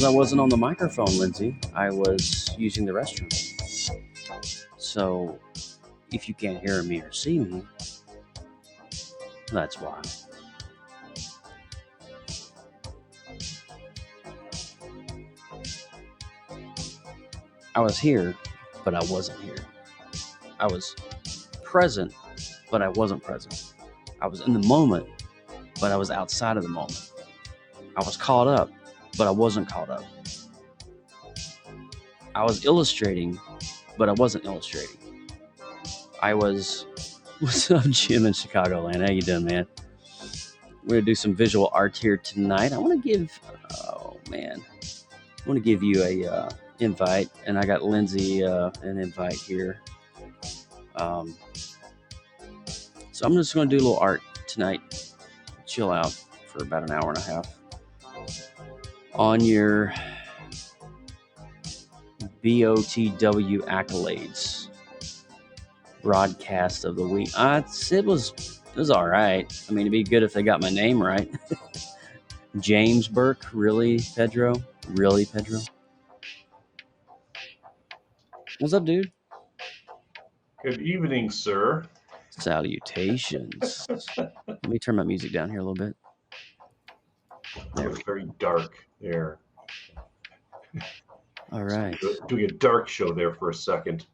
I wasn't on the microphone, Lindsay. I was using the restroom. So if you can't hear me or see me, that's why. I was here, but I wasn't here. I was present, but I wasn't present. I was in the moment, but I was outside of the moment. I was caught up, but I wasn't caught up. I was illustrating, but I wasn't illustrating. I was... What's up, Jim in Chicagoland? How you doing, man? We're going to do some visual art here tonight. I want to give... Oh, man. I want to give you a invite, and I got Lindsay an invite here. So I'm just going to do a little art tonight. Chill out for about an hour and a half. On your BOTW accolades. Broadcast of the week. It was all right. I mean, it'd be good if they got my name right. James Burke. Really, Pedro? Really, Pedro? What's up, dude? Good evening, sir. Salutations. Let me turn my music down here a little bit. There. It's very dark there. All right. Doing a dark show there for a second.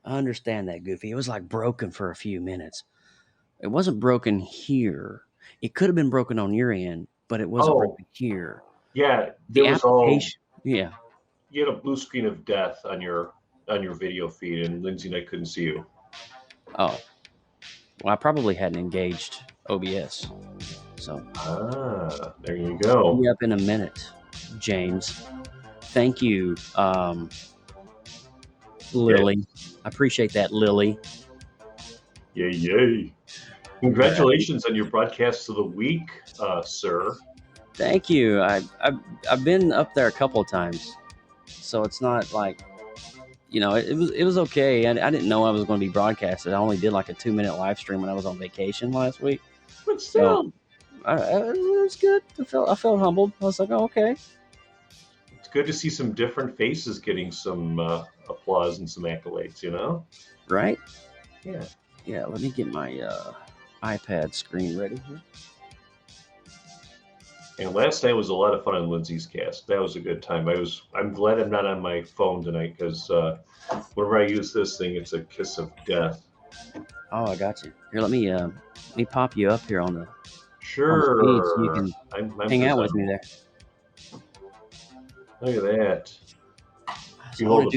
I understand that, Goofy. It was like broken for a few minutes. It wasn't broken here. It could have been broken on your end, but it wasn't broken here. Yeah, there was all. Yeah. You had a blue screen of death on your video feed, and Lindsay and I couldn't see you. Oh. Well, I probably hadn't engaged OBS. So. There you go. I'll be up in a minute, James. Thank you, Lily. Yeah. I appreciate that, Lily. Yay. Congratulations on your broadcast of the week, sir. Thank you. I've been up there a couple of times, so it's not like, it was okay. I didn't know I was going to be broadcasted. I only did like a 2-minute live stream when I was on vacation last week. But still, it was good. I felt humbled. I was like, oh, okay. It's good to see some different faces getting some applause and some accolades, Right? Yeah. Yeah, let me get my iPad screen ready here. And last night was a lot of fun on Lindsay's cast. That was a good time. I'm glad I'm not on my phone tonight, because whenever I use this thing, it's a kiss of death. Oh, I got you. Here, let me pop you up here on the sure. On the feed so you can hang out with me there. Look at that. So I'm going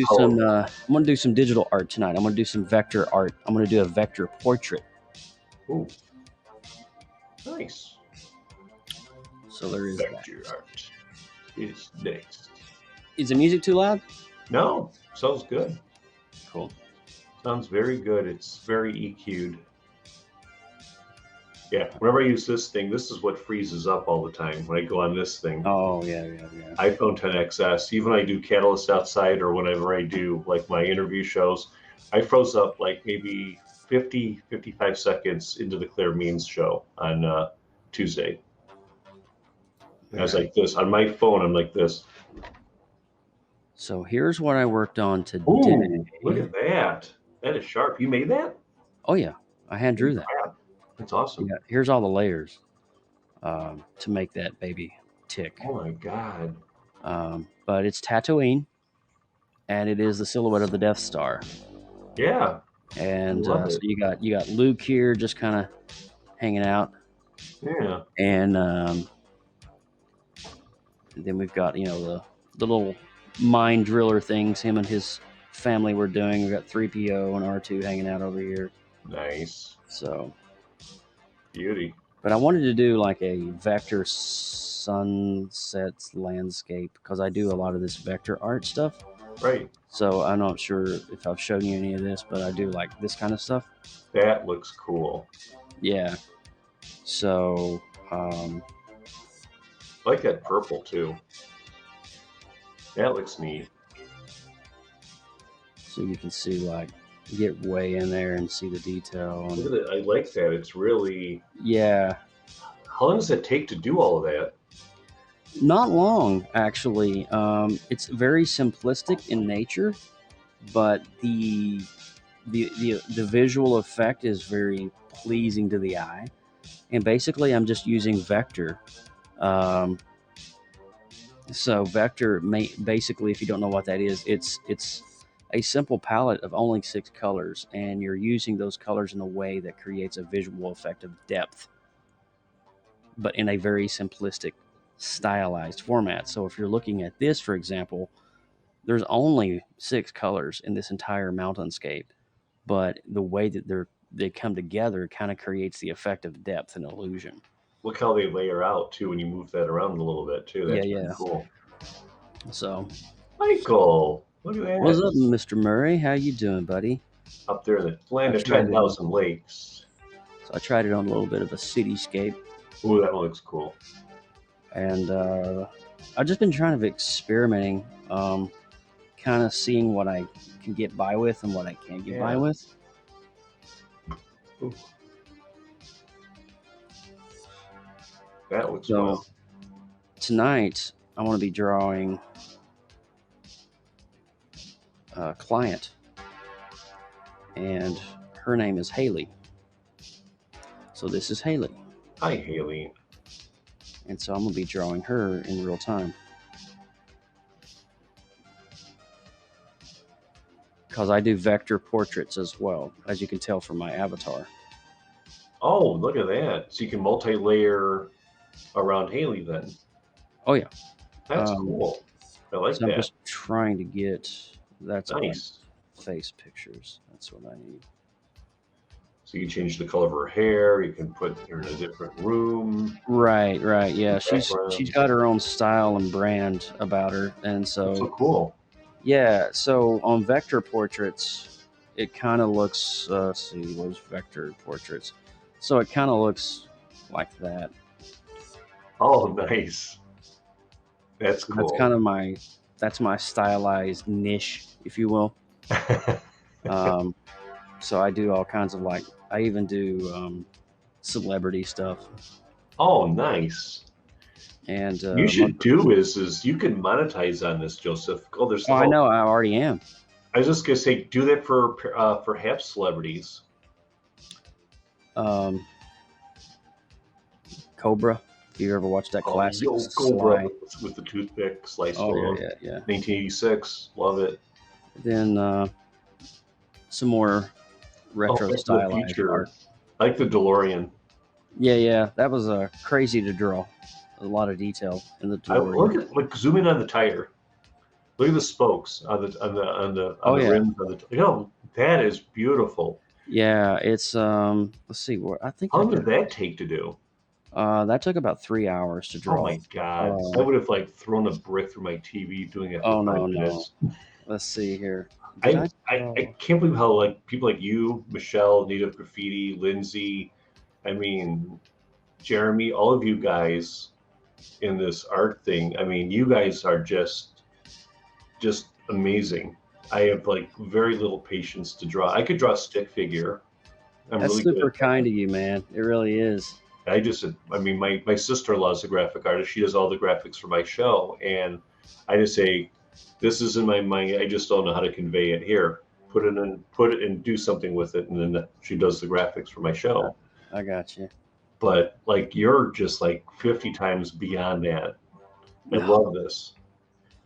to do some digital art tonight. I'm going to do some vector art. I'm going to do a vector portrait. Ooh. Nice. So there is vector art is next. Is the music too loud? No. Sounds good. Cool. Sounds very good. It's very EQ'd. Yeah, whenever I use this thing, this is what freezes up all the time when I go on this thing. Oh, yeah. iPhone XS. Even when I do Catalyst outside, or whenever I do like my interview shows, I froze up like maybe 55 seconds into the Claire Means show on Tuesday. I was like this. On my phone, I'm like this. So here's what I worked on today. Ooh, look at that. That is sharp. You made that? Oh, yeah. I hand drew that. That's awesome. Yeah, here's all the layers to make that baby tick. Oh, my God. But it's Tatooine, and it is the silhouette of the Death Star. Yeah. And so you got Luke here just kind of hanging out. Yeah. And then we've got, the little mine driller things him and his family were doing. We've got 3PO and R2 hanging out over here. Nice. So... Beauty. But I wanted to do like a vector sunsets landscape, because I do a lot of this vector art stuff. Right. So I'm not sure if I've shown you any of this, but I do like this kind of stuff. That looks cool. Yeah. So I like that purple too. That looks neat. So you can see, like, get way in there and see the detail. Look at it. I like that. It's really... Yeah. How long does it take to do all of that? Not long, actually. It's very simplistic in nature, but the visual effect is very pleasing to the eye. And basically, I'm just using vector. Um, so vector, basically, if you don't know what that is, it's a simple palette of only 6 colors, and you're using those colors in a way that creates a visual effect of depth, but in a very simplistic, stylized format. So if you're looking at this, for example, there's only 6 colors in this entire mountainscape, but the way that they come together kind of creates the effect of depth and illusion. Look how they layer out too when you move that around a little bit too. That's pretty cool. So, Michael, look at that. What's up, Mr. Murray? How you doing, buddy? Up there in the land of 10,000 lakes. So I tried it on a little bit of a cityscape. Ooh, that one looks cool. And I've just been trying to experimenting, kind of seeing what I can get by with and what I can't get by with. Ooh. That looks fun. Tonight, I want to be drawing a client, and her name is Hayley. So this is Hayley. Hi, Hayley. And so I'm going to be drawing her in real time. Because I do vector portraits as well, as you can tell from my avatar. Oh, look at that. So you can multi-layer around Hayley then. Oh, yeah. That's cool. I like that. I'm just trying to get... That's nice. Face pictures. That's what I need. So you can change the color of her hair. You can put her in a different room. Right. Yeah, she's got her own style and brand about her. And so... That's so cool. Yeah, so on vector portraits, it kind of looks... let's see, where's vector portraits? So it kind of looks like that. Oh, nice. That's cool. That's kind of my stylized niche, if you will. So I do all kinds of I even do celebrity stuff. Oh, nice. And you should do is you can monetize on this, Joseph. Oh, there's. I know. I already am. I was just gonna say, do that for perhaps celebrities. Cobra. If you ever watched that classic, Cobra with the toothpick slice. Oh yeah. 1986, love it. Then some more retro stylized art. I like the DeLorean. Yeah, that was crazy to draw. A lot of detail in the DeLorean. Look zoom in on the tire. Look at the spokes on the rims. That is beautiful. Yeah, it's let's see where I think. How long did that take to do? That took about 3 hours to draw. Oh my god! I would have thrown a brick through my TV doing it. For 5 minutes. No. Let's see here. I can't believe how people like you, Michelle, Native Graffiti, Lindsay, I mean, Jeremy, all of you guys in this art thing. I mean, you guys are just amazing. I have very little patience to draw. I could draw a stick figure. That's really super kind of you, man. It really is. My sister-in-law is a graphic artist. She does all the graphics for my show. And I just say, this is in my mind. I just don't know how to convey it here. Put it and do something with it. And then she does the graphics for my show. I got you. But you're just 50 times beyond that. I love this.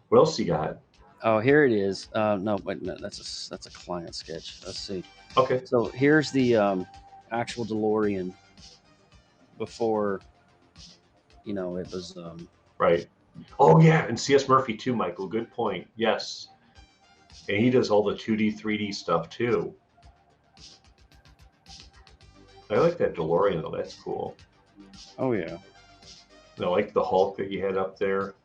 What else you got? Oh, here it is. No, that's a client sketch. Let's see. Okay. So here's the actual DeLorean before, it was right. Oh yeah, and C.S. Murphy too, Michael. Good point. Yes, and he does all the 2D, 3D stuff too. I like that DeLorean though. That's cool. Oh yeah. I like the Hulk that you had up there.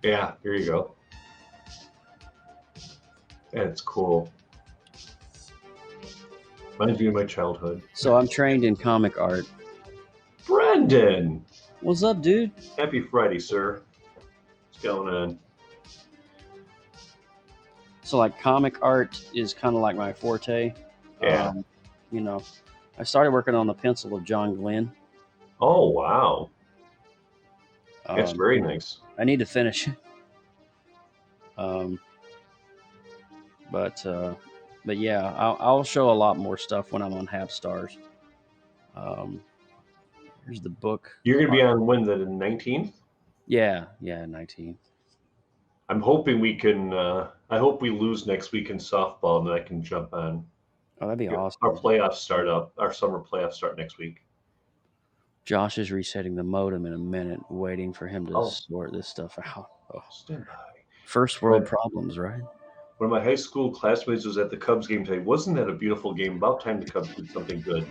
Yeah, here you go. That's cool. Reminds me of my childhood. So I'm trained in comic art. Brendan! What's up, dude? Happy Friday, sir. What's going on? So comic art is kind of like my forte. Yeah. I I started working on the pencil of John Glenn. Oh, wow. That's very Um, nice. I need to finish it. But yeah, I'll show a lot more stuff when I'm on Habstars. Here's the book. You're going to be on when, the 19th? Yeah, 19. I'm hoping we can. I hope we lose next week in softball, and then I can jump on. Oh, that'd be awesome. Our playoffs start up. Our summer playoffs start next week. Josh is resetting the modem in a minute, waiting for him to sort this stuff out. Oh. Stand by. First world problems, right? One of my high school classmates was at the Cubs game today. Wasn't that a beautiful game? About time the Cubs did something good.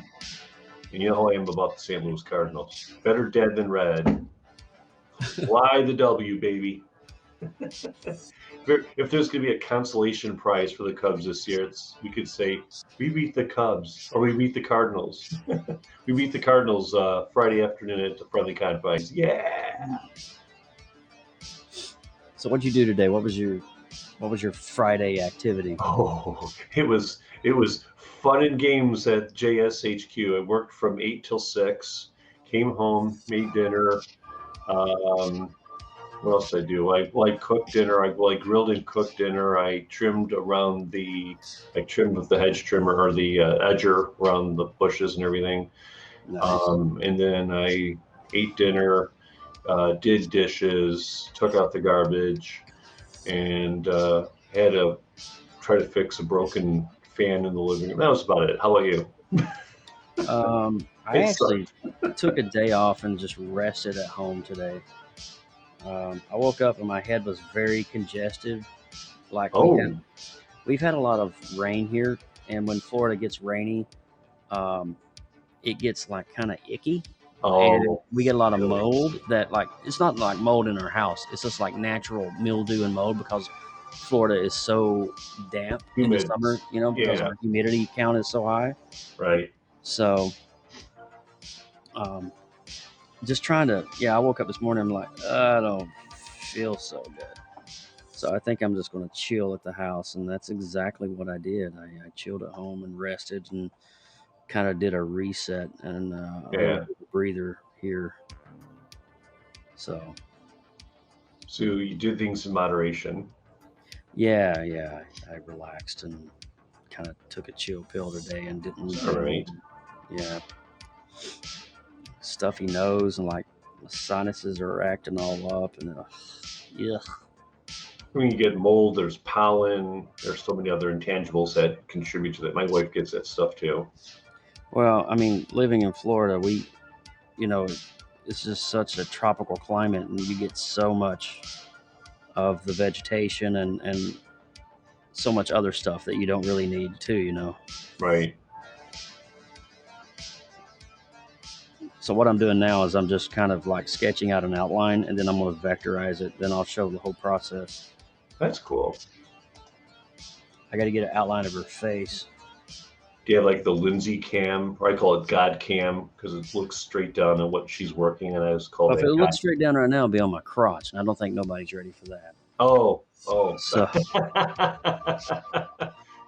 And you know how I am about the St. Louis Cardinals. Better dead than red. Fly the W, baby. If there's going to be a consolation prize for the Cubs this year, we could say, we beat the Cubs, or we beat the Cardinals. We beat the Cardinals Friday afternoon at the Friendly Confines. Yeah! So what'd you do today? What was your Friday activity? Oh, it was fun and games at JSHQ. I worked from 8 till 6, came home, made dinner. What else did I do? I cooked dinner. I grilled and cooked dinner. I trimmed with the hedge trimmer or the edger around the bushes and everything. Nice. And then I ate dinner, did dishes, took out the garbage, and had to try to fix a broken fan in the living room. That was about it. How about you? I actually took a day off and just rested at home today. I woke up and my head was very congested. Like we've had a lot of rain here, and when Florida gets rainy, it gets like kind of icky. And we get a lot of mold that, like, it's not like mold in our house. It's just like natural mildew and mold because Florida is so damp in the summer, because our humidity count is so high. Right. So, just trying to, I woke up this morning, I'm like, I don't feel so good. So I think I'm just going to chill at the house. And that's exactly what I did. I chilled at home and rested and kind of did a reset and a breather here. So you did things in moderation. Yeah. I relaxed and kind of took a chill pill today and didn't. All right. Yeah. Stuffy nose and like my sinuses are acting all up and when you get mold, there's pollen, there's so many other intangibles that contribute to that. My wife gets that stuff too. Well, I mean, living in Florida, it's just such a tropical climate, and you get so much of the vegetation and so much other stuff that you don't really need too, Right. So what I'm doing now is I'm just kind of like sketching out an outline, and then I'm going to vectorize it. Then I'll show the whole process. That's cool. I got to get an outline of her face. Do you have like the Lindsay cam, or I call it God cam, because it looks straight down on what she's working, and I just call it. If it looks straight down right now, it'll be on my crotch, and I don't think nobody's ready for that. Oh. So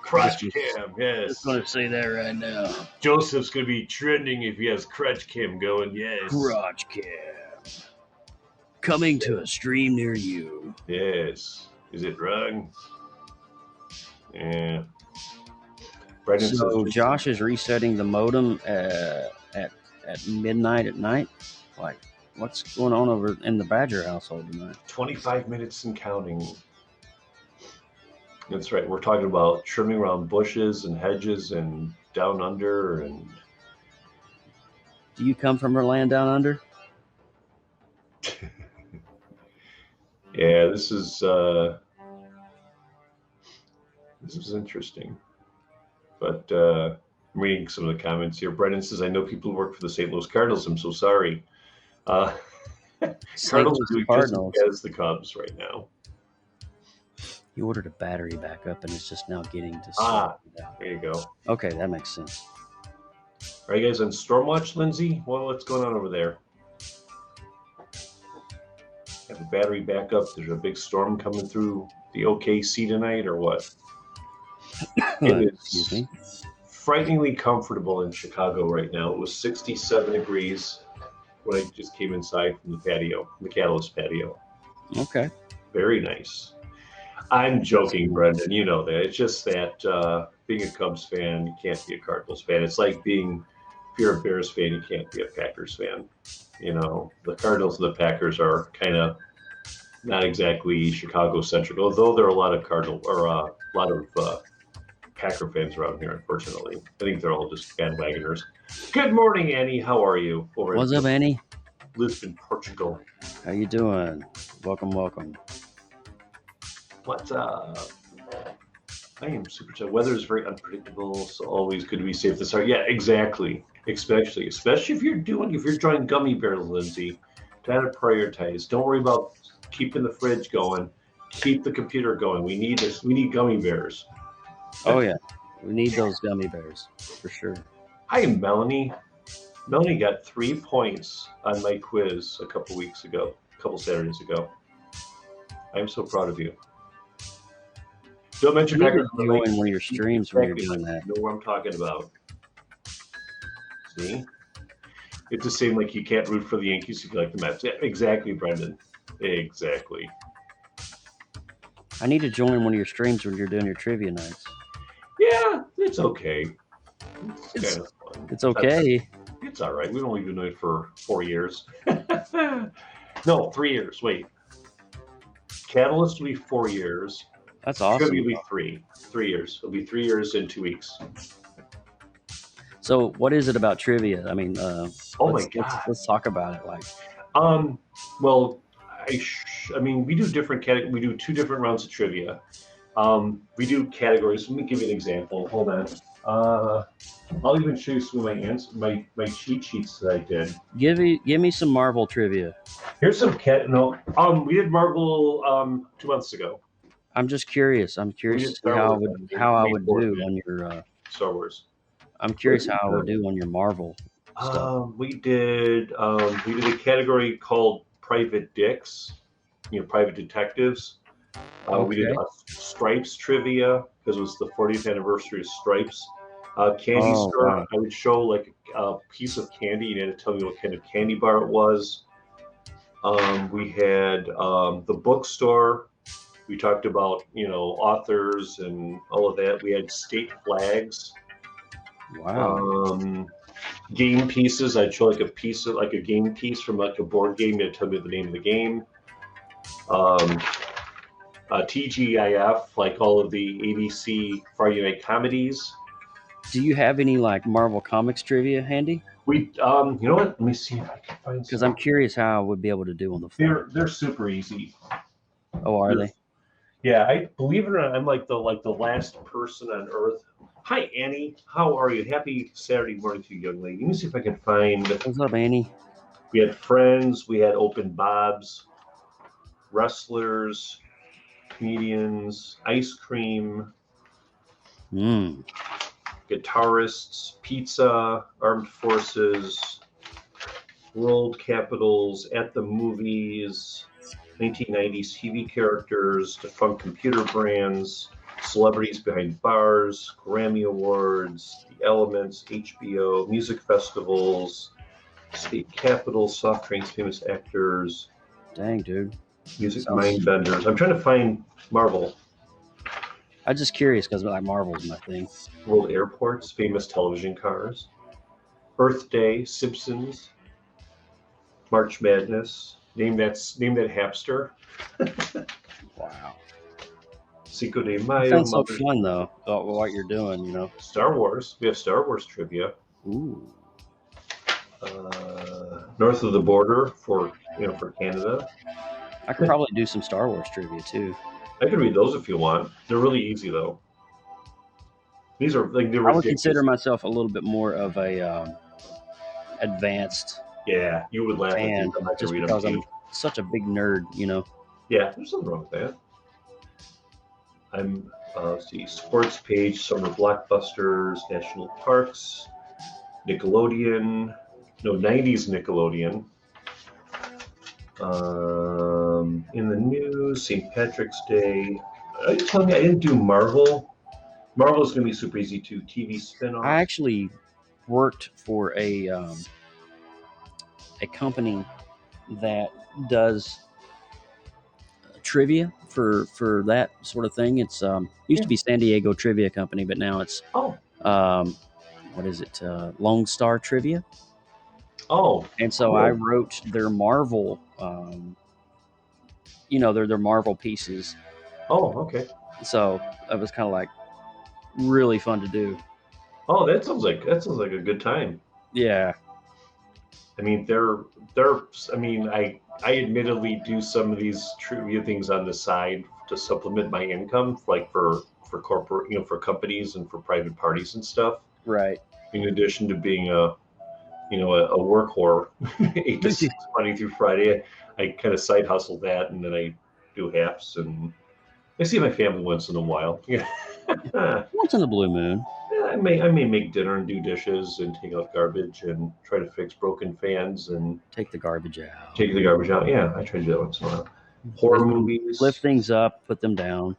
crotch cam, yes. Just going to say that right now. Joseph's going to be trending if he has crotch cam going, yes. Crotch cam. Coming to a stream near you. Yes. Is it wrong? Yeah. So Josh is resetting the modem at midnight at night. Like, what's going on over in the Badger household tonight? 25 minutes and counting. That's right. We're talking about trimming around bushes and hedges and down under. And do you come from her land down under? Yeah, this is interesting. But I'm reading some of the comments here. Brendan says, I know people who work for the St. Louis Cardinals. I'm so sorry. Cardinals are doing just as the Cubs right now. You ordered a battery backup, and it's just now getting to there you go. Okay, that makes sense. Are you guys on Stormwatch, Lindsay? Well, what's going on over there? Have a battery backup? There's a big storm coming through the OKC tonight, or what? It is frighteningly comfortable in Chicago right now. It was 67 degrees when I just came inside from the patio, the Catalyst patio. Okay. Very nice. I'm joking, Brendan. You know that. It's just that being a Cubs fan, you can't be a Cardinals fan. It's like if you're a Bears fan, you can't be a Packers fan. You know, the Cardinals and the Packers are kind of not exactly Chicago-centric, although there are a lot of Packer fans around here, unfortunately. I think they're all just bandwagoners. Good morning, Annie. How are you? What's up, Annie? Lisbon, Portugal. How you doing? Welcome. What's up? I am super tired. Weather is very unpredictable, so always good to be safe this hour. Yeah, exactly. Especially if you're drawing gummy bears, Lindsay. Gotta prioritize. Don't worry about keeping the fridge going. Keep the computer going. We need this. We need gummy bears. Oh yeah, we need those gummy bears for sure. Hi, Melanie. Melanie got 3 points on my quiz a couple Saturdays ago. I'm so proud of you. Don't mention Packers. Join one of your streams when you're doing that. You know what I'm talking about. See? It's the same like you can't root for the Yankees if you like the Mets. Yeah, exactly, Brendan. Exactly. I need to join one of your streams when you're doing your trivia nights. Yeah, it's okay. It's kind of fun. It's okay. It's all right. We've only been doing it for 4 years. No, 3 years. Wait. Catalyst will be 4 years. That's awesome. It'll be 3 years. It'll be 3 years in 2 weeks. So, what is it about trivia? I mean, my God. Let's talk about it. Like, well, I mean, we do different we do 2 different rounds of trivia. We do categories. Let me give you an example. Hold on. I'll even show you some of my cheat sheets that I did. Give me some Marvel trivia. Here's some we did Marvel 2 months ago. I'm just curious. I'm curious how I would do on your Star Wars. I'm curious how I would do on your Marvel stuff. We did a category called Private Dicks, private detectives. Okay. We did Stripes trivia because it was the 40th anniversary of Stripes. Candy store. Wow. I would show like a piece of candy and you had to tell me what kind of candy bar it was. We had the bookstore. We talked about authors and all of that. We had state flags. Wow. Game pieces. I'd show like a game piece from like a board game and tell me the name of the game. TGIF, like all of the ABC Friday night comedies. Do you have any like Marvel Comics trivia handy? You know what? Let me see if I can find. Because I'm curious how I would be able to do on the phone. They're super easy. Oh, are they? Yeah, I believe it or not, I'm like the last person on Earth. Hi, Annie. How are you? Happy Saturday morning to you, young lady. Let me see if I can find. What's up, Annie? We had Friends. We had Open Bobs, wrestlers, comedians, ice cream, guitarists, pizza, armed forces, world capitals, at the movies, 1990s TV characters, defunct computer brands, celebrities behind bars, Grammy Awards, The Elements, HBO, music festivals, state capitals, soft drinks, famous actors. Dang, dude. Music mind benders. I'm trying to find Marvel. I'm just curious because like Marvel's my thing. World airports, famous television cars, Earth Day, Simpsons, March Madness. Name that Hapster. Wow. Cinco de Mayo. Sounds so fun though. What you're doing, Star Wars. We have Star Wars trivia. Ooh. North of the border for Canada. I could probably do some Star Wars trivia too. I can read those if you want. They're really easy though. These are like I would consider myself a little bit more of a advanced. Yeah, you would laugh fan, at them. just because I'm such a big nerd, Yeah, there's nothing wrong with that. I'm sports page, summer blockbusters, national parks, Nickelodeon, 90s Nickelodeon. In the news, St. Patrick's Day. Are you telling me I didn't do Marvel? Marvel's going to be super easy too. TV spinoffs. I actually worked for a company that does trivia for that sort of thing. It's used to be San Diego Trivia Company, but now it's what is it? Lone Star Trivia. Oh, and so cool. I wrote their Marvel, their Marvel pieces. Oh, okay. So it was kind of like really fun to do. Oh, that sounds like a good time. Yeah. I mean, I admittedly do some of these trivia things on the side to supplement my income, like for corporate, for companies and for private parties and stuff. Right. In addition to being a work whore, 8 to 6 Monday through Friday, I kind of side hustle that, and then I do halves, and I see my family once in a while. Yeah. Once in a blue moon. Yeah, I may make dinner and do dishes and take out garbage and try to fix broken fans and take the garbage out. Yeah, I try to do that once in a while. Horror movies. Lift things up, put them down.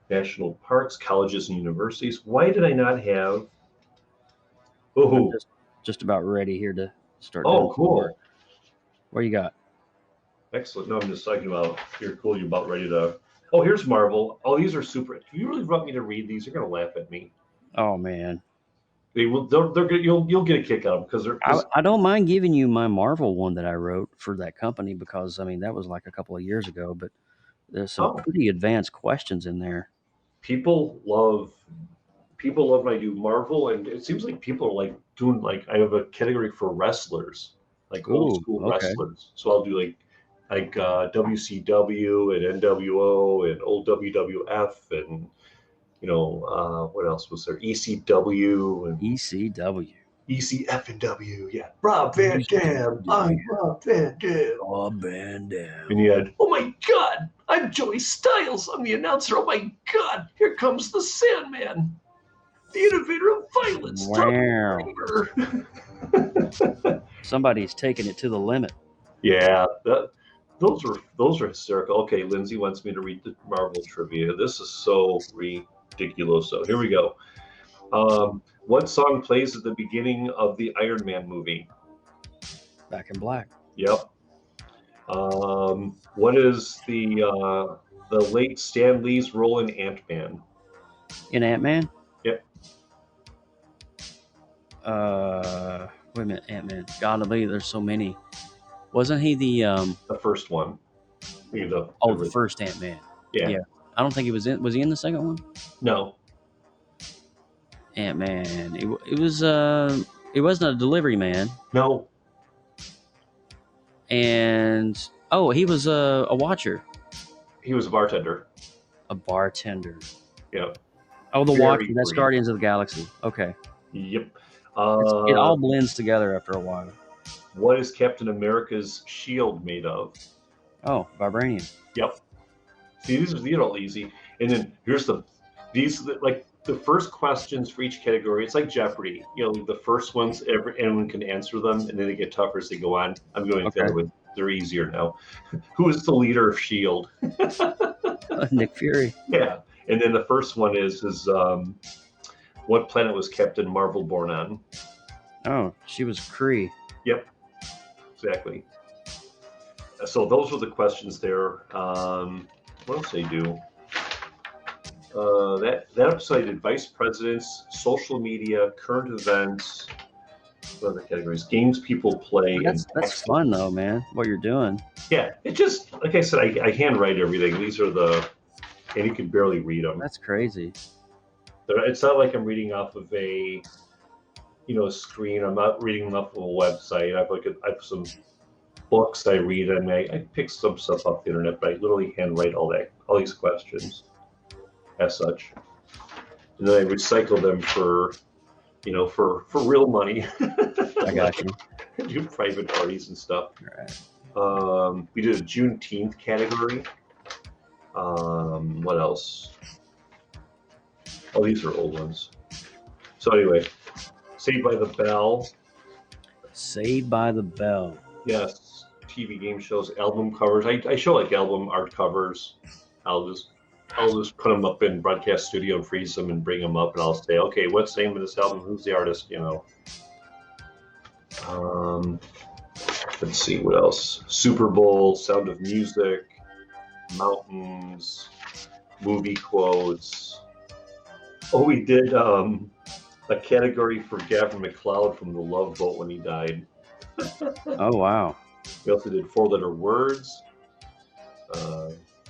National parks, colleges, and universities. Why did I not have? I'm just about ready here to start. Oh, cool. What you got? Excellent. No, I'm just talking about. You're cool. You're about ready to. Oh, here's Marvel. Oh, these are super. If you really want me to read these, you're gonna laugh at me. Oh man. They will. You'll get a kick out of them because they're. I don't mind giving you my Marvel one that I wrote for that company because that was like a couple of years ago, but there's some pretty advanced questions in there. People love when I do Marvel, and it seems like people are like doing I have a category for wrestlers, like old school wrestlers. So I'll do like WCW and NWO and old WWF and what else was there? ECW and ECF and W. Yeah, Rob Van Dam. I'm Rob Van Dam. Rob Van Dam. And you had, oh my God, I'm Joey Styles. I'm the announcer. Oh my God, here comes the Sandman, the innovator of violence. Wow. Somebody's taking it to the limit. Yeah, those are hysterical. Okay, Lindsay wants me to read the Marvel trivia. This is so ridiculous. So here we go. What song plays at the beginning of the Iron Man movie? Back in Black. Yep. What is the late Stan Lee's role in Ant-Man? In Ant-Man? Yep. Wait a minute, Ant-Man. God, I believe there's so many. Wasn't he the first one? The first Ant-Man. Yeah. I don't think he was in. Was he in the second one? No. Ant-Man. It wasn't a delivery man. No. And he was a watcher. He was a bartender. A bartender. Yep. Oh, the Watcher. That's Guardians of the Galaxy. Okay. Yep. It all blends together after a while. What is Captain America's shield made of? Oh, vibranium. Yep. See, these are all easy. And then here's the first questions for each category. It's like Jeopardy. The first ones anyone can answer them, and then they get tougher as they go on. I'm going to tell you they're easier now. Who is the leader of S.H.I.E.L.D.? Nick Fury. Yeah. And then the first one is what planet was Captain Marvel born on? Oh, she was Kree. Yep. Exactly. So those were the questions there. What else did I do? That episode I did vice presidents, social media, current events, what other categories? Games people play. That's fun though, man. What you're doing. Yeah, it just like I said, I handwrite everything. These are and you can barely read them. That's crazy. It's not like I'm reading off of a screen. I'm not reading them off of a website. I have some books I read, and I pick some stuff off the internet, but I literally handwrite all these questions as such, and then I recycle them for real money. I got you. Do private parties and stuff. All right. We did a Juneteenth category. What else? Oh, these are old ones. So anyway, Saved by the Bell. Saved by the Bell. Yes. TV game shows, album covers. I show album art covers. I'll just I'll just put them up in broadcast studio and freeze them and bring them up, and I'll say, okay, what's the name of this album? Who's the artist? You know. Let's see what else. Super Bowl, Sound of Music, mountains, movie quotes. Oh, we did a category for Gavin MacLeod from The Love Boat when he died. Oh, wow. We also did 4-letter words,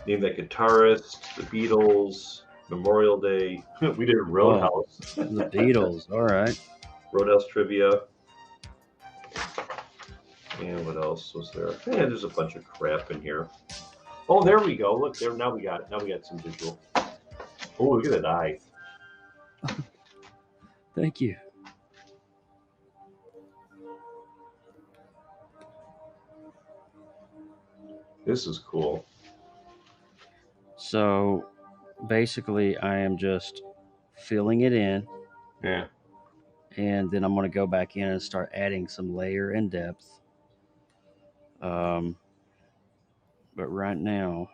name that guitarist, the Beatles, Memorial Day. We did Roadhouse. Oh, the Beatles, all right. Roadhouse trivia. And what else was there? Yeah, there's a bunch of crap in here. Oh, there we go. Look there. Now we got some visual. Oh, look at that eye. Thank you. This is cool. So basically, I am just filling it in. Yeah. And then I'm going to go back in and start adding some layer and depth. But right now,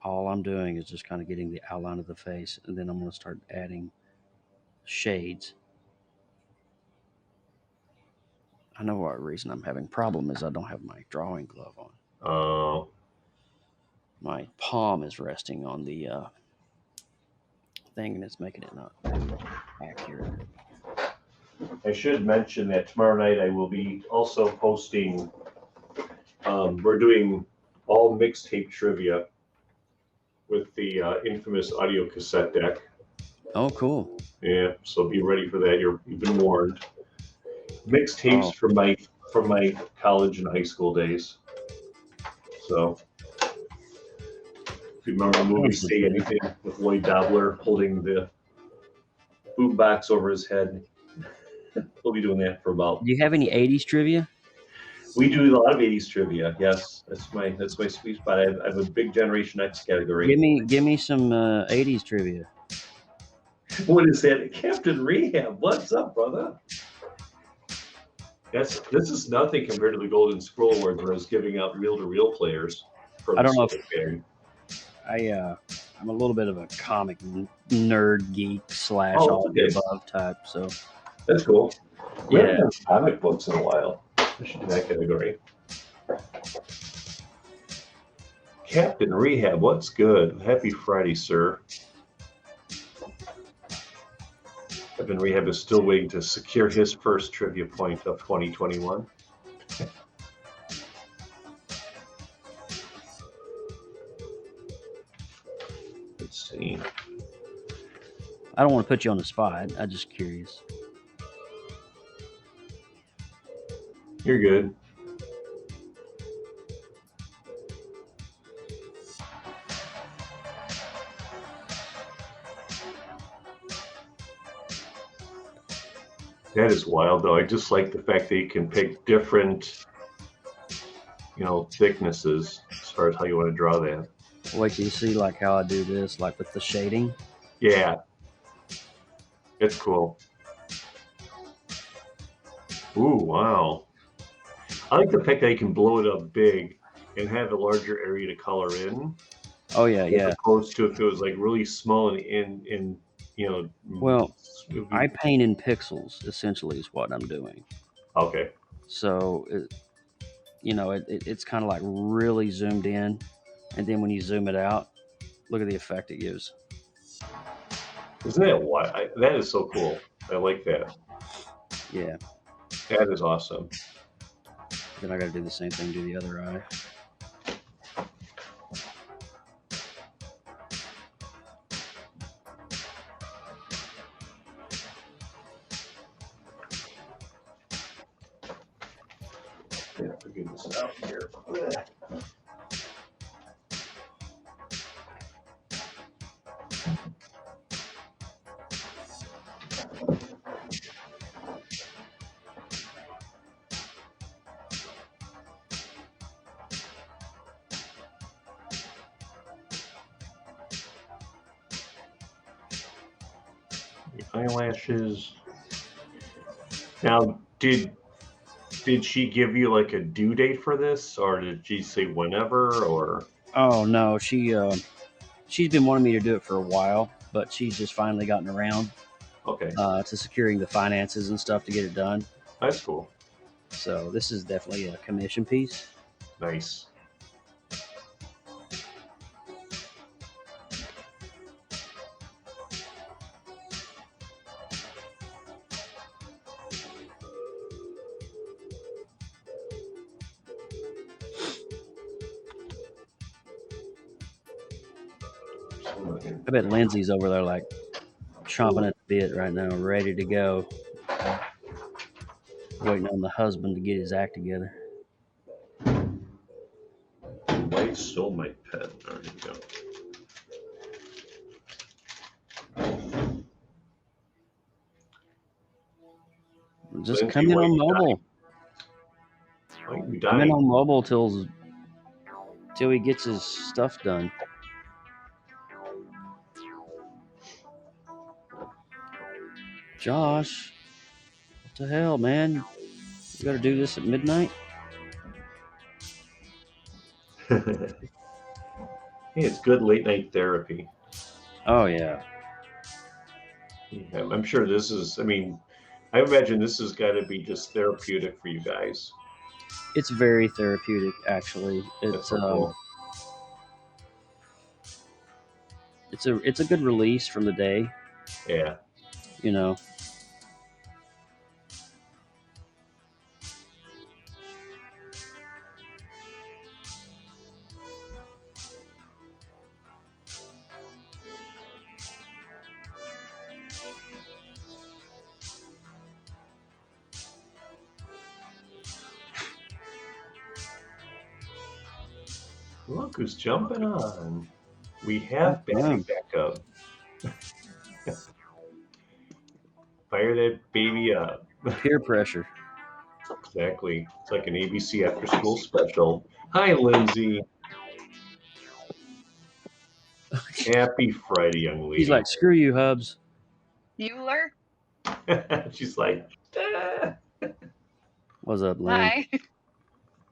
all I'm doing is just kind of getting the outline of the face, and then I'm going to start adding shades. I know what reason I'm having problem is I don't have my drawing glove on. Oh. My palm is resting on the thing, and it's making it not accurate. I should mention that tomorrow night I will be also posting. We're doing all mixtape trivia with the infamous audio cassette deck. Oh, cool. Yeah, so be ready for that. You've been warned. Mixtapes from my college and high school days. So, if you remember the movie Say Anything with Lloyd Dobler holding the boombox over his head, we'll be doing that for about. Do you have any 80s trivia? We do a lot of 80s trivia. Yes, that's my sweet spot. I have a big Generation X category. Give me some 80s trivia. What is that? Captain Rehab. What's up, brother? This is nothing compared to the Golden Scroll Awards when I was giving out reel-to-reel players. I don't know if I'm a little bit of a comic nerd geek / all the above type. So that's cool. We yeah, haven't done comic books in a while. I should do that category. Captain Rehab, what's good? Happy Friday, sir. Captain Rehab is still waiting to secure his first trivia point of 2021. Let's see. I don't want to put you on the spot. I'm just curious. You're good. That is wild, though. I just like the fact that you can pick different, thicknesses as far as how you want to draw that. Wait till you see like how I do this, like with the shading. Yeah, it's cool. Ooh, wow. I like the fact that you can blow it up big and have a larger area to color in. Oh yeah, yeah. As opposed to if it was like really small and Well, I paint in pixels. Essentially, is what I'm doing. Okay. So, it's kind of like really zoomed in, and then when you zoom it out, look at the effect it gives. Isn't that wild? That is so cool. I like that. Yeah. That is awesome. Then I got to do the same thing to the other eye. Yeah, figure this out here. Eyelashes. Now, did she give you like a due date for this, or did she say whenever, or? Oh no, she she's been wanting me to do it for a while, but she's just finally gotten around Okay, to securing the finances and stuff to get it done. that's cool. So this is definitely a commission piece. Nice. I bet Lindsay's over there like chomping at the bit right now, ready to go, waiting on the husband to get his act together. Wife stole my pen. There you go. Just Lindsay, come in why on you mobile. Why are you Come in dying? on mobile till he gets his stuff done. Josh, what the hell, man? You got to do this at midnight? Hey, it's good late night therapy. Oh yeah. Yeah, I'm sure this is. I mean, I imagine this has got to be just therapeutic for you guys. It's very therapeutic, actually. That's so cool. It's a good release from the day, Yeah. you know. Look who's jumping on. We have battery backup. Fire that baby up. Peer pressure. Exactly. It's like an ABC after school special. Hi, Lindsay. Happy Friday, young lady. He's like, screw you, Hubs. Bueller? She's like, ah. What's up, Lynn? Hi.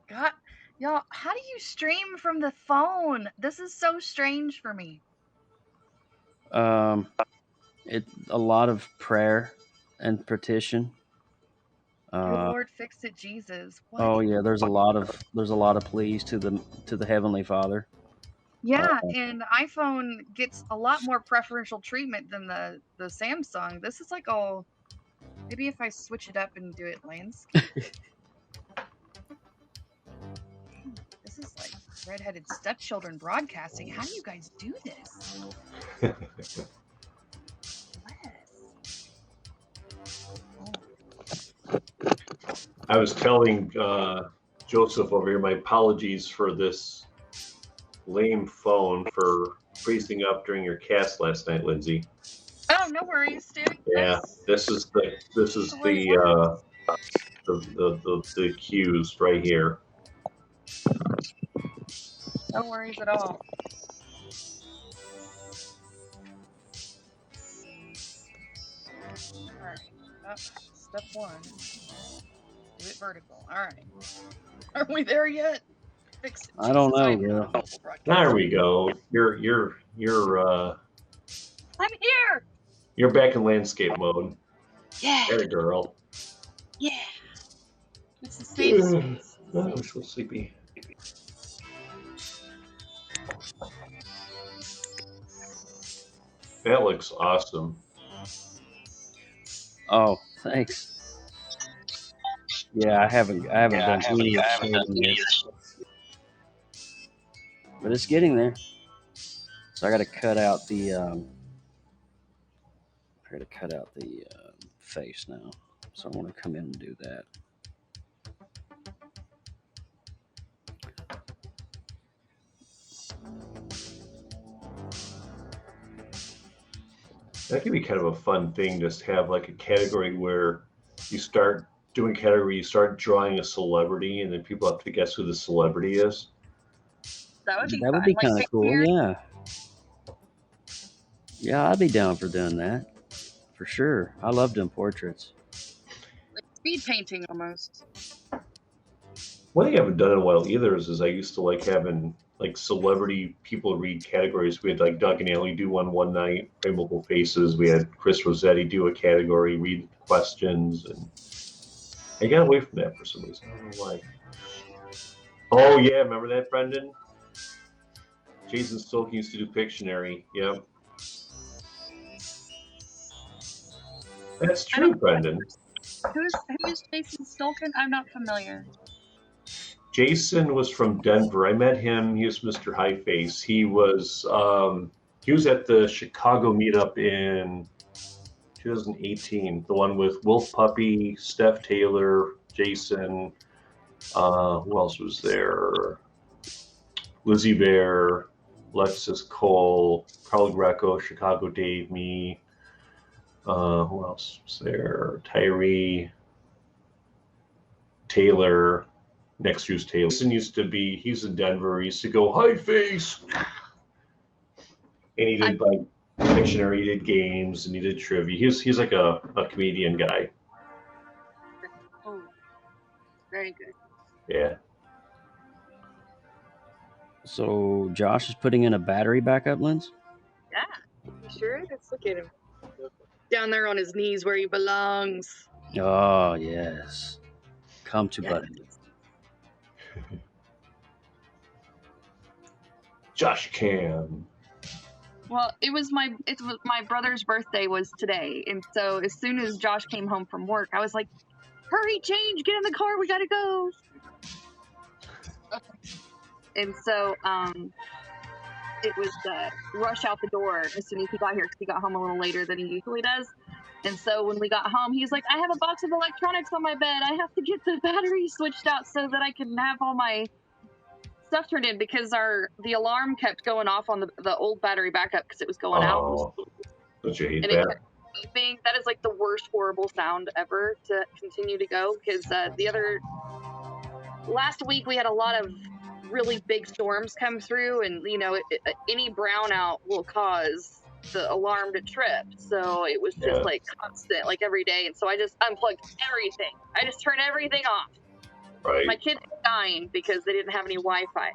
God, y'all, how do you stream from the phone? This is so strange for me. It a lot of prayer and petition. Good Lord, fix it, Jesus. What? Oh yeah, there's a lot of pleas to the Heavenly Father. Yeah, and iPhone gets a lot more preferential treatment than the Samsung. This is like, oh, maybe if I switch it up and do it landscape. This is like redheaded stepchildren broadcasting. How do you guys do this? I was telling Joseph over here, my apologies for this lame phone for freezing up during your cast last night, Lindsay. Oh, no worries, dude. Yeah, this is the cues right here. No worries at all. All right. Oh, step one. Do it vertical. All right. Are we there yet? Fix it. I don't know, Jesus, girl. There we go. You're I'm here. You're back in landscape mode. Yeah. There, girl. Yeah. This is safe space. Oh, I'm so sleepy. That looks awesome. Oh, thanks. Yeah, I haven't done any of yet, but it's getting there. So I got to cut out the face now. So I want to come in and do that. That could be kind of a fun thing, just have like a category where you start doing category, you start drawing a celebrity, and then people have to guess who the celebrity is. That would be That would be kind of cool. Yeah. Yeah, I'd be down for doing that. For sure. I love doing portraits. Like speed painting almost. One thing I haven't done in a while either is I used to like having like celebrity people read categories. We had like Doug and Hayley do one night, Rainbow Faces. We had Chris Rossetti do a category, read questions, and I got away from that for some reason. I don't know why. Oh yeah, remember that, Brendan? Jason Stolke used to do Pictionary. Yep. That's true, Brendan. Who's Jason Stolken? I'm not familiar. Jason was from Denver. I met him. He was Mr. High Face. He was at the Chicago meetup in 2018, the one with Wolf Puppy, Steph Taylor, Jason. Who else was there? Lizzie Bear, Alexis Cole, Carl Greco, Chicago Dave, me. Who else was there? Tyree, Taylor, next year's Taylor. Jason he's in Denver. He used to go, High Face. And he did like Pictionary, he did games, and he did trivia. He's like a comedian guy. Oh, very good. Yeah. So Josh is putting in a battery backup lens? Yeah, sure. Let's look at him. Down there on his knees where he belongs. Oh, yes. Come to Buddy. Josh Cam. Well, it was my brother's birthday was today, and so as soon as Josh came home from work, I was like, "Hurry, change, get in the car, we gotta go." And so it was rush out the door as soon as he got here because he got home a little later than he usually does. And so when we got home, he's like, "I have a box of electronics on my bed. I have to get the battery switched out so that I can have all my stuff turned in," because the alarm kept going off on the old battery backup because it was going out. Don't you hate and that? It kept beeping. That is like the worst horrible sound ever to continue to go because last week we had a lot of really big storms come through, and any brownout will cause the alarm to trip. So it was just like constant, like every day. And so I just unplugged everything. I just turned everything off. Right. My kids were dying because they didn't have any Wi-Fi.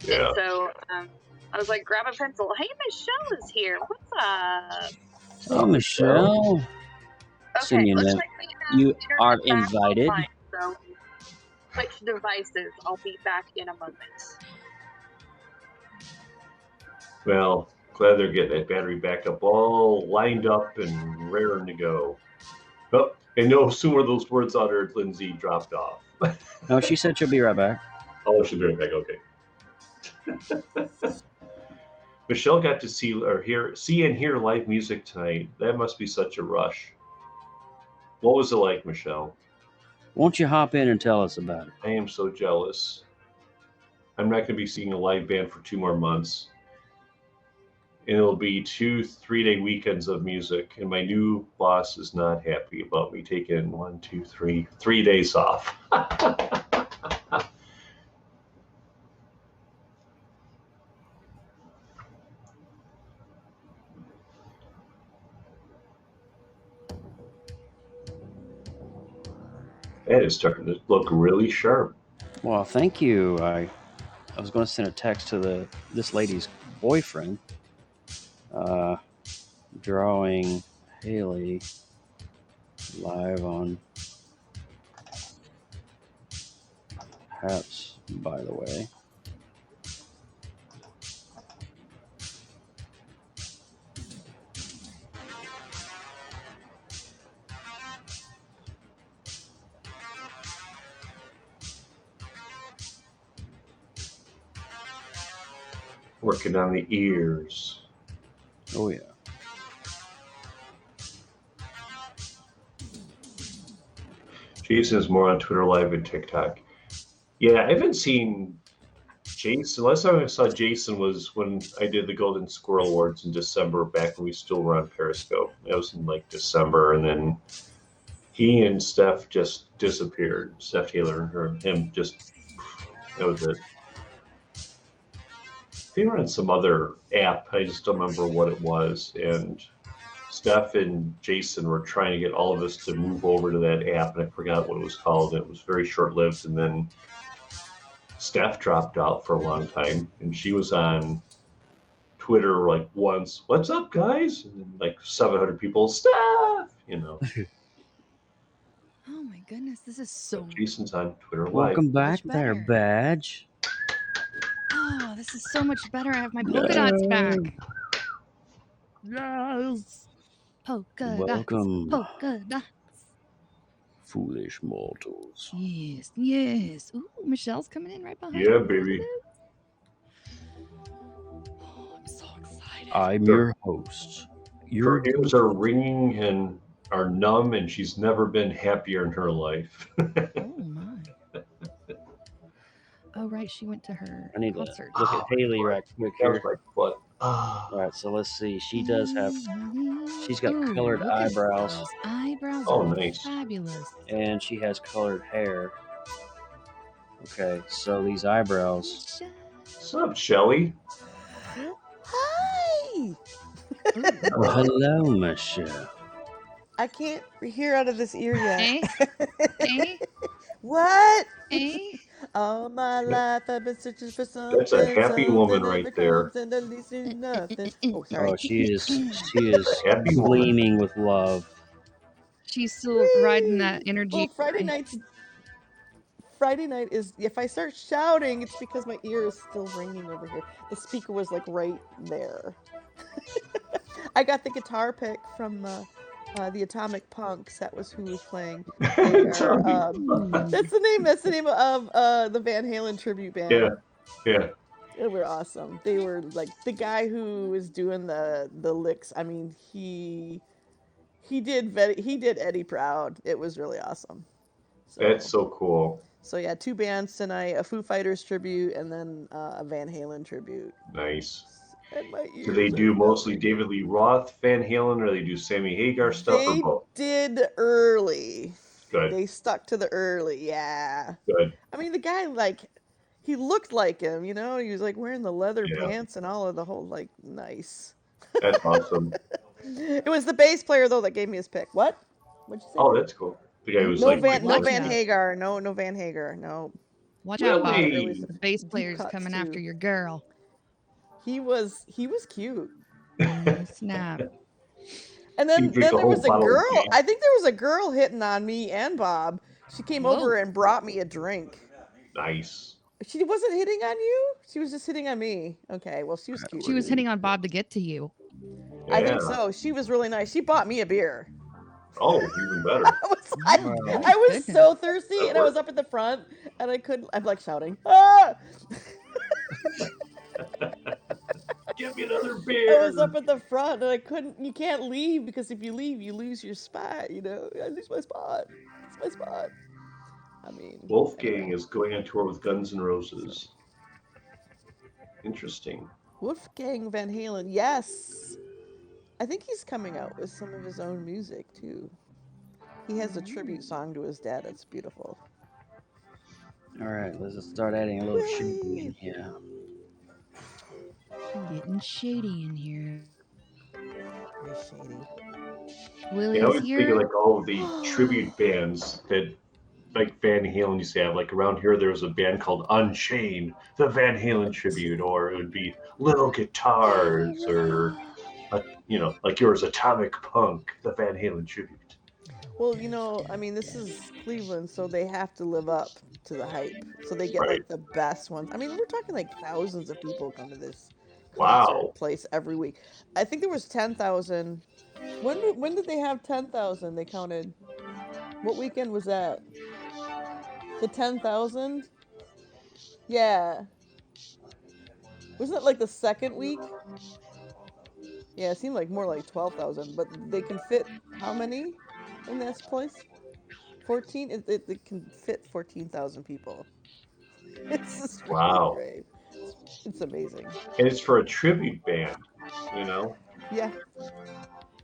Yeah. And so I was like, grab a pencil. Hey, Michelle is here. What's up? Oh, Michelle. Okay, looks like you are invited. Online, so switch devices. I'll be back in a moment. Well, glad they're getting that battery backup all lined up and raring to go. Oh, and no sooner those words uttered, Lindsay dropped off. No, she said she'll be right back. Oh, she'll be right back. Okay. Michelle got to see and hear live music tonight. That must be such a rush. What was it like, Michelle? Won't you hop in and tell us about it? I am so jealous. I'm not going to be seeing a live band for 2 more months. And it'll be 2-3 day weekends of music. And my new boss is not happy about me taking 3 days off. That is starting to look really sharp. Well, thank you. I was going to send a text to this lady's boyfriend, drawing Hayley live on Hats, by the way. Working on the ears. Oh, yeah. Jason is more on Twitter Live and TikTok. Yeah, I haven't seen Jason. Last time I saw Jason was when I did the Golden Squirrel Awards in December, back when we still were on Periscope. That was in like December, and then he and Steph just disappeared. Steph Taylor and him just, that was it. They were on some other app. I just don't remember what it was. And Steph and Jason were trying to get all of us to move over to that app, and I forgot what it was called. It was very short-lived, and then Steph dropped out for a long time, and she was on Twitter like once. What's up, guys? And like 700 people. Steph, you know. Oh my goodness, this is so Jason's on Twitter live. Welcome back much there, better. Badge. Oh, this is so much better. I have my polka dots back. Yes. Polka dots. Welcome, Polka dots. foolish mortals. Yes, yes. Ooh, Michelle's coming in right behind Yeah, me. baby. Oh, I'm so excited. I'm your host. Her ears are ringing and are numb, and she's never been happier in her life. Oh my. Oh right, she went to her I need to concert. look at Hayley right quick That was here. like, what? All right, so let's see. She does have. She's got Ooh, colored look at eyebrows. those eyebrows Oh, are nice. fabulous. And she has colored hair. Okay, so these eyebrows. What's up, Shelly? Hi! Oh, hello, Michelle. I can't hear out of this ear yet. Eh? What? Eh? All my life I've been searching for something. That's a happy woman something right never there. comes and at least there's nothing. Oh, sorry. Oh, she is Happy woman. gleaming with love. She's still riding that energy. Well, Friday night is, if I start shouting, it's because my ear is still ringing over here. The speaker was like right there. I got the guitar pick from the Atomic Punks. That was who was playing. That's the name of the Van Halen tribute band. Yeah. They were awesome. They were like the guy who was doing the licks. I mean, he did Eddie proud. It was really awesome. That's so cool. So yeah, 2 bands tonight: a Foo Fighters tribute and then a Van Halen tribute. Nice. And my Do they do mostly David Lee Roth, Van Halen, or they do Sammy Hagar stuff, They or both? did early. Good. They stuck to the early. Yeah. Good. I mean, the guy, like, he looked like him, you know? He was like wearing the leather Yeah. pants and all of the whole, like, nice. That's awesome. It was the bass player though that gave me his pick. What? What'd you say? Oh, that's cool. The guy who's no like, Van like Hagar. No Van Hagar. No. Watch out, Bob. Really? The bass player's cuts coming too. after your girl. He was cute. Snap. And then You drink a there whole was a bottle of girl. Jack. I think there was a girl hitting on me and Bob. She came Whoa. over and brought me a drink. Nice. She wasn't hitting on you? She was just hitting on me. Okay, well, she was cute. She was hitting on Bob to get to you. I think Yeah. so. She was really nice. She bought me a beer. Oh, even better. I was so thirsty, and I was up at the front, and I couldn't. I'm like shouting, "Ah!" Give me another beer. I was up at the front, and I couldn't. You can't leave because if you leave, you lose your spot. You know, I lose my spot. It's my spot. I mean, Wolfgang anyway. is going on tour with Guns N' Roses. Interesting. Wolfgang Van Halen. Yes, I think he's coming out with some of his own music too. He has a tribute song to his dad. It's beautiful. All right, let's just start adding a little shooting in here. Getting shady in here. Very shady. Willie's I was here. thinking like all of the tribute bands that like Van Halen used to have. Like around here, there was a band called Unchained, the Van Halen tribute, or it would be Little Guitars, or like yours, Atomic Punk, the Van Halen tribute. Well, you know, I mean, this is Cleveland, so they have to live up to the hype. So they get like the best ones. I mean, we're talking like thousands of people come to this concert place every week. I think there was 10,000. When did they have 10,000? They counted. What weekend was that? The 10,000? Yeah. Wasn't it like the second week? Yeah, it seemed like more like 12,000, but they can fit how many in this place? 14? It can fit 14,000 people. It's just really great. It's amazing. And it's for a tribute band, you know? Yeah.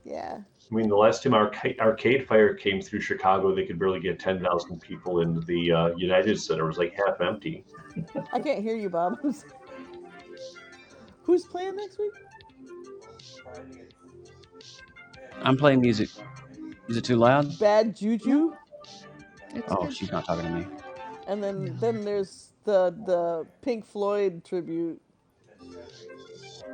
Yeah. I mean, the last time Arcade Fire came through Chicago, they could barely get 10,000 people into the United Center. It was like half empty. I can't hear you, Bob. Who's playing next week? I'm playing music. Is it too loud? Bad Juju. Oh, she's not talking to me. And then there's the Pink Floyd tribute.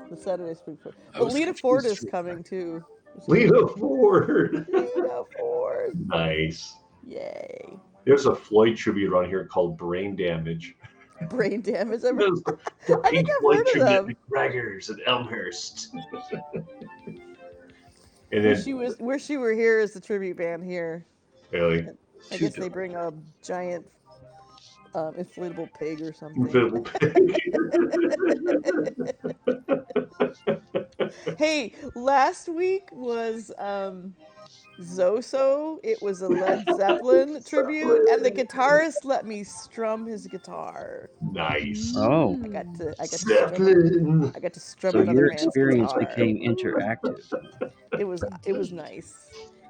The Saturday's Pink Floyd. I But was Lita Ford confused. is coming too. Lita Ford. Lita Ford. Nice. Yay. There's a Floyd tribute on here called Brain Damage. Brain damage. There's the I Pink think I've Floyd heard of tribute them. at McGregor's at Elmhurst. And Where then she were here is the tribute band here. Haley. I guess they bring a giant inflatable pig or something. Inflatable pig. Hey, last week was Zoso. It was a Led Zeppelin tribute, and the guitarist let me strum his guitar. Nice. Oh. I got to Zeppelin. strum So another your man's experience guitar. became interactive. It was nice.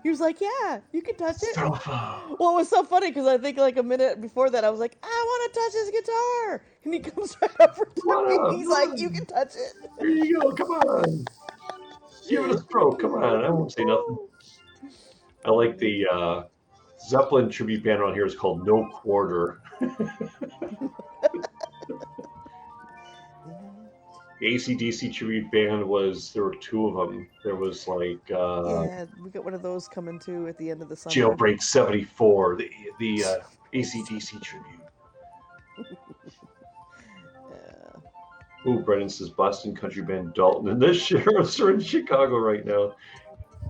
He was like, "Yeah, you can touch it." Sofa. Well, it was so funny because I think like a minute before that I was like, "I want to touch his guitar," and he comes right over to me. He's like, "You can touch it." Here you go. Come on. Give it a stroke. Come on. I won't say nothing. I like the Zeppelin tribute band on here is called No Quarter. The AC/DC tribute band there were two of them. There was like Yeah, we got one of those coming too at the end of the summer. Jailbreak 74, the AC/DC tribute. Ooh, Brennan says Boston country band Dalton and the Sheriffs are in Chicago right now.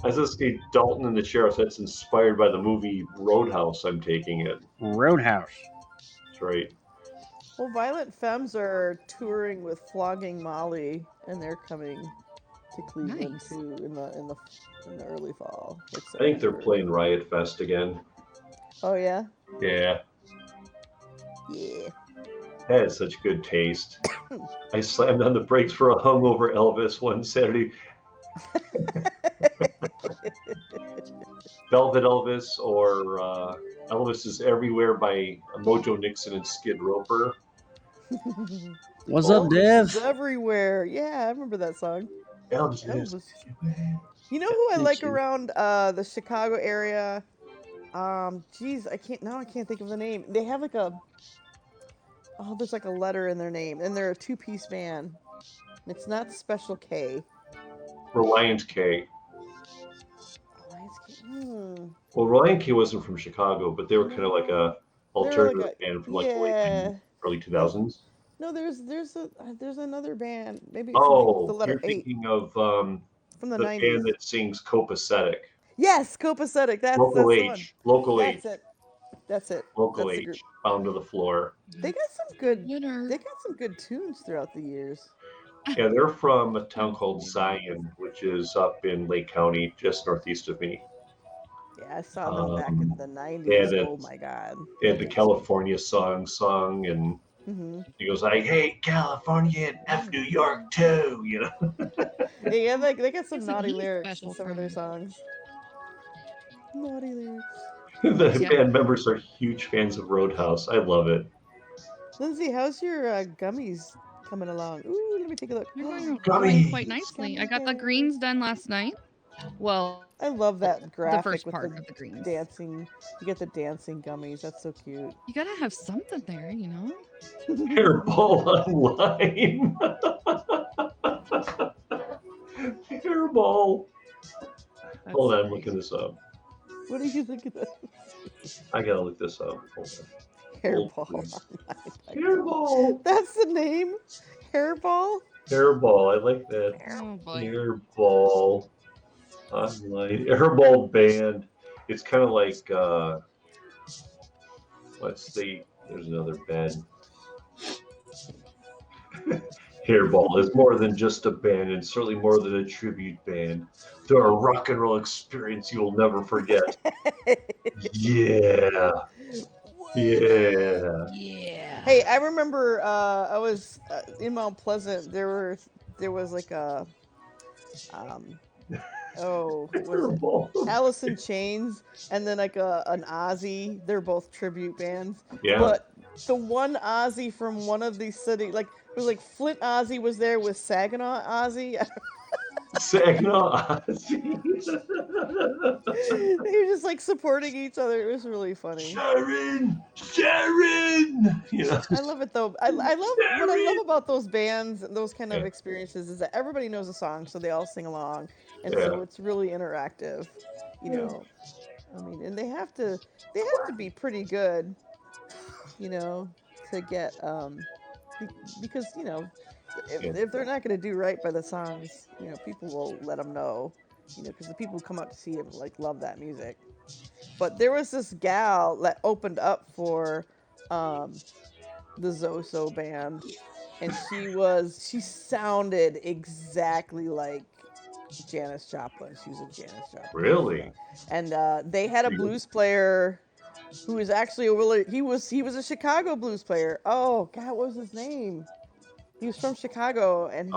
As I say, Dalton and the Sheriffs, that's inspired by the movie Roadhouse, I'm taking it. Roadhouse. That's right. Well, Violent Femmes are touring with Flogging Molly, and they're coming to Cleveland Nice. too in the early fall. Like I think they're September. playing Riot Fest again. Oh yeah. Yeah. Yeah. That is such good taste. I slammed on the brakes for a hungover Elvis one Saturday. Velvet Elvis or Elvis is Everywhere by Mojo Nixon and Skid Roper. What's up, Dev? Elvis is everywhere. Yeah, I remember that song. Elvis. Elvis. You know who I like around the Chicago area? Geez, I can't think of the name. They have like there's like a letter in their name, and they're a two-piece band. It's not Special K. Reliant K. Alliance K. Well, Reliant K wasn't from Chicago, but they were kind of like a alternative band from like the late early 2000s. No, there's another band. Maybe it's the letter you're 8 thinking of from the the 90s. band that sings Copacetic. Yes, Copacetic. That's Local the H. one. Local That's H. it. That's it. Local That's the H. group. Bound to the Floor. They got some good. Winner. They got some good tunes throughout the years. Yeah, they're from a town called Zion, which is up in Lake County, just northeast of me. Yeah, I saw them back in the 90s. Yeah, Oh my God. They had the California song, and he goes, "I hate California and F New York too," you know. Yeah, they got some It's like naughty he's lyrics special in some for of their me. songs. Naughty lyrics. The Yep. band members are huge fans of Roadhouse. I love it. Lindsay, how's your gummies coming along? Ooh, let me take a look. They're going Gummies. quite nicely. I got the Gummy greens done last night. Well, I love that graphic first with part the of the greens. dancing. You get the dancing gummies. That's so cute. You gotta have something there, you know? Hairball online. Hairball. Hold on, I'm looking this up. What do you think of that? I gotta look this up. Hold on. Hairball. Hairball. That's the name? Hairball? Hairball. I like that. Oh boy. Hairball online. Hairball band. It's kind of like there's another band. Hairball is more than just a band, and certainly more than a tribute band. They're a rock and roll experience you will never forget. Yeah. Yeah. Yeah. Hey, I remember I was in Mount Pleasant. There was like a what was Hairball. it? Alice in Chains, and then like an Ozzy. They're both tribute bands. Yeah. But the one Ozzy from one of these cities, like it was like Flint Ozzy was there with Saginaw Ozzy. Saginaw. They were just like supporting each other. It was really funny. Sharon. Yeah. I love it though. I love what I love about those bands, those kind of experiences, is that everybody knows a song, so they all sing along, and so it's really interactive. You know, I mean, and they have to be pretty good, you know, to get because you know, if they're not going to do right by the songs, you know, people will let them know, you know, because the people who come out to see them like love that music. But there was this gal that opened up for the Zoso band, and she sounded exactly like Janis Joplin. She was a Janis Joplin. Really? And they had a blues player who was actually he was a Chicago blues player. Oh God, what was his name? He was from Chicago, and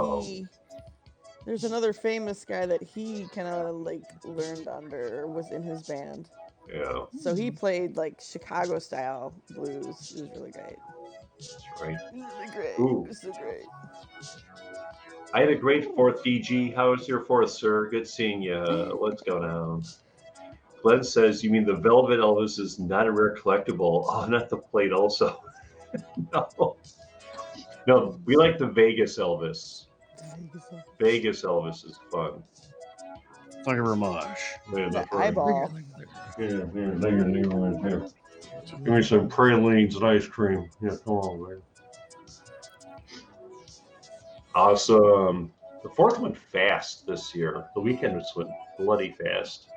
there's another famous guy that he kind of like learned under, was in his band. Yeah. So he played like Chicago style blues. It was really great. That's right. It was really great. Ooh. It was so great. I had a great 4th, DG. How was your 4th, sir? Good seeing you. What's going on? Glenn says, you mean the Velvet Elvis is not a rare collectible? Oh, not the plate also. No, we like the Vegas Elvis. Vegas Elvis is fun. Like a homage. Yeah, The that's right. eyeball. Yeah, thank you right there. Give me some pralines and ice cream. Yeah, come on, man. Awesome. The 4th went fast this year. The weekend went bloody fast.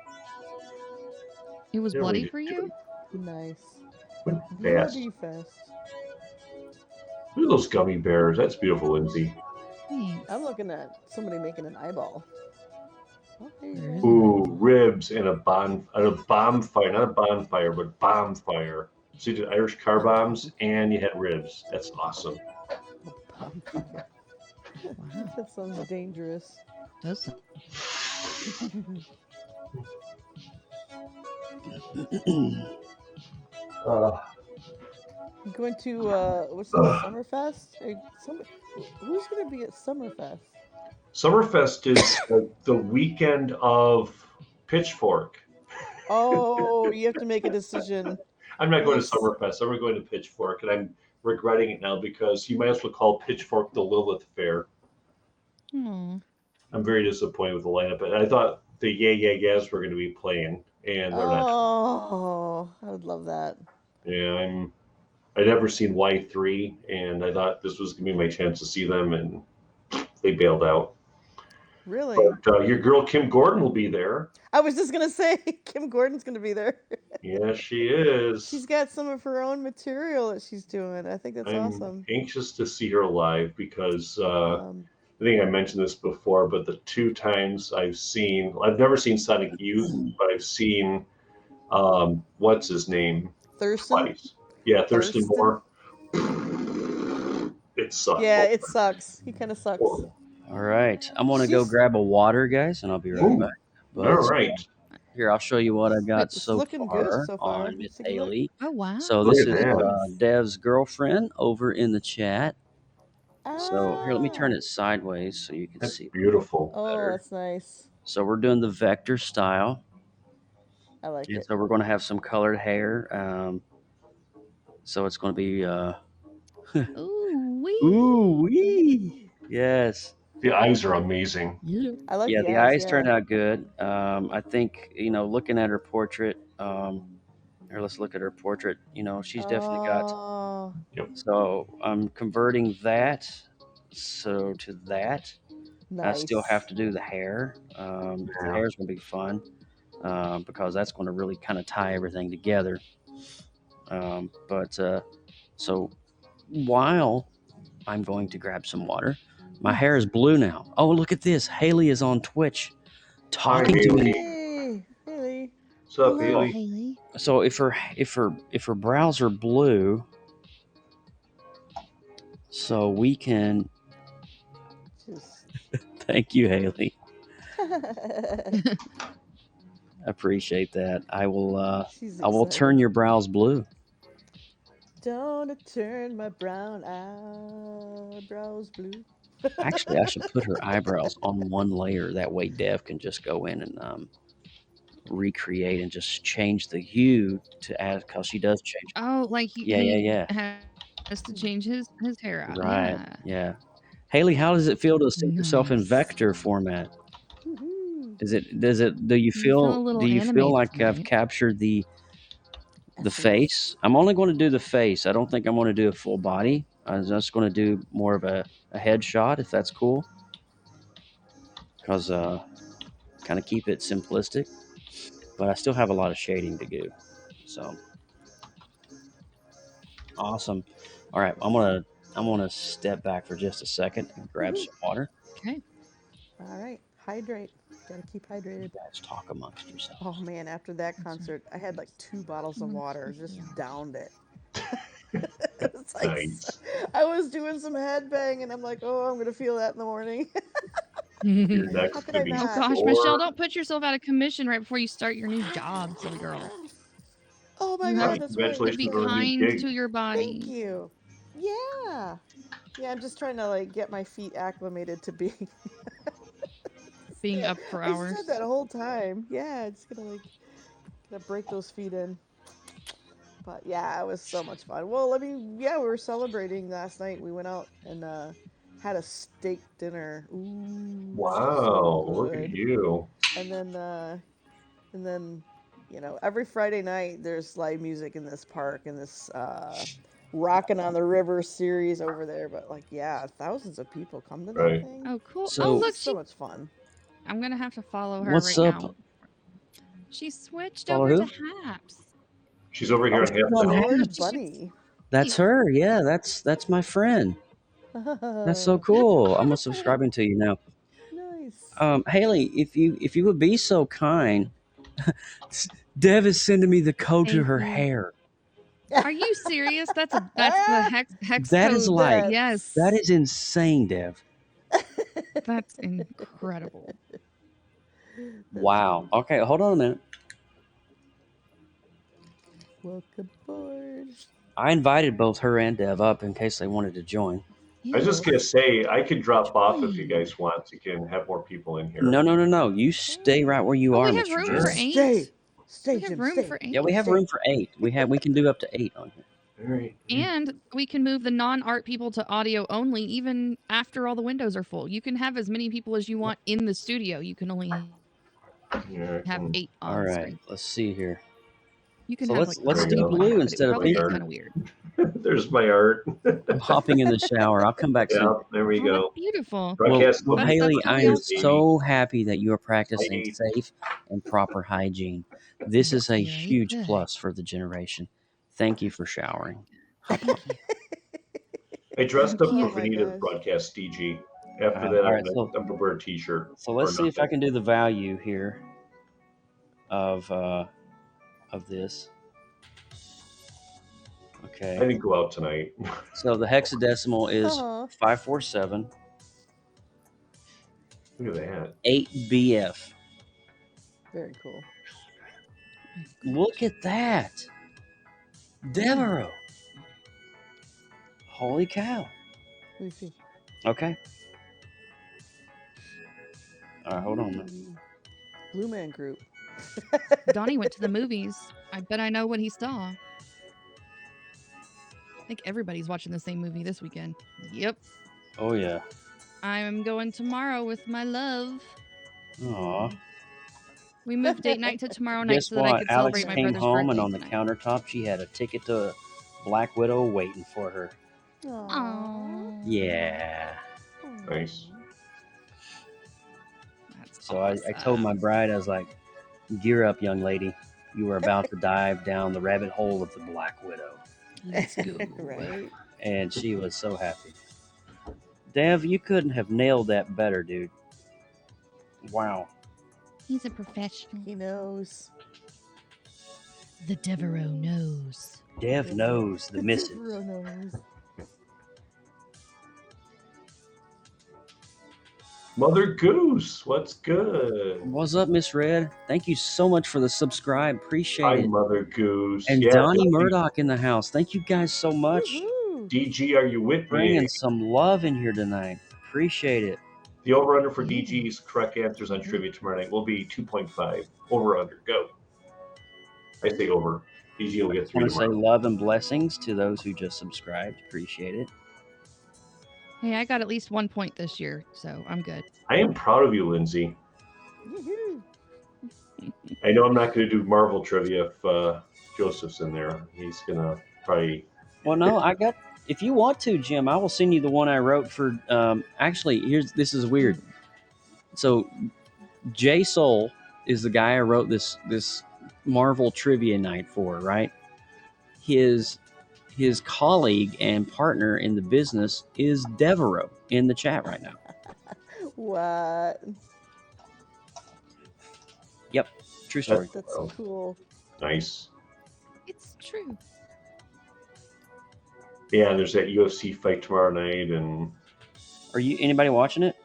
It was Yeah, bloody we for did. you? Nice. Went fast. Bloody fast. Look at those gummy bears. That's beautiful, Lindsay. Thanks. I'm looking at somebody making an eyeball. Okay. Ooh, ribs and a bonfire. Not a bonfire, but bonfire. So you did Irish car bombs and you had ribs. That's awesome. That sounds dangerous. Does You going to what's that, Summerfest? Who's going to be at Summerfest? Summerfest is the weekend of Pitchfork. Oh, you have to make a decision. I'm not going to Yes. Summerfest. I'm going to Pitchfork, and I'm regretting it now because you might as well call Pitchfork the Lilith Fair. Hmm. I'm very disappointed with the lineup. And I thought the Yeah Yeah Yeahs were going to be playing, and they're not. Oh, I would love that. Yeah, I'd never seen Y3, and I thought this was going to be my chance to see them, and they bailed out. Really? But your girl Kim Gordon will be there. I was just going to say, Kim Gordon's going to be there. Yes, she is. She's got some of her own material that she's doing. I think that's I'm awesome. anxious to see her live because I think I mentioned this before, but the 2 times I've never seen Sonic Youth, but I've seen, what's his name? Thurston? Twice. Yeah, Thurston Moore. It sucks. Yeah, it sucks. He kind of sucks. Horrible. All right. I'm going to go grab a water, guys, and I'll be right Ooh. back. But, All right. Here, I'll show you what I got It's so looking far, good so far. on Miss Take a look. Hayley. Oh, wow. So Look this at is that. Dev's girlfriend over in the chat. So here, let me turn Ah. it sideways so you can That's see beautiful. Oh, Better. that's nice. So we're doing the vector style. I like And it. so we're going to have some colored hair. So it's going to be Ooh, wee. ooh wee. Yes. The eyes are amazing. Yeah. I like Yeah, the the eyes, eyes yeah. turned out good. I think, looking at her portrait, here, let's look at her portrait. She's definitely got. Oh, So I'm converting that to that. nice. I still have to do the hair. The hair is going to be fun because that's going to really kind of tie everything together. So while I'm going to grab some water, my hair is blue now. Oh, look at this. Hayley is on Twitch talking to me. Hey, Haley. What's up, Hello, Haley? Hayley. So if her brows are blue, so we can. Just... Thank you, Hayley. Appreciate that. I will. She's I will excited. turn your brows blue. Don't turn my brown eyebrows blue. Actually, I should put her eyebrows on one layer. That way, Dev can just go in and recreate and just change the hue to add because she does change. Oh, like Yeah. he has to change his hair out. Right. Yeah. Yeah. Haley, how does it feel to see yourself in Nice. vector format? Woohoo. Do you You feel a feel little do you feel animated like I've tonight. captured the Essence. face? I'm only going to do the face. I don't think I'm going to do a full body. I'm just going to do more of a headshot if that's cool. Because kind of keep it simplistic, but I still have a lot of shading to do. So awesome. All right, I'm gonna step back for just a second and grab Woohoo. some water. Okay. All right, hydrate. Gotta keep hydrated. You guys talk amongst yourselves. Oh man, after that concert, I had like 2 bottles of water. Just downed it. It was like Nice. I was doing some headbang, and I'm like, oh, I'm gonna feel that in the morning. Your neck's How could gonna I be not? Oh gosh, sore. Michelle, don't put yourself out of commission right before you start your new job, silly girl. Oh my You god, have that's to right. Congratulations be on a new kind gig. to your body. Thank you. Yeah. Yeah, I'm just trying to like get my feet acclimated to being Being up for I hours. said that whole time. Yeah, it's gonna break those feet in. But yeah, it was so much fun. Well, we were celebrating last night. We went out and had a steak dinner. Ooh, Wow, so look at good. you. And then, every Friday night there's live music in this park and this Rockin' on the River series over there. But like, yeah, thousands of people come to that Right. thing. Oh, cool. So- Oh, It's look, so much fun. I'm gonna have to follow her What's right up? now. She switched Follow over who? to Haps. She's over here Oh, on she's half on now. half. Lord Bunny. That's her. Yeah, that's my friend. That's so cool. I'm subscribing to you now. Nice. Haley, if you would be so kind, Dev is sending me the code to Thank her you. hair. Are you serious? That's the hex That code. is like Yes. that is insane, Dev. That's incredible. Wow. Okay, hold on a minute. Welcome aboard. I invited both her and Dev up in case they wanted to join. I was just gonna say I could drop off if you guys want. You can have more people in here. No. You stay right where you Oh, are, we have Mr. room Jim. for 8. Stay, We have Jim, room stay. for 8. Yeah, we have room for 8. We can do up to 8 on here. All right. And we can move the non-art people to audio only even after all the windows are full. You can have as many people as you want in the studio. You can only Yeah. have 8 on All right, screen. let's see here. You can So have let's like 30 do people, blue but it instead of probably pink. be kind of weird. There's my art. I'm hopping in the shower. I'll come back soon. Yeah, there we Oh, go. that's beautiful. Broadcast Well, That's Haley, so I am awesome. so happy that you are practicing Hey. safe and proper hygiene. This is a Very huge good. plus for the generation. Thank you for showering. Thank you. I dressed up Oh for my Vanita gosh. broadcast DG. After All that, right, I'm gonna wear a T-shirt. So let's or see if I nothing. can do the value here of this. I Okay. didn't go out tonight. So the hexadecimal is Aw. 547 Look at that. 8BF. Very cool. Look at that. Devereaux. Holy cow. Let me see. Okay. All right, hold on. Ooh. Blue Man Group. Donnie went to the movies. I bet I know what he saw. I think everybody's watching the same movie this weekend. Yep. Oh, yeah. I'm going tomorrow with my love. Aw. We moved date night to tomorrow night Guess so that I what? could Alex celebrate my came brother's home and birthday on the tonight. countertop, she had a ticket to Black Widow waiting for her. Aww. Yeah. Nice. That's So I told my bride, I was like, gear up, young lady. You are about to dive down the rabbit hole of the Black Widow. Let's go. Right. And she was so happy. Dev, you couldn't have nailed that better, dude. Wow. He's a professional. He knows. The Devereaux knows. Dev knows the misses. Devereaux knows. Mother Goose, what's good? What's up, Miss Red? Thank you so much for the subscribe. Appreciate Hi, it. Mother Goose. And Yeah, Donnie Murdoch in the house. Thank you guys so much. Woohoo. DG, are you with me? Bringing some love in here tonight. Appreciate it. The over-under for DG's correct answers on trivia tomorrow night will be 2.5. Over-under. Go. I say over. DG will get I 3 want to say tomorrow. love and blessings to those who just subscribed. Appreciate it. Hey, I got at least 1 point this year, so I'm good. I am proud of you, Lindsay. Woohoo. I know I'm not going to do Marvel trivia if Joseph's in there. He's going to probably... Well, no, I got. If you want to, Jim, I will send you the one I wrote for. Actually, this is weird. So, Jay Soul is the guy I wrote this Marvel trivia night for. Right. His colleague and partner in the business is Devereaux in the chat right now. What? Yep, true story. That's cool. Nice. It's true. Yeah, and there's that UFC fight tomorrow night, and... Are you anybody watching it?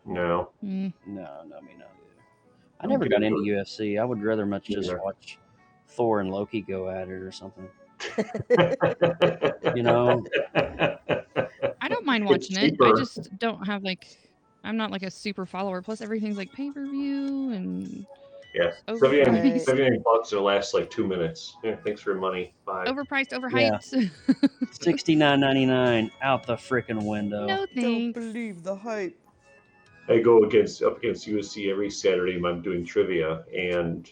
No. Mm. No, me not. I never got into UFC. I would rather much just watch Thor and Loki go at it or something. You know, I don't mind watching it. I just don't have I'm not like a super follower. Plus, everything's like pay-per-view and yeah, overpriced. $79 will last like 2 minutes. Yeah, thanks for your money. Bye. Overpriced, overhyped. Yeah. $69.99 out the freaking window. No Don't thanks. believe the hype. I go up against USC every Saturday when I'm doing trivia, and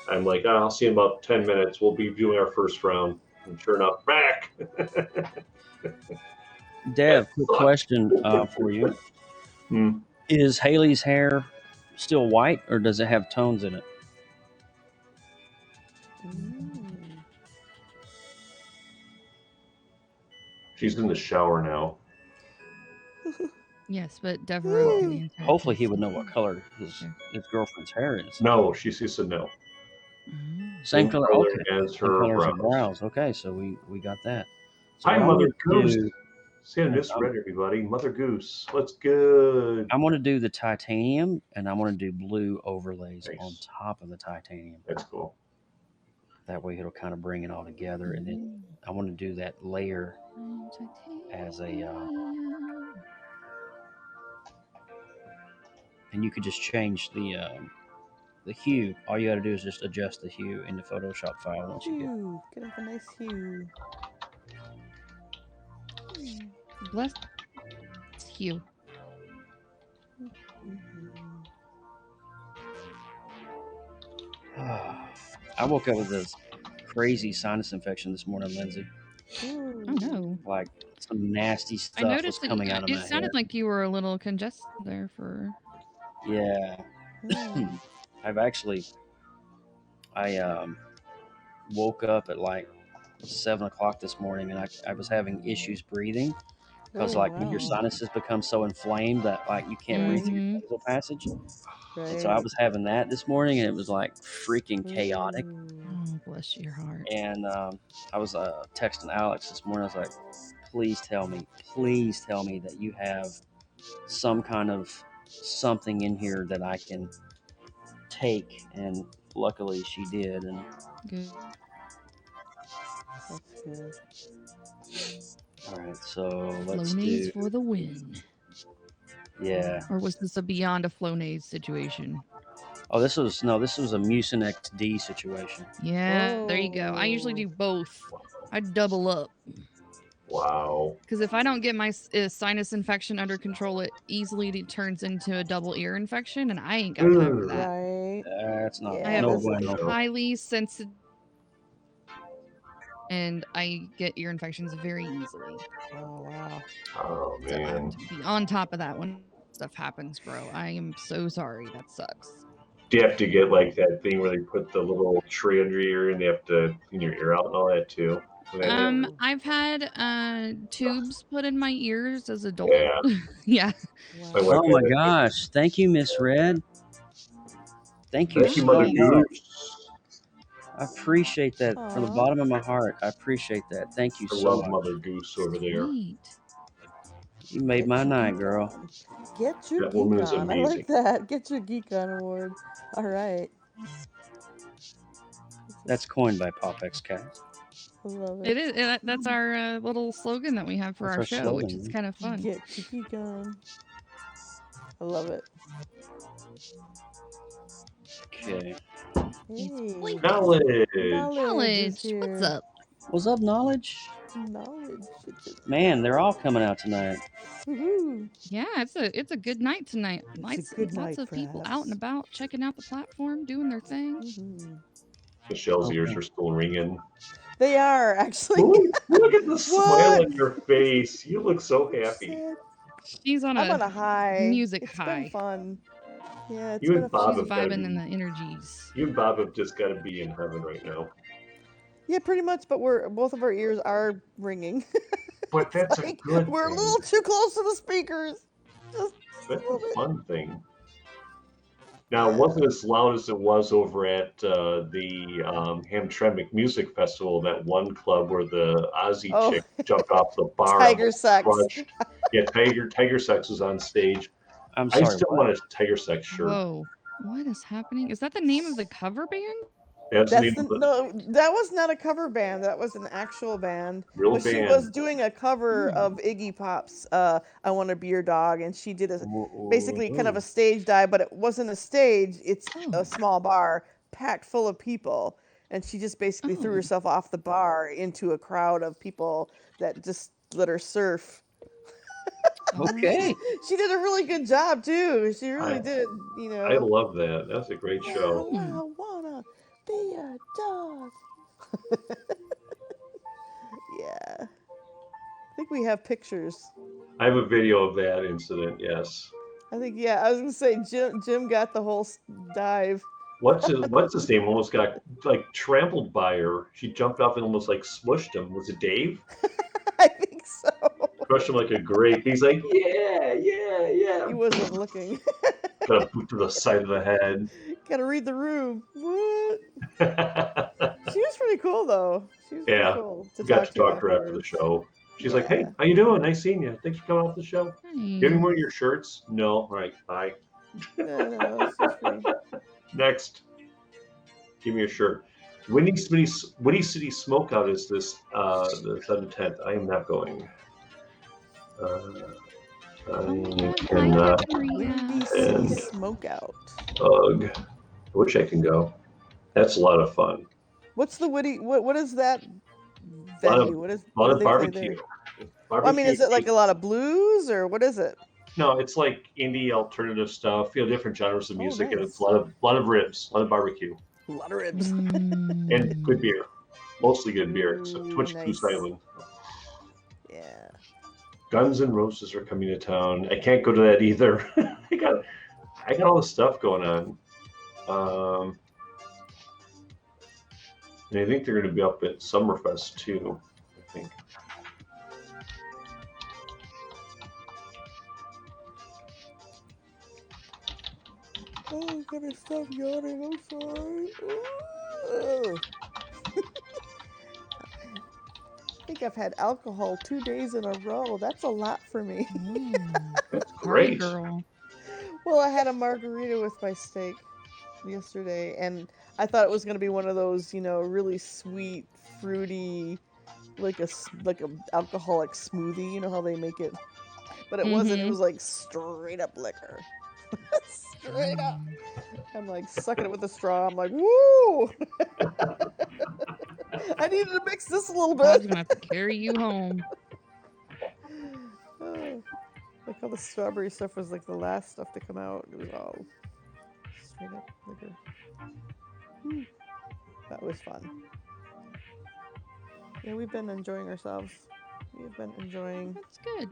I'm like, I'll see in about 10 minutes. We'll be doing our first round. And sure enough, back. Dev, quick question for you. Is Hayley's hair still white, or does it have tones in it? She's in the shower now. Yes, but Devereaux can answer. Hopefully he would know what color his girlfriend's hair is. No, she said no. Same color as her brows. Okay, so we got that. So hi, Mother Goose. See, I misread everybody. Mother Goose. What's good? I'm going to do the titanium, and I'm going to do blue overlays on top of the titanium. That's cool. That way it'll kind of bring it all together. And then I want to do that layer as a... and you could just change the hue. All you got to do is just adjust the hue in the Photoshop file once you get a nice hue. Bless you. I woke up with this crazy sinus infection this morning, Lindsay. Oh no! Like some nasty stuff was coming out of my head. It sounded like you were a little congested there for. Yeah. I woke up at like 7 o'clock this morning, and I was having issues breathing because when your sinuses become so inflamed that like you can't breathe through your nasal passage. Right. And so I was having that this morning, and it was like freaking chaotic. Oh, bless your heart. And I was texting Alex this morning. I was like, please tell me that you have some kind of something in here that I can take. And luckily she did. And good. That's good. All right, so let's Flonase do for the win. Yeah. Or was this a beyond a Flonase situation? Oh, this was a Mucinex D situation. Yeah, there you go. I usually do both. I double up. Wow. Because if I don't get my sinus infection under control, it easily turns into a double ear infection, and I ain't got time for that. Right. That's not. I have highly sensitive, and I get ear infections very easily. Oh wow. Oh man. So I have to be on top of that when stuff happens, bro. I am so sorry. That sucks. Do you have to get like that thing where they put the little tray under your ear and they have to clean your ear out and all that too? I've had tubes put in my ears as adult. Yeah. Yeah. Wow. Oh my gosh! Thank you, Miss Red. Thank you so Mother much. I appreciate that from the bottom of my heart. I appreciate that. Thank you so much. Mother Goose over there. You made my night, girl. Get your geek on. I like that. Get your geek on award. All right. That's coined by PopXcast. love It it. is. That's our little slogan that we have for That's our our show, which slogan, is yeah. kind of fun. Get your geek on. I love it. Okay. Hey, Knowledge. knowledge is College, here. what's up? What's up, Knowledge? Knowledge. Man, they're all coming out tonight. Woohoo. Yeah, it's a good night tonight. It's a good Lots night, of people out and perhaps. about, checking out the platform, doing their thing. Mhm. Michelle's ears Okay. are still ringing. They are actually. Ooh, look at the smile What? on your face. You look so happy. Sad. She's on I'm on a a high. music It's high. been fun. Yeah, it's You been and a Bob She's fun. have got to vibing in be. the energies. You and Bob have just got to be in heaven right now. Yeah, pretty much. But both of our ears are ringing. But that's a Like, good we're a thing. little too close to the speakers. Just a That's little a bit. fun thing. Now, it wasn't as loud as it was over at the Hamtramck Music Festival, that one club where the Aussie Oh. chick jumped off the bar. Tiger almost sex. crushed. Yeah, Tiger Sex was on stage. I'm I sorry. still What? want a Tiger Sex shirt. Whoa, what is happening? Is that the name of the cover band? That's the That's name the of the no. That was not a cover band. That was an actual band. real But she band. was doing a cover Hmm. of Iggy Pop's "I Want to Be Your Dog," and she did basically kind of a stage dive, but it wasn't a stage. It's Oh. a small bar packed full of people, and she just basically threw Oh. herself off the bar into a crowd of people that just let her surf. Okay. She did a really good job too. She really did. You know. I love that. That's a great show. I wanna be a dog. Yeah. I think we have pictures. I have a video of that incident, yes. I think, yeah, I was gonna say Jim got the whole dive. What's his name? Almost got like trampled by her. She jumped off and almost like smushed him. Was it Dave? I think so. Crushed him like a grape. He's like, yeah. He wasn't looking. Got a boot to the side of the head. Gotta read the room. What? She was pretty cool though. She was pretty Yeah. cool to Got to talk to her after the afterwards. show. She's like, hey, Yeah. how you doing? Nice seeing you. Thanks for coming off the show. Hey. You have any more of your shirts? No. All right, bye. No, it's just pretty. Next. Give me a shirt. Windy City Smokeout is this the 10th. I am not going. I cannot. Windy City And- Smokeout. Ugh. I wish I can go. That's a lot of fun. What's the Woody? What is that Lot of- venue? What is? A lot what of do they play barbecue. there? Well, I mean, is it like a lot of blues or what is it? No, it's like indie alternative stuff. Different genres of Oh, music, and nice. it's a lot of ribs, a lot of barbecue, A lot of ribs. and good beer. Mostly good beer. So too much Ooh, Goose nice. Island. Yeah. Guns N' Roses are coming to town. I can't go to that either. I got all this stuff going on. And I think they're going to be up at Summerfest too. I think. Oh, I'm gonna stop yawning. I'm sorry. Ooh. I think I've had alcohol 2 days in a row. That's a lot for me. That's Party great. girl. Well, I had a margarita with my steak yesterday, and I thought it was gonna be one of those, really sweet, fruity, like a alcoholic smoothie. You know how they make it, but it wasn't. It Mhm. was like straight up liquor. Straight up. I'm like sucking it with a straw. I'm like, woo! I needed to mix this a little I was bit. gonna have to carry you home. Oh, like how the strawberry stuff was like the last stuff to come out. It was all straight up liquor. That was fun. Yeah, we've been enjoying ourselves. We've been enjoying That's good.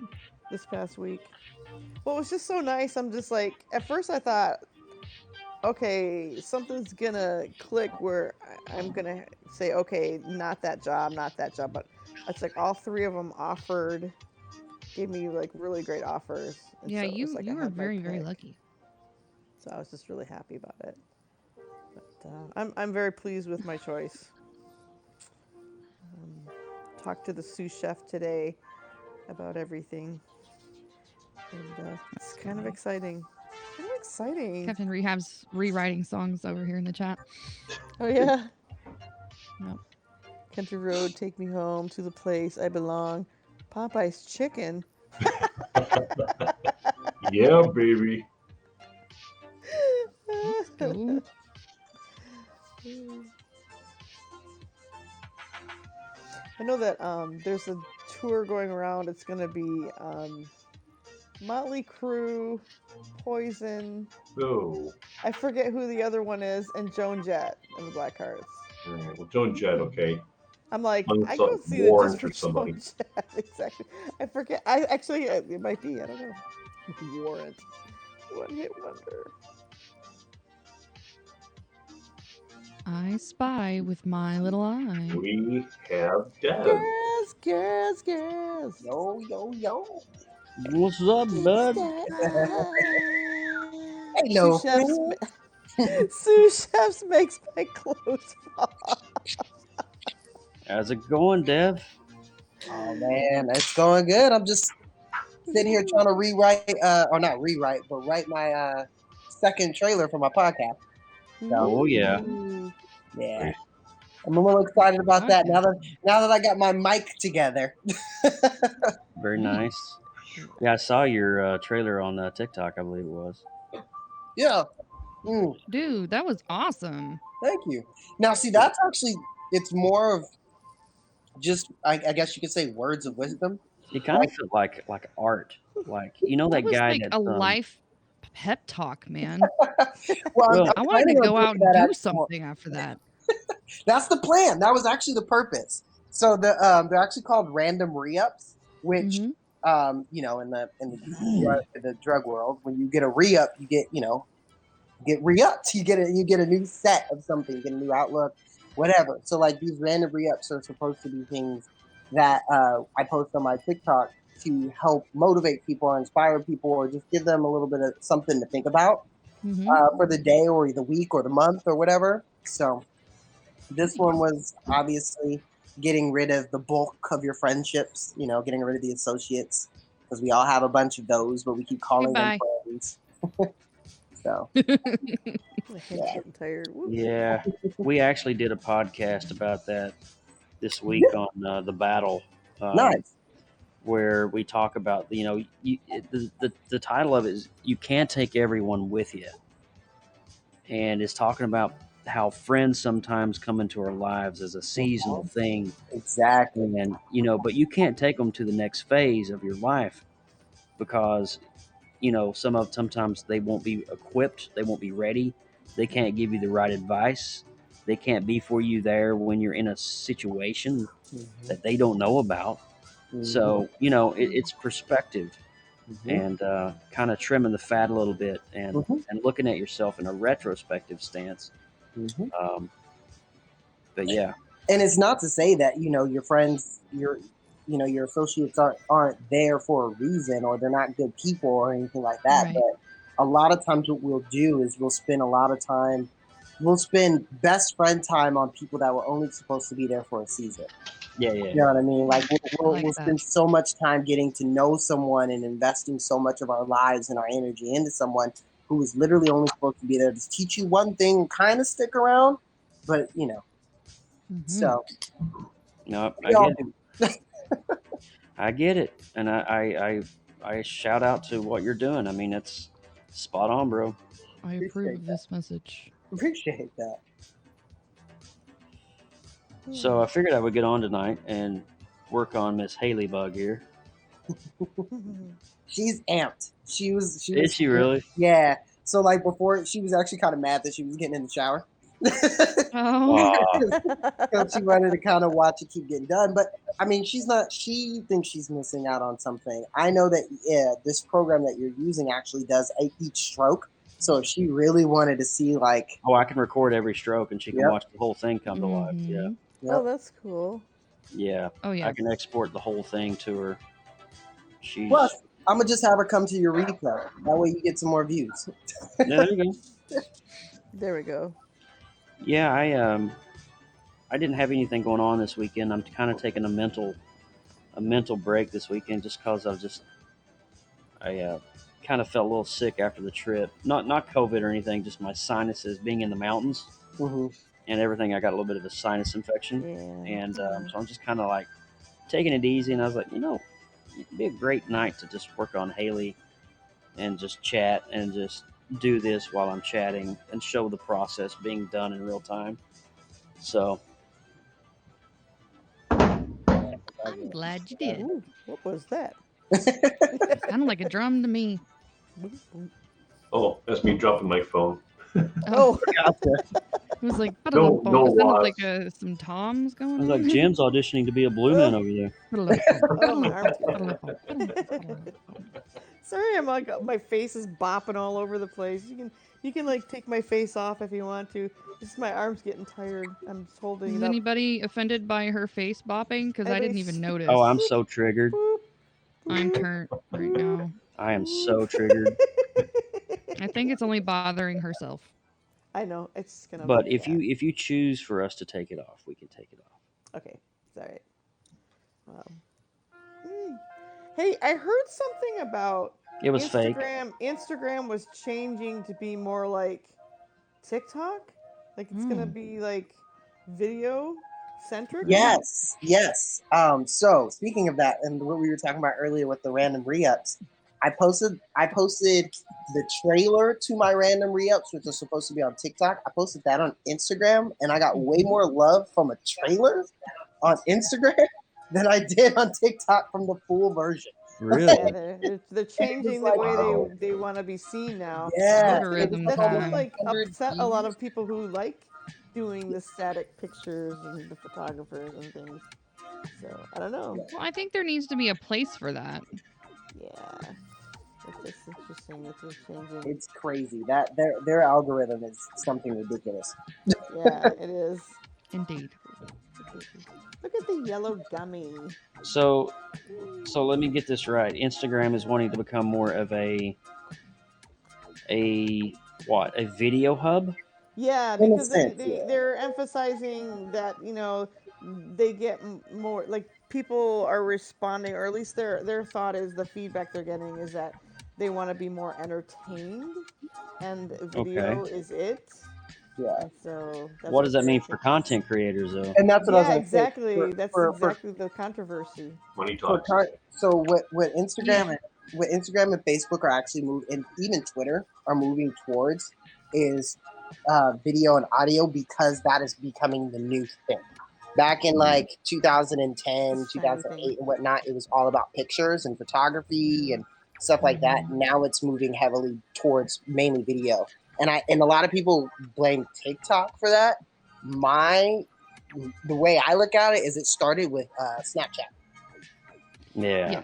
this past week. Well, it was just so nice. I'm just like, at first I thought, okay, something's gonna click where I'm gonna say, okay, not that job. But it's like all three of them gave me like really great offers. And Yeah, so it you was like I were had my very, very pick. lucky. So I was just really happy about it. But I'm very pleased with my choice. Talked to the sous chef today about everything, and it's kind of exciting. Kind of exciting. Captain Rehab's rewriting songs over here in the chat. Oh yeah. Yep. Country road, take me home to the place I belong. Popeye's chicken. Yeah, baby. Go. I know that there's a tour going around. It's gonna be Motley Crue, Poison. Oh. I forget who the other one is, and Joan Jett and the Blackhearts. All right. Well, Joan Jett, okay. I'm like, Unless I go it's see it Warren just for or somebody. Joan Jett. Exactly. I forget. I actually, it might be. I don't know. Warrant. One hit wonder. I spy with my little eye. We have Deb. Girls, girls, girls. Yo, yo, yo. What's up, bud? Hello. Sous chefs makes my clothes fall. How's it going, Dev? Oh man, it's going good. I'm just sitting here trying to write my second trailer for my podcast. Oh yeah. Yeah. I'm a little excited about that now that I got my mic together. Very nice. Yeah, I saw your trailer on TikTok, I believe it was. Yeah. Mm, Dude, that was awesome. thank you. Now, see, that's actually, it's more of just, I guess you could say, words of wisdom. It kind of felt like art. Like, you know, that was guy like that a life pep talk, man. Well, I wanted to go out and do something after that. That's the plan. That was actually the purpose. So they're actually called random re-ups, which you know, in the drug world, when you get a re-up, you get re-upped. You get a new set of something, you get a new outlook, whatever. So like these random re-ups are supposed to be things that I post on my TikTok to help motivate people or inspire people or just give them a little bit of something to think about for the day or the week or the month or whatever. So this one was obviously getting rid of the bulk of your friendships, you know, getting rid of the associates, because we all have a bunch of those, but we keep calling them friends. So, yeah. Tired. Yeah, we actually did a podcast about that this week on The Battle. Nice. Where we talk about, you know, the title of it is You Can't Take Everyone With You. And it's talking about how friends sometimes come into our lives as a seasonal thing. Exactly. And, you know, but you can't take them to the next phase of your life because, you know, sometimes they won't be equipped, they won't be ready, they can't give you the right advice, they can't be for you there when you're in a situation that they don't know about. So, you know, it's perspective and kind of trimming the fat a little bit and looking at yourself in a retrospective stance. But yeah. And it's not to say that, you know, your friends, your associates aren't there for a reason or they're not good people or anything like that. Right. But a lot of times what we'll do is we'll spend best friend time on people that were only supposed to be there for a season. Yeah. You know what I mean? Like we'll that. spend so much time getting to know someone and investing so much of our lives and our energy into someone who is literally only supposed to be there to teach you one thing, kind of stick around, but you know. So no, I get it. I get it, and I shout out to what you're doing. I mean, it's spot on, bro. I approve of this message. Appreciate that. So I figured I would get on tonight and work on Miss Hayley Bug here. She's amped. Is she really? Yeah. So like before, she was actually kind of mad that she was getting in the shower. So she wanted to kind of watch it keep getting done. But I mean, she thinks she's missing out on something. I know that this program that you're using actually does each stroke. So if she really wanted to see like, I can record every stroke and she can watch the whole thing come to life. Yeah. Oh, that's cool. Yeah. Oh yeah. I can export the whole thing to her. Plus, I'm gonna just have her come to your replay. That way you get some more views. Yeah, there you go. There we go. Yeah, I didn't have anything going on this weekend. I'm kind of taking a mental break this weekend just because I kind of felt a little sick after the trip. Not COVID or anything, just my sinuses being in the mountains. and everything. I got a little bit of a sinus infection, and so I'm just kind of like taking it easy. And I was like, it'd be a great night to just work on Hayley and just chat and just do this while I'm chatting and show the process being done in real time. So I'm glad you did. Ooh, what was that? It sounded like a drum to me. Oh, that's me dropping my phone. Oh, It was like, No, it sounded Roz. like some toms I going was on. like, Jim's auditioning to be a blue man over there. oh my arms. Sorry, I'm like my face is bopping all over the place. You can like take my face off if you want to. Just my arms getting tired. I'm just holding Is it up. anybody offended by her face bopping? Because I didn't even notice. Oh, I'm so triggered. I'm turned right now. I am so triggered. I think it's only bothering herself. I know it's gonna. But if you choose for us to take it off, we can take it off. Okay, it's all right. Hey, I heard something about It was fake. Instagram was changing to be more like TikTok. Like it's gonna be like video centric. Yes. So speaking of that, and what we were talking about earlier with the random re-ups, I posted the trailer to my random re-ups, which was supposed to be on TikTok. I posted that on Instagram, and I got way more love from a trailer on Instagram than I did on TikTok from the full version. Really? Yeah, they're changing the way they want to be seen now. Yeah, Algorithm That's time. gonna like upset a lot of people who like doing the static pictures and the photographers and things. So I don't know. Well, I think there needs to be a place for that. Yeah, it's interesting that they're changing. It's crazy that their algorithm is something ridiculous. Yeah, it is. Indeed. Look at the yellow gummy. So let me get this right. Instagram is wanting to become more of a video hub? Yeah, because they're emphasizing that they get more like people are responding, or at least their thought is the feedback they're getting is that they want to be more entertained, and video is it. Yeah. And so what does that mean for content creators, though? And that's what I was going to say. exactly. That's exactly the controversy. Money talks. So what Instagram and Facebook are actually moving, and even Twitter are moving towards, is video and audio, because that is becoming the new thing. Back in like 2010, 2008 and whatnot, it was all about pictures and photography and stuff like that. Now it's moving heavily towards mainly video. And a lot of people blame TikTok for that. The way I look at it is it started with Snapchat. Yeah.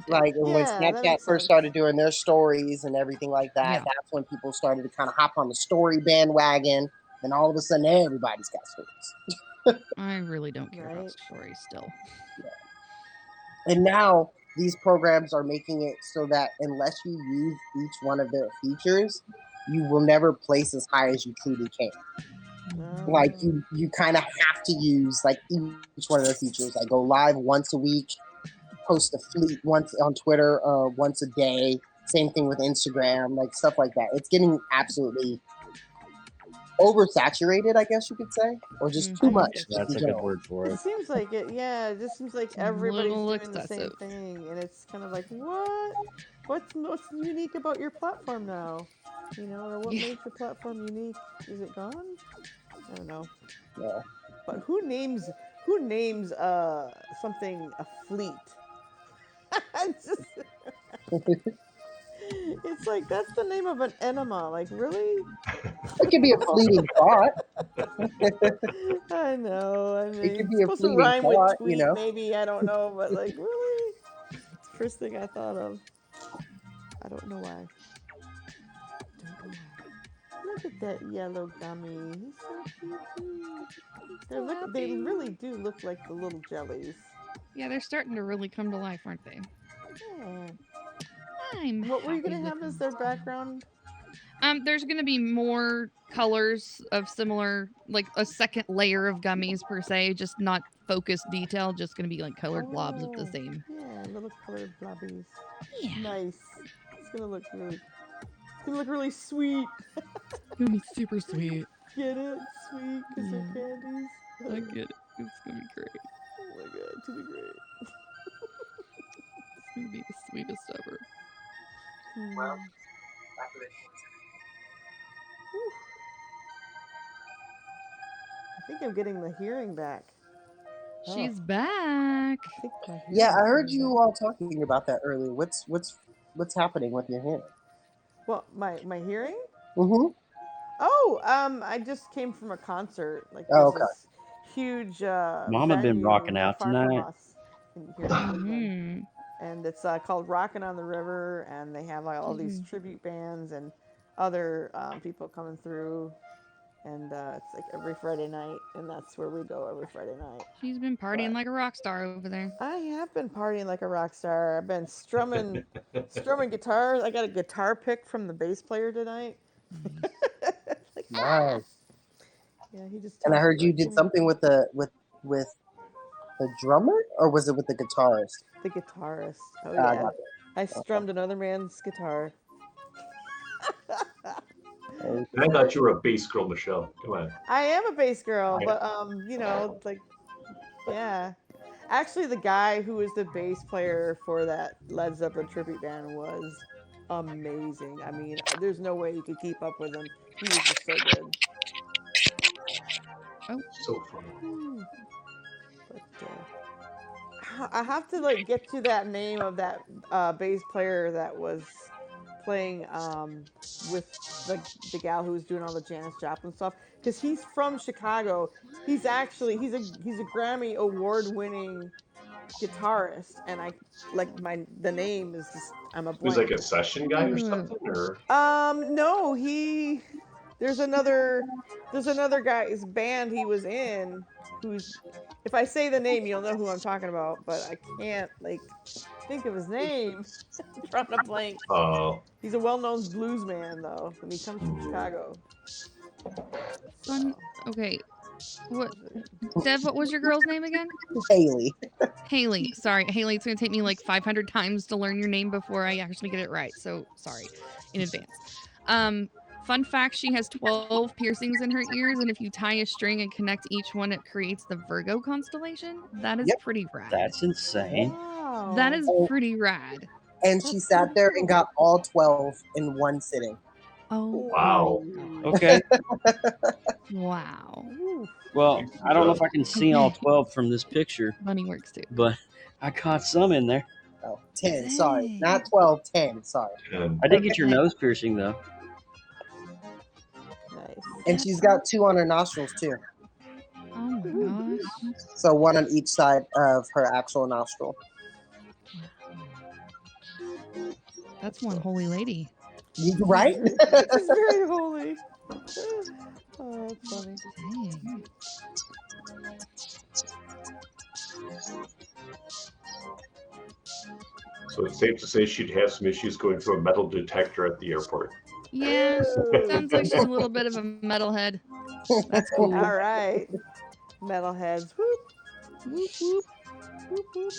Like when Snapchat first started doing their stories and everything like that, that's when people started to kind of hop on the story bandwagon. Then all of a sudden, everybody's got stories. I really don't care about stories still. Yeah. And now these programs are making it so that unless you use each one of their features, you will never place as high as you truly can. Like you kind of have to use like each one of their features. I go live once a week, post a fleet once on Twitter, once a day. Same thing with Instagram, like stuff like that. It's getting absolutely oversaturated, I guess you could say, or just too much. That's a good word for it. It seems like it. Yeah, it just seems like everybody's doing the same thing, and it's kind of like, what's unique about your platform now? Or what makes your platform unique? Is it gone? I don't know. Yeah. But who names something a fleet? It's like that's the name of an enema. Like, really? It could be a fleeting thought. I know. I mean, it could be it's supposed to rhyme with tweet, maybe. I don't know, but like, really, it's the first thing I thought of. I don't know why. Look at that yellow gummy. He's so cute. They really do look like the little jellies. Yeah, they're starting to really come to life, aren't they? Yeah. What were you going to have as their background? There's going to be more colors of similar, like a second layer of gummies per se, just not focused detail, just going to be like colored blobs of the same. Yeah, little colored blobbies. Yeah. Nice. It's going to look really sweet. It's going to be super sweet. Get it? Sweet, because they're candies. I get it. It's gonna be great. Oh my god, it's gonna be great. It's gonna be the sweetest ever. Well, I think I'm getting the hearing back. She's back. I think my yeah, I hearing's heard coming you back. all talking about that earlier. What's happening with your hearing? Well, my hearing? Mm-hmm. Oh, I just came from a concert. Like Oh, there's okay. this huge Mama been venue rocking not out far from tonight. us here in Cleveland. Mhm. And it's called Rockin' on the River, and they have all these tribute bands and other people coming through, and it's like every Friday night, and that's where we go every Friday night. She's been partying But like a rock star over there. I have been partying like a rock star. I've been strumming guitars. I got a guitar pick from the bass player tonight. Like, Nice. yeah, he just. And I told me, heard you like, did "Come something with the drummer, or was it with the guitarist? The guitarist. Oh I yeah. got I strummed another man's guitar. it. And I thought you were a bass girl, Michelle. Come on. I am a bass girl, Yeah. but you know, like, yeah. Actually, the guy who was the bass player for that Led Zeppelin tribute band was amazing. I mean, there's no way you could keep up with him. He was just so good. So funny. But I have to like get to that name of that bass player that was playing with the gal who was doing all the Janis Joplin stuff, because he's from Chicago. He's a Grammy award winning guitarist, and I like the name is just I'm a He was blank. like a session guy or something, or No, there's another guy's band he was in who's, if I say the name you'll know who I'm talking about, but I can't like think of his name. I'm drawing a blank. He's a well-known blues man though, and he comes from Chicago. Okay. What, Dev, what was your girl's name again? Hayley. Hayley. Sorry, Hayley, it's going to take me like 500 times to learn your name before I actually get it right. So sorry in advance. Fun fact, she has 12 piercings in her ears, and if you tie a string and connect each one, it creates the Virgo constellation. That is pretty rad. That's insane. Wow. That is pretty rad. And she sat there and got all 12 in one sitting. Oh. Wow. Okay. Wow. Well, I don't know if I can see all 12 from this picture. Bunny works too. But I caught some in there. Oh, 10, sorry. Not 12, 10, sorry. I did get your nose piercing, though. Nice. And she's got 2 on her nostrils, too. Oh my gosh. So 1 on each side of her actual nostril. That's one holy lady. Right? She's very holy. Oh, that's funny. Dang. So it's safe to say she'd have some issues going through a metal detector at the airport. Yeah, sounds like she's a little bit of a metalhead. That's cool. All right. Metalheads. Whoop. Whoop, whoop. Whoop, whoop.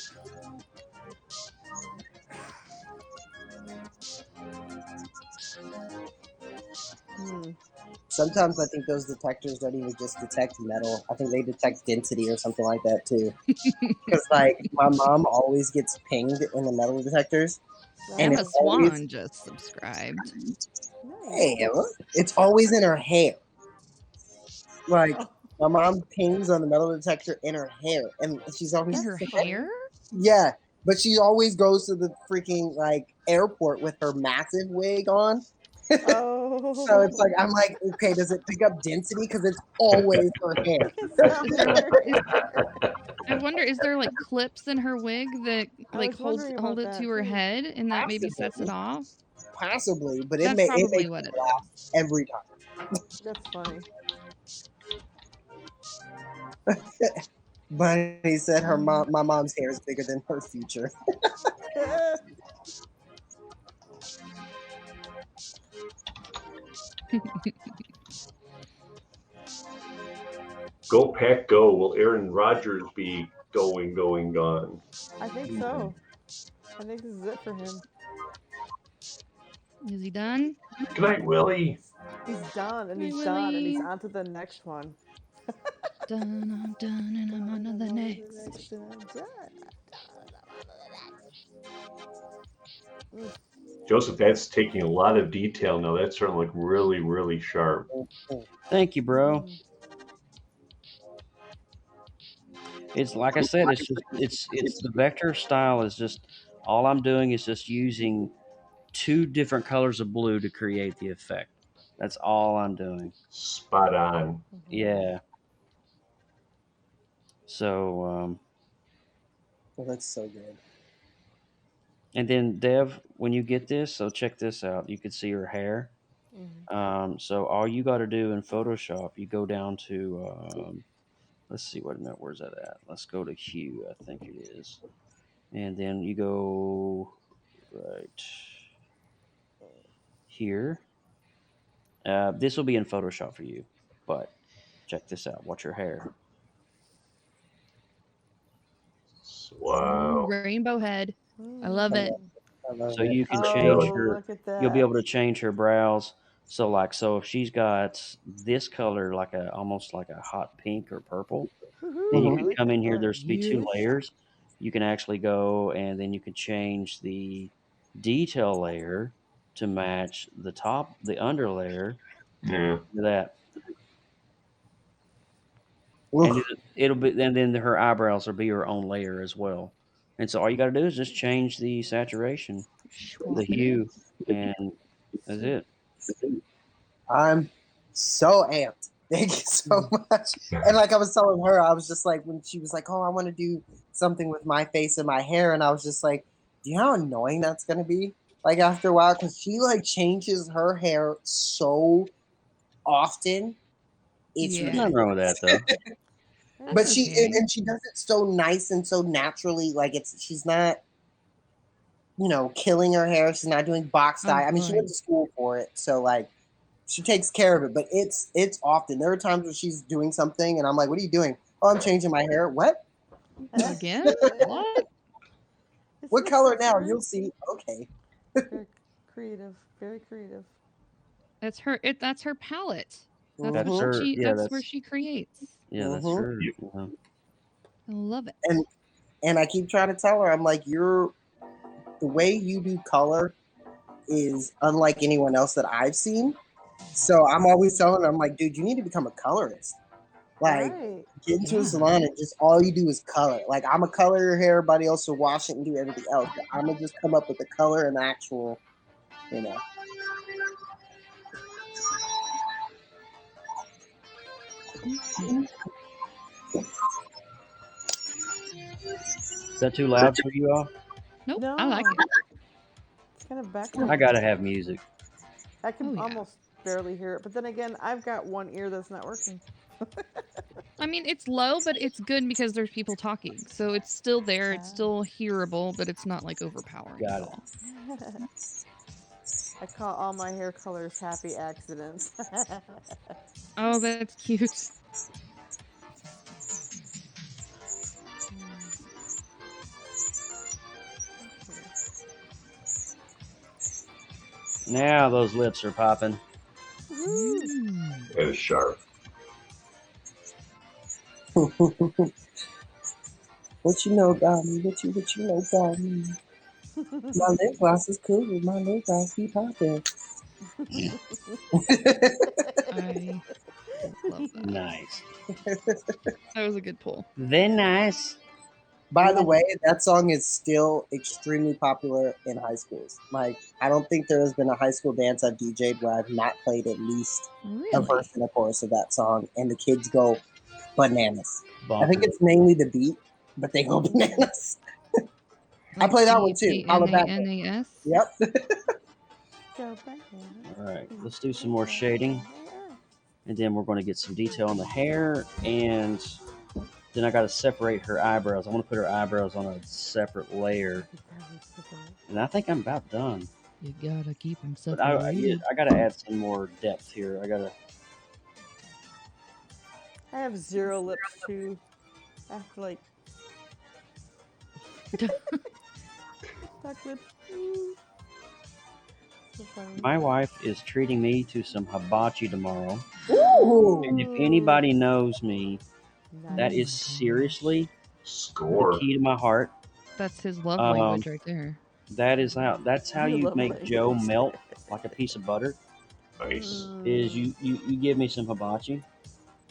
Sometimes I think those detectors don't even just detect metal. I think they detect density or something like that too. Because like my mom always gets pinged in the metal detectors. And it's the Swan always, just subscribed. hey, Emma, it's always in her hair. Like my mom pings on the metal detector in her hair, and she's always In her hair? Yeah, but she always goes to the freaking like airport with her massive wig on. Oh. So it's like I'm like, okay, does it pick up density? Because it's always her hair. I wonder, is there like clips in her wig that like hold it that, to her too. head, and that maybe sets it Possibly. off? Possibly, but it That's makes probably me what it laugh every time. That's funny. Bunny said my mom's hair is bigger than her future. Go Pack Go. Will Aaron Rodgers be gone? I think so. I think this is it for him. Is he done? Good night, Willie. He's done, and Bye, he's done, and he's Willie. on to the next one. Done, I'm done, and I'm on to the next. And I'm done. Joseph, that's taking a lot of detail now. That's starting to look really, really sharp. Thank you, bro. It's like I said, it's just it's the vector style is just all I'm doing is just using 2 different colors of blue to create the effect. That's all I'm doing. Spot on. Yeah. So Well, that's so good. and then Dev, when you get this, so check this out. You can see her hair. So all you got to do in Photoshop, you go down to let's see, wait a minute, where's that at? Let's go to hue, I think it is. And then you go right here. This will be in Photoshop for you, but check this out. Watch her hair. Wow. Ooh, rainbow head. I love it. I love So it. you can Oh, change her. look at that. You'll be able to change her brows. So if she's got this color, like almost like a hot pink or purple, then you I can like come that in here. color. There's be 2 Yes. layers. You can actually go and then you can change the detail layer to match the under layer. Yeah. That. Oof. And it'll be, and then her eyebrows will be her own layer as well. And so all you got to do is just change the saturation, the hue, and that's it. I'm so amped. Thank you so much. And like I was telling her, I was just like, when she was like, "Oh, I want to do something with my face and my hair," and I was just like, "Do you know how annoying that's gonna be?" Like after a while, because she like changes her hair so often. It's Yeah. Nothing wrong with that though. but That's she okay. and she does it so nice and so naturally. Like she's not, killing her hair. She's not doing box dye. I mean, she went to school for it, so like she takes care of it. But it's often. There are times where she's doing something, and I'm like, "What are you doing?" "Oh, I'm changing my hair." "What? Again? What? What color now?" "You'll see." "Okay." Very creative. Very creative. That's her. That's her palette. That's That's what her. she. Yeah, That's where she creates. yeah, that's Mhm. her. I love it. And I keep trying to tell her, I'm like, the way you do color is unlike anyone else that I've seen. So I'm always telling her, I'm like, dude, you need to become a colorist. Like, Right. get into a Yeah. salon and just all you do is color. Like, I'm a color your hair, everybody else will wash it and do everything else. But I'm gonna just come up with the color and the actual, Is that too loud for you all? Nope. No. I like it. It's kind of background. I gotta have music. I can Oh, yeah. almost barely hear it, but then again, I've got one ear that's not working. I mean, it's low, but it's good because there's people talking, so it's still there. It's still hearable, but it's not like overpowering Got at it. all. I call all my hair colors happy accidents. Oh, that's cute. Now those lips are popping. That is sharp. What you know about me? What you know about me? My lip gloss is cool. My lip gloss be popping. I love that. Nice. That was a good pull. Very nice. By the way, that song is still extremely popular in high schools. Like, I don't think there has been a high school dance I've DJ'd where I've not played at least a Really? verse and a chorus of that song, and the kids go bananas. I think Bonkers. it's mainly the beat, but they go bananas. I play that one too. Holla back. Bananas. Yep. Go back. All right, let's do some more shading, and then we're going to get some detail on the hair, and then I got to separate her eyebrows. I want to put her eyebrows on a separate layer, and I think I'm about done. You gotta keep him But separated. I got to add some more depth here. I have zero lips too. I have to like duck lips. My wife is treating me to some hibachi tomorrow. Ooh. And if anybody knows me, that is Nice. seriously the Score. key to my heart. That's his love language right there. That's how Your you love make language. Joe melt like a piece of butter. Nice. Is you give me some hibachi.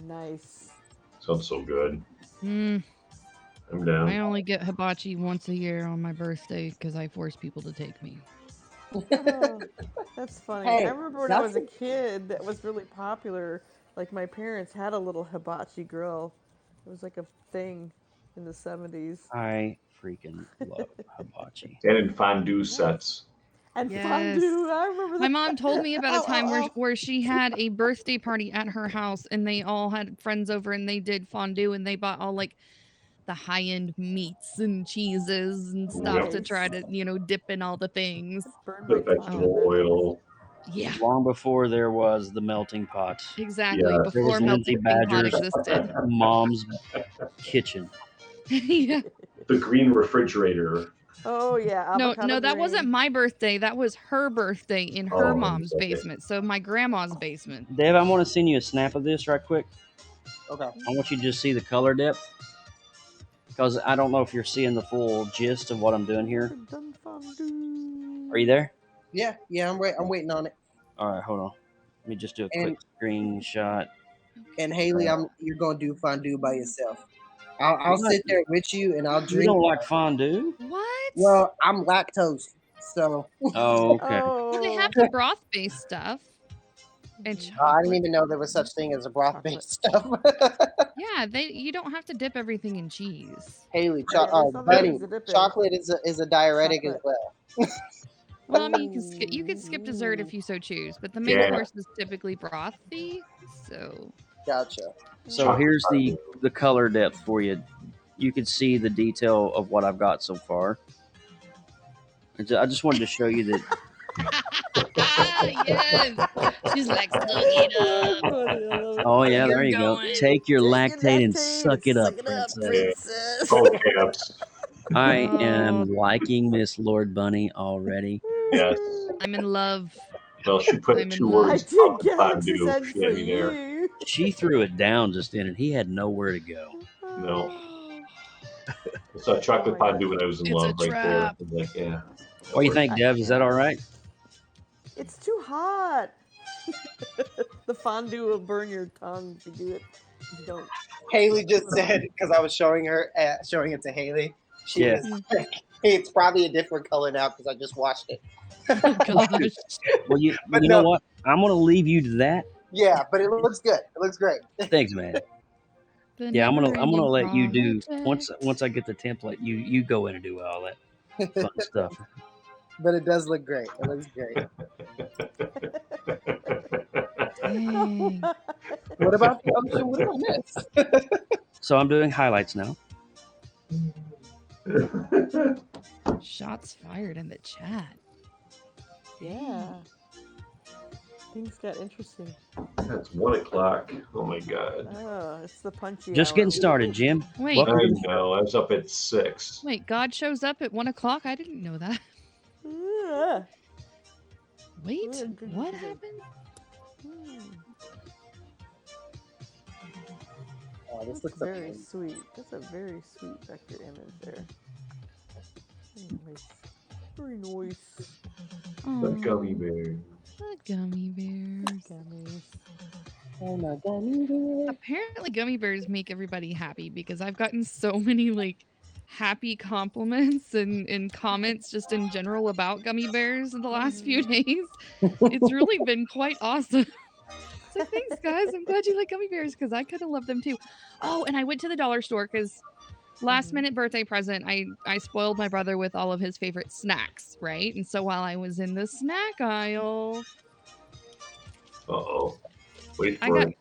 Nice. Sounds so good. Mm, I'm I down. only get hibachi once a year on my birthday because I force people to take me. Oh, that's funny. Hey, I remember when I was a that's- kid, that was really popular. Like my parents had a little hibachi grill. It was like a thing in the 70s. I freaking love hibachi. And in fondue sets. And Yes. fondue. I remember My that. mom told me about a time Ow. where she had a birthday party at her house and they all had friends over and they did fondue and they bought all like the high-end meats and cheeses and stuff to Nice. try to, dip in all the things. Burned The my tongue. vegetable oil. Yeah, Long before there was the melting pot. exactly. Yeah. There was Before Lindsay melting pot Badger's existed. mom's kitchen. Yeah. The green refrigerator. Oh yeah. No, avocado that wasn't green. my birthday. That was her birthday in her Oh, mom's okay. basement. So my grandma's basement. Dave, I want to send you a snap of this right quick. Okay. I want you to just see the color depth. Because I don't know if you're seeing the full gist of what I'm doing here. Done fondue. Are you there? Yeah, I'm waiting on it. All right, hold on. Let me just do a quick And- screenshot. And Hayley, you're gonna do fondue by yourself. I'll What? sit there with you and I'll You drink. don't like fondue? What? Well, I'm lactose, so Oh, okay. Oh. Well, they have the broth-based stuff. And I chocolate. didn't even know there was such thing as a broth-based stuff. Yeah, you don't have to dip everything in cheese. Haley, Yeah, there's other Bunny, things to dip in. chocolate is a diuretic as Chocolate. well. Well, I mean, you could skip dessert if you so choose, but the main Yeah. course is typically brothy. So Gotcha. So Chocolate here's fondue. the color depth for you. You can see the detail of what I've got so far. I just wanted to show you that. yes, she's like, suck it up. Oh yeah, You're there you go. going. Take your Take your lactate and lactate suck it up, suck princess. All caps. I Oh. am liking Miss Lord Bunny already. Yes. I'm in love. Well, she put I'm in 2 love. I words did chocolate Galaxy's fondue. Edge She for had me there. you. She threw it down just then, and he had nowhere to go. No. I saw chocolate Oh my fondue when I was in It's a love right there. trap. I was like, yeah. What do you think, Dev? Is that all right? It's too hot. The fondue will burn your tongue if you do it. If you don't. Haley just said because I was showing it to Haley. She Yeah. was like, "Hey, it's probably a different color now because I just washed it." Oh, gosh. Well, you But know no. what? I'm going to leave you to that. Yeah, but it looks good. It looks great. Thanks, man. The Yeah, I'm gonna never-ending let you do project. once I get the template. You go in and do all that fun stuff. But it does look great. It looks great. Dang. What about the other? What did I miss? So I'm doing highlights now. Shots fired in the chat. Yeah. Things got interesting. It's 1 o'clock. Oh my god. Oh, it's the punchy Just hour. getting started, Jim. Wait, Welcome I to the know. I was up at 6. wait. God shows up at 1 o'clock. I didn't know that. Yeah. Wait, Good, what good. happened? Oh, this That's looks very amazing. sweet. That's a very sweet vector image there. Nice. Very nice. The Oh, gummy bear. the gummy bears. Gummies. Oh my god. Apparently, gummy bears make everybody happy because I've gotten so many like happy compliments and comments just in general about gummy bears in the last few days. It's really been quite awesome. So thanks, guys. I'm glad you like gummy bears because I kind of love them too. Oh, and I went to the dollar store because last minute birthday present, I spoiled my brother with all of his favorite snacks, right? And so while I was in the snack aisle, Uh-oh. Wait I for got it.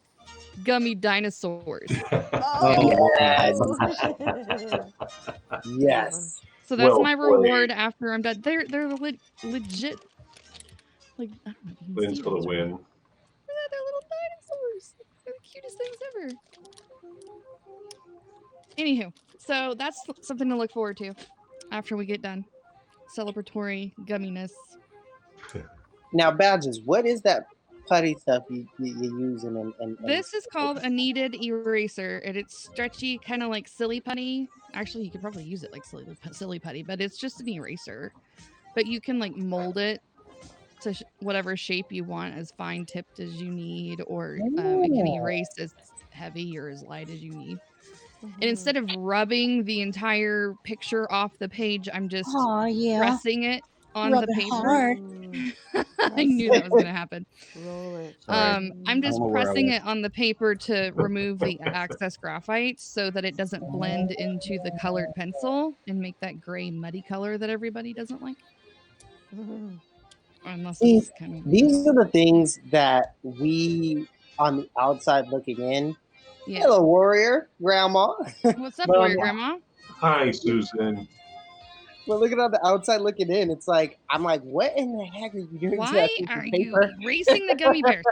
gummy dinosaurs. Oh, yes. Yes. Yes. So that's Well my played. reward after I'm done. They're legit. Like, I don't know if you can Wins see for the these, right? win. Look at that, they're little dinosaurs. They're the cutest things ever. Anywho, so that's something to look forward to after we get done. Celebratory gumminess. Now, Badges, what is that putty stuff you using? And This is called a kneaded eraser, and it's stretchy, kind of like silly putty. Actually, you could probably use it like silly putty, but it's just an eraser. But you can like mold it to whatever shape you want, as fine tipped as you need, or it can erase as heavy or as light as you need. And instead of rubbing the entire picture off the page, I'm just pressing it on the paper. I knew that was going to happen. Roll it. I'm just pressing it on the paper to remove the excess graphite so that it doesn't blend into the colored pencil and make that gray muddy color that everybody doesn't like. Unless it's kind of these are the things that we on the outside looking in. Yeah. Hello, warrior, grandma. What's up, warrior grandma? Hi, Susan. Well, looking on the outside looking in, it's like, I'm like, what in the heck are you doing? Why are you erasing the gummy bears?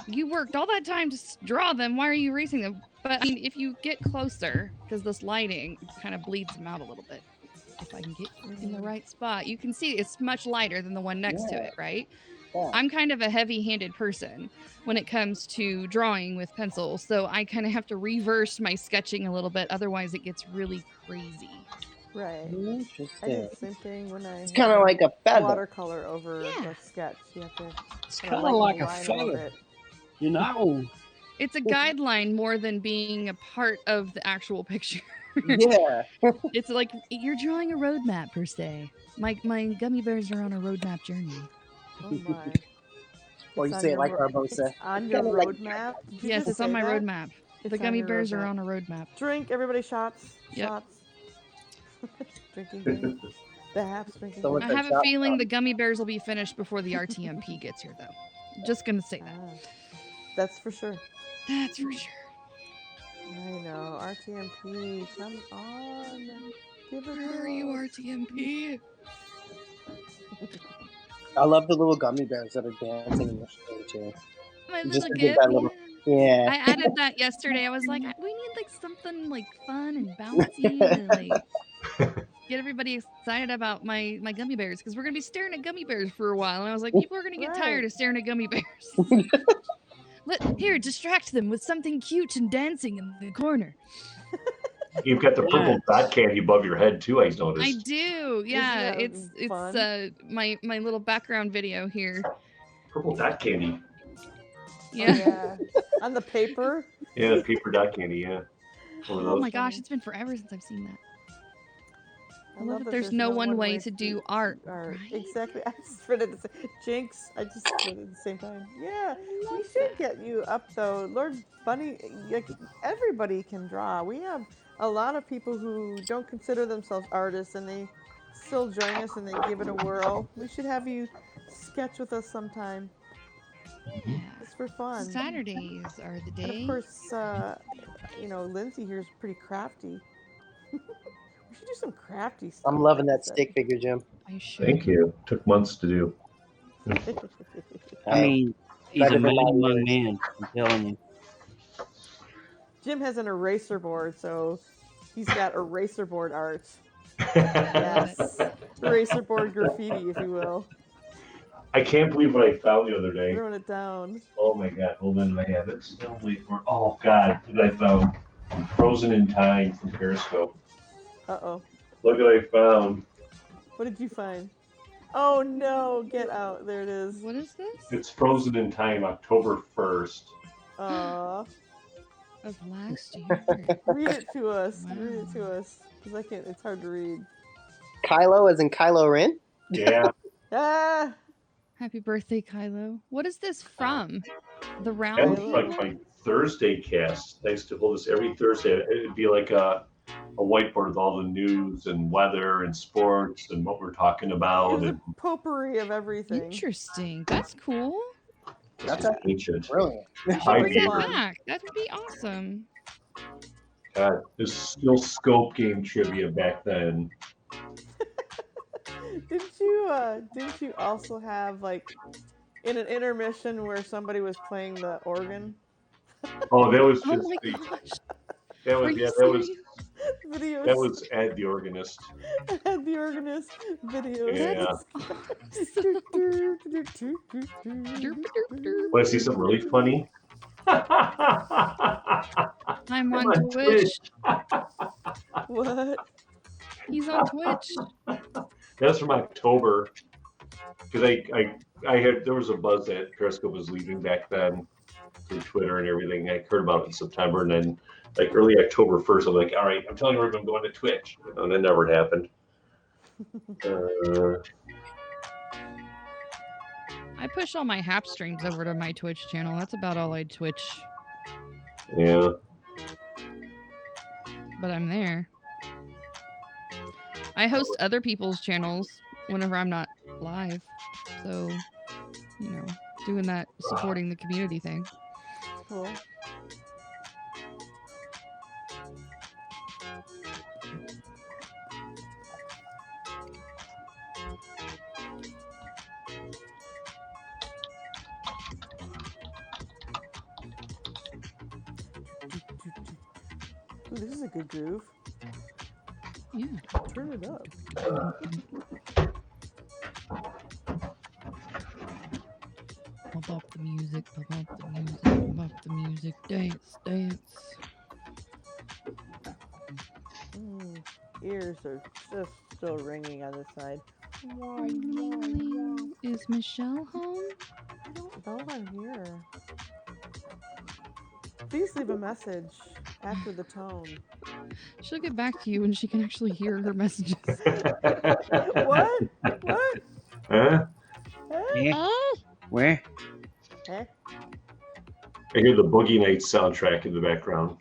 You worked all that time to draw them. Why are you erasing them? But I mean, if you get closer, because this lighting kind of bleeds them out a little bit. If I can get in the right spot, you can see it's much lighter than the one next to it, right? Yeah. I'm kind of a heavy-handed person when it comes to drawing with pencil, so I kind of have to reverse my sketching a little bit. Otherwise, it gets really crazy. Right. I did the same thing when I. It's kind of like a feather. Watercolor over the sketch. You have to. It's kind of like a feather. You know. It's a guideline more than being a part of the actual picture. Yeah. It's like you're drawing a roadmap per se. My gummy bears are on a roadmap journey. Oh my. Or you say it like Barbosa. On your roadmap? Yes, it's on my roadmap. The gummy bears are on a roadmap. Drink, everybody, shots. Yep. Shots. Drinking. Perhaps drinking. I have a feeling the gummy bears will be finished before the RTMP gets here, though. Just gonna say that. That's for sure. That's for sure. I know. RTMP, come on. Give it Where are you, RTMP? I love the little gummy bears that are dancing in the show too. My little gift. Yeah. I added that yesterday. I was like, we need like something like fun and bouncy to like get everybody excited about my gummy bears, because we're gonna be staring at gummy bears for a while. And I was like, people are gonna get tired of staring at gummy bears. Here, distract them with something cute and dancing in the corner. You've got the purple dot candy above your head too, I noticed. I do, yeah. It's my little background video here. Purple dot candy. Yeah. On the paper? Yeah, the paper dot candy, yeah. Oh my gosh, it's been forever since I've seen that. I love that there's no one way to do art. Right? Exactly. I just read it the same. Jinx, I just read it at the same time. Yeah, we should get you up though. Lord Bunny, like, everybody can draw. We have a lot of people who don't consider themselves artists and they still join us and they give it a whirl. We should have you sketch with us sometime. Yeah. It's for fun. Saturdays are the day. And of course, Lindsay here is pretty crafty. We should do some crafty stuff. I'm loving that stick figure, Jim. Thank you. Took months to do. I mean, he's a young man. I'm telling you. Jim has an eraser board, so he's got eraser board art. Yes. Eraser board graffiti, if you will. I can't believe what I found the other day. Throwing it down. Oh my God! Hold on, I have it. Oh God! What I found? Frozen in Time from Periscope. Uh-oh. Look what I found. What did you find? Oh no! Get out! There it is. What is this? It's Frozen in Time, October 1st. Aww. Of last year. Read it to us. Wow. Read it to us. Because I can't. It's hard to read. Kylo as in Kylo Ren? Yeah. Ah. Happy birthday, Kylo. What is this from? The round? That was like my Thursday cast. I used to hold this every Thursday. It'd be like a whiteboard with all the news and weather and sports and what we're talking about. It's a potpourri of everything. Interesting. That's cool. That's ancient. Brilliant. Bring that back. That would be awesome. God, there's still scope game trivia back then. Didn't you also have, like, in an intermission where somebody was playing the organ? Oh, that was just gosh. that was videos. That was Ed the organist. Ed the organist videos. Yeah. Derp. Want to see something really funny? I'm on Twitch. What? He's on Twitch. That's from October. Because I had, there was a buzz that Periscope was leaving back then through Twitter and everything. I heard about it in September, and then like early October 1st, I'm like, all right, I'm telling everyone I'm going to Twitch. And that never happened. I push all my Hap streams over to my Twitch channel. That's about all I Twitch. Yeah. But I'm there. I host other people's channels whenever I'm not live. So, you know, doing that, supporting the community thing. Cool. Ooh, this is a good groove. Yeah. Turn it up. Pump up the music, pump up the music, pump up the music, dance, dance. Ears are just still ringing on this side. Is Michelle home? I don't know if I'm here. Please leave a message after the tone. She'll get back to you when she can actually hear her messages. What? What? Huh? Yeah. Where? Eh? I hear the Boogie Nights soundtrack in the background.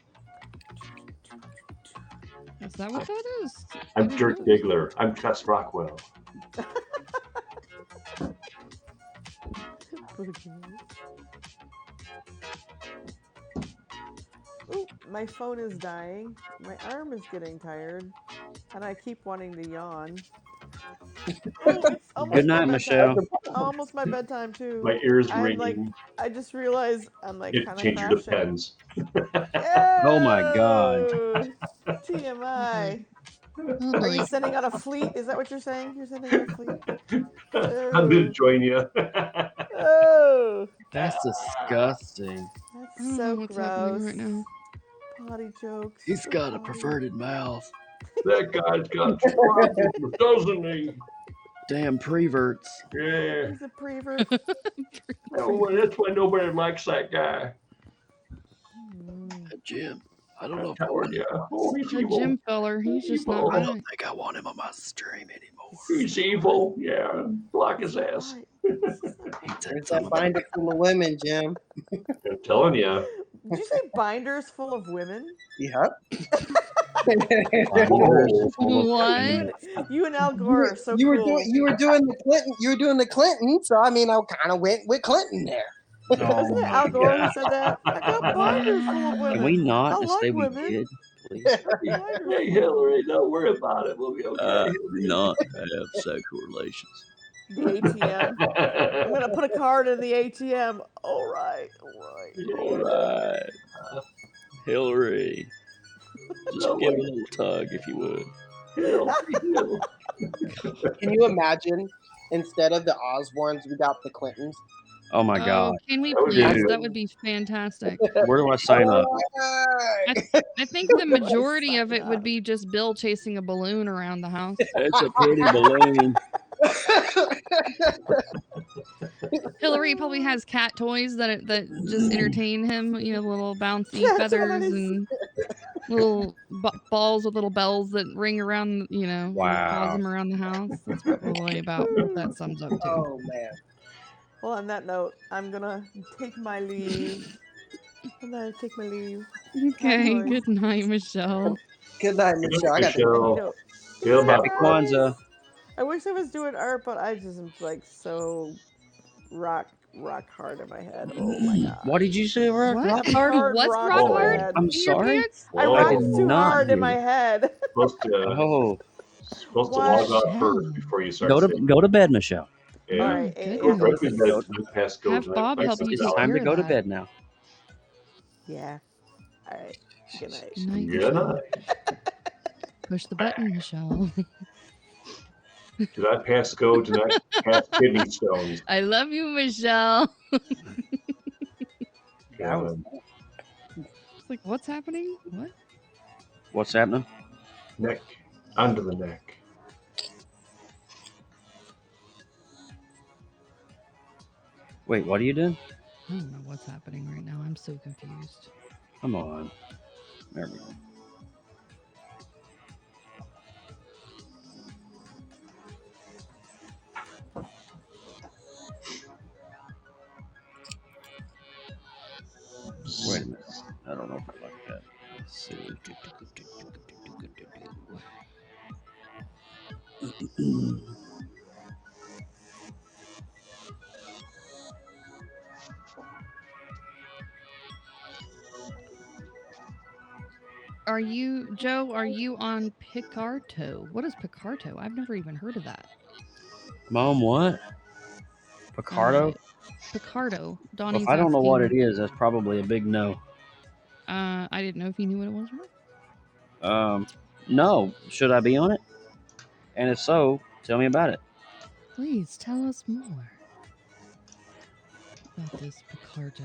Is that what that is? I'm Dirk Diggler. I'm Tess Rockwell. Ooh, my phone is dying. My arm is getting tired. And I keep wanting to yawn. Oh, it's almost Good my night, bedtime. Michelle. Almost my bedtime too. My ears I'm ringing. like, I just realized I'm like It kind of changed your crashing. depends. Oh my God. Ew! TMI. Oh Are boy. you sending out a fleet? Is that what you're saying? You're sending out a fleet? I'm going to join you. Oh, That's disgusting. I that's don't know so what's happening gross. right now. Potty jokes. He's so got a potty. perverted mouth. That guy's got problems, doesn't he? Damn preverts. Yeah. He's a prevert. That's why nobody likes that guy. Jim, I don't know if I I'm want telling him. you. Oh, he's That evil. Jim feller, he's just not Evil. I don't right. think I want him on my stream anymore. He's evil. Yeah. Block his ass. There's that binder full of women, Jim. I'm telling you. Did you say binders full of women? Yep. What? You and Al Gore are so you were cool. doing the Clinton, so I mean I kind of went with Clinton there. Wasn't it Al Gore who said that? I got binders full of women. Can we not I just like say we women. did, please? Hey, Hillary, don't worry about it. We'll be okay. Not have sexual relations. The ATM. I'm gonna put a card in the ATM. All right. All right. Hillary. Just give it a little tug if you would. Can you imagine instead of the Osbournes, we got the Clintons? Oh my God. Can we That would please? be- That would be fantastic. Where do I sign up? I think the majority of it would be just Bill chasing a balloon around the house. It's a pretty balloon. Hillary probably has cat toys that just entertain him. You know, little bouncy Cat feathers toys. and little balls with little bells that ring around. You know, Wow. cause him around the house. That's probably about what that sums up to. Oh man. Well, on that note, I'm gonna take my leave. I'm gonna take my leave. Okay. toys. Good night, Michelle. Good night, Michelle. I got to Michelle. You know, Feel about Happy Kwanzaa. I wish I was doing art, but I just am like so rock hard in my head. Oh my god. What did you say, Rock? What? Rock Hard hard? What's rock rock in my hard? head. I'm In your sorry. pants? I Well, rocked did too not hard in hear my that. head. supposed to Oh, log off first before you start. saying- go to bed, Michelle. Yeah. All right. Goodness. Go right to bed. Look past go Have tonight. Bob Like help you $50. take It's time care to of go to that. bed now. Yeah. All right. Good night. Night, Good Michelle. night. Push the button, Michelle. Do not pass go. Do not pass kidney stones. I love you, Michelle. That It's like, what's happening? What? What's happening? Neck. Under the neck. Wait, what are you doing? I don't know what's happening right now. I'm so confused. Come on. There we go. Wait a minute. I don't know if I like that. Let's see. Are you, Joe, are you on Picarto? What is Picarto? I've never even heard of that. Mom, what? Picardo? Picardo. Well, Donnie's if I don't know what it asking- is, that's probably a big no. I didn't know if you knew what it was or not. No. Should I be on it? And if so, tell me about it. Please tell us more about this Picardo.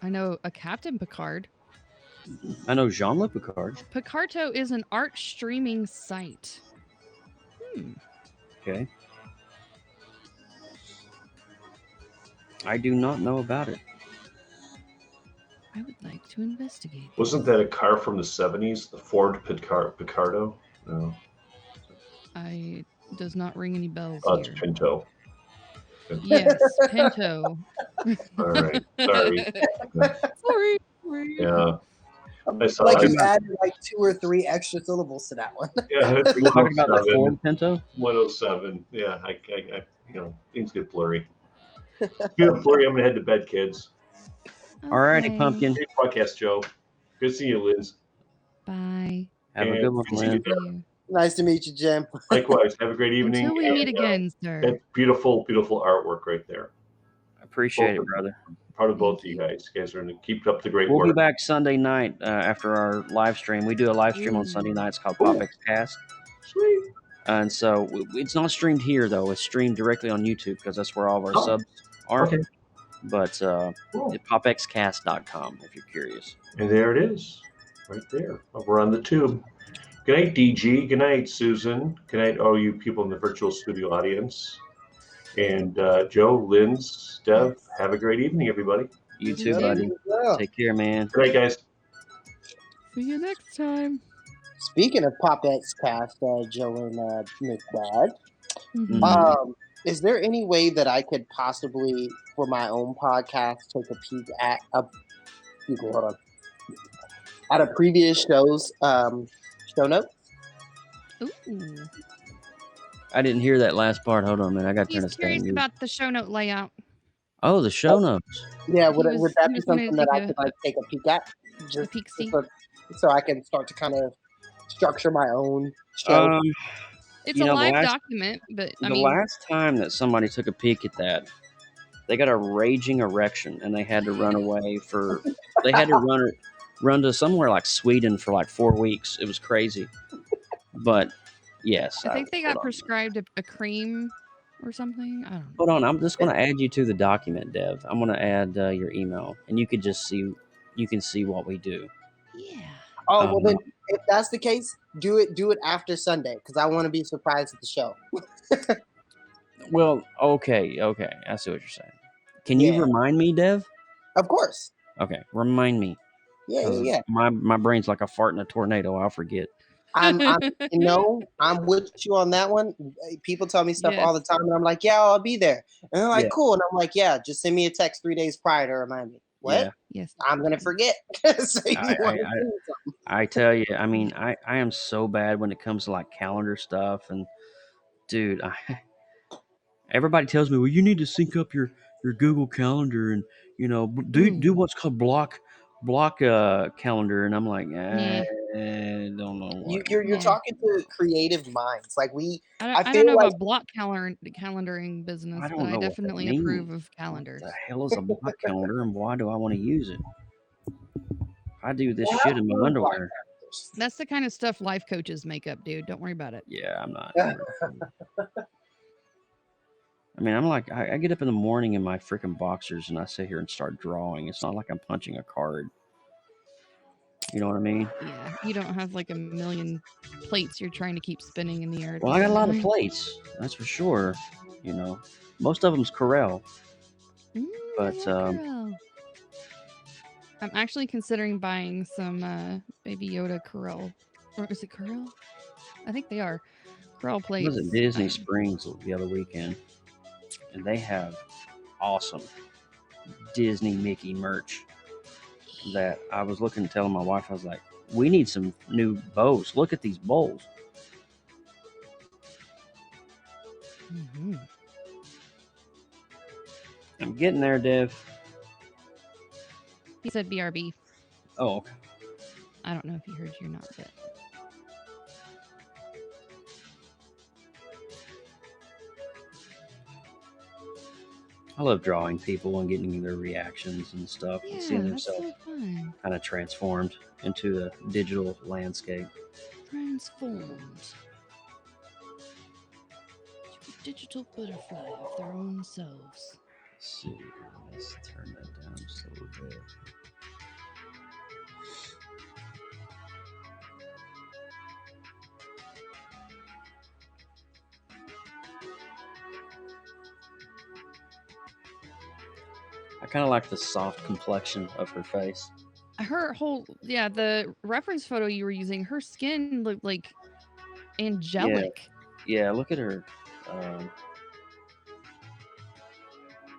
I know a Captain Picard. I know Jean-Luc Picard. Picarto is an art streaming site. Okay. I do not know about it. I would like to investigate. Wasn't that a car from the 70s? The Ford Picardo? No. I does not ring any bells Oh, it's here. Pinto. Yes, Pinto. All right. Sorry. Sorry. Yeah. I saw like it. you added like 2 or 3 extra syllables to that one. Yeah, it's Are you talking about the 107. Ford Pinto? 107. Yeah, I things get blurry. Get blurry. I'm gonna head to bed, kids. Alrighty, Okay. Pumpkin. Great podcast, Joe. Good seeing you, Liz. Bye. Have a And good one, good seeing Lynn. you. See you. Nice to meet you, Jim. Likewise. Have a great evening. Until we and, meet again, sir. That's beautiful, beautiful artwork right there. Appreciate Both it, brother. Proud of both of you guys. You guys are going to keep up the great We'll work. be back Sunday night after our live stream. We do a live stream on Sunday nights called PopXcast. Sweet. And so it's not streamed here, though. It's streamed directly on YouTube because that's where all of our subs are. Okay. But Cool. at popxcast.com if you're curious. And there it is, right there. We're on the tube. Good night, DG. Good night, Susan. Good night, all you people in the virtual studio audience. And Joe, Linz, Dev, have a great evening, everybody. You too, Yeah. buddy. Yeah. Take care, man. Good night, guys. See you next time. Speaking of PopXcast, Joe and McBad, Mhm. is there any way that I could possibly, for my own podcast, take a peek at a previous show's show notes? Ooh. I didn't hear that last part. Hold on a minute. I got to turn He's this curious down. about the show note layout. Oh, the show notes. Yeah, would He was- that he be was gonna something that I take could like take a peek at? Just peek see. so I can start to kind of structure my own show. It's You a know, the live last- document, but I The mean, last time that somebody took a peek at that, they got a raging erection and they had to run away for. They had to run to somewhere like Sweden for like 4 weeks. It was crazy, but yes, I think they got hold on. prescribed a cream or something. I don't know. Hold on, I'm just going to add you to the document, Dev. I'm going to add your email, and you could just see. You can see what we do. Yeah. Oh well, then if that's the case, do it after Sunday because I want to be surprised at the show. Well, okay, I see what you're saying. Can you Yeah. remind me, Dev? Of course. Okay, remind me. Yeah, 'Cause yeah. My brain's like a fart in a tornado. I'll forget. I'm I'm with you on that one. People tell me stuff all the Yes. time, and I'm like, yeah, I'll be there. And they're like, Yeah. cool. And I'm like, yeah, just send me a text 3 days prior to remind me. What? Yeah. Yes. I'm gonna forget. So you I- wanna I- do something. I tell you, I mean, I am so bad when it comes to like calendar stuff, and dude, everybody tells me, well, you need to sync up your Google Calendar, and do what's called block calendar, and I'm like, I don't know what. You're Yeah. talking to creative minds. Like I feel don't know like about block calendaring business, I don't but know I what that definitely means. approve of calendars. What the hell is a block calendar, and why do I want to use it? I do this Well, shit in my I do block underwear. That's the kind of stuff life coaches make up, dude. Don't worry about it. Yeah, I'm not. I mean, I'm like, I get up in the morning in my freaking boxers and I sit here and start drawing. It's not like I'm punching a card. You know what I mean? Yeah, you don't have like a million plates you're trying to keep spinning in the air. Well, I got a lot of plates, that's for sure. You know, most of them's Corel. But Corel. I'm actually considering buying some Baby Yoda Corel. Or is it Corel? I think they are. Corel I plates. was at Disney Springs the other weekend, and they have awesome Disney Mickey merch that I was looking to tell my wife, I was like, we need some new bows. Look at these bowls. Mm-hmm. I'm getting there, Dev. He said BRB. Oh, okay. I don't know if he heard you or not, but I love drawing people and getting their reactions and stuff, and seeing that's themselves so fun. kind of transformed into a digital landscape. Transformed. To a digital butterfly of their own selves. Let's see. Let's turn that down just a little bit. I kind of like the soft complexion of her face. Her whole, the reference photo you were using, her skin looked like angelic. Yeah, look at her.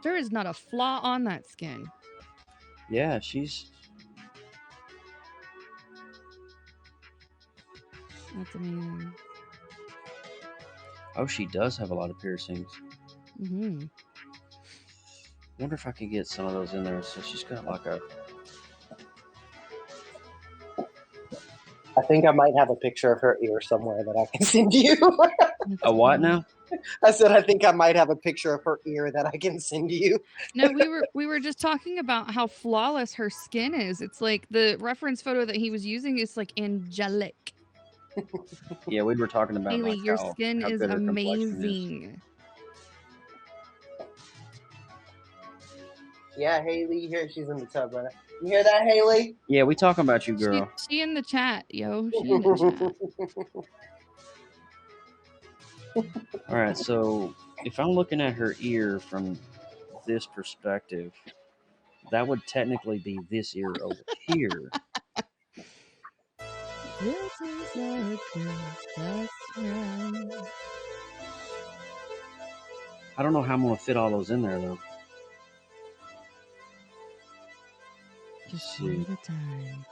There is not a flaw on that skin. Yeah, she's... That's amazing. Oh, she does have a lot of piercings. Mm-hmm. Wonder if I could get some of those in there. So she's got like a... I think I might have a picture of her ear somewhere that I can send you. A what now? I said I think I might have a picture of her ear that I can send you. No, we were just talking about how flawless her skin is. It's like the reference photo that he was using is like angelic. Yeah, we were talking about Hayley, like your how skin is good her complexion is. amazing. Yeah, Hayley, here she's in the tub, brother. You hear that, Hayley? Yeah, we talking about you, girl. She in the chat, yo. She in the chat. All right, so if I'm looking at her ear from this perspective, that would technically be this ear over here. This is our best friend. I don't know how I'm gonna fit all those in there though. Just one at a time.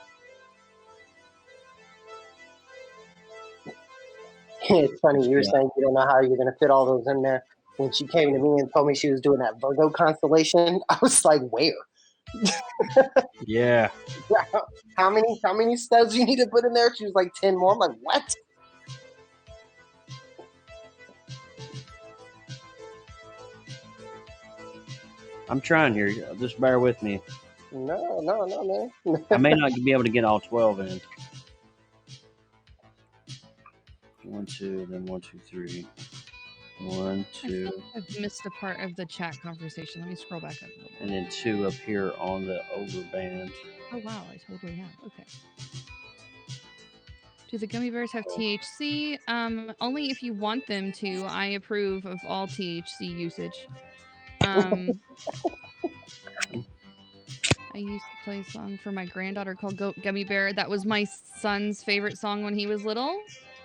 It's funny, you were saying you don't know how you're going to fit all those in there. When she came to me and told me she was doing that Virgo constellation, I was like, where? Yeah. How many studs you need to put in there? She was like, 10 more. I'm like, what? I'm trying here. Just bear with me. No, man. I may not be able to get all 12 in. 1, 2, then 1, 2, 3. 1, 2. I've missed a part of the chat conversation. Let me scroll back up a little bit. And then 2 up here on the over band. Oh wow, I totally have. Okay. Do the gummy bears have THC? Only if you want them to. I approve of all THC usage. I used to play a song for my granddaughter called Gummy Bear. That was my son's favorite song when he was little.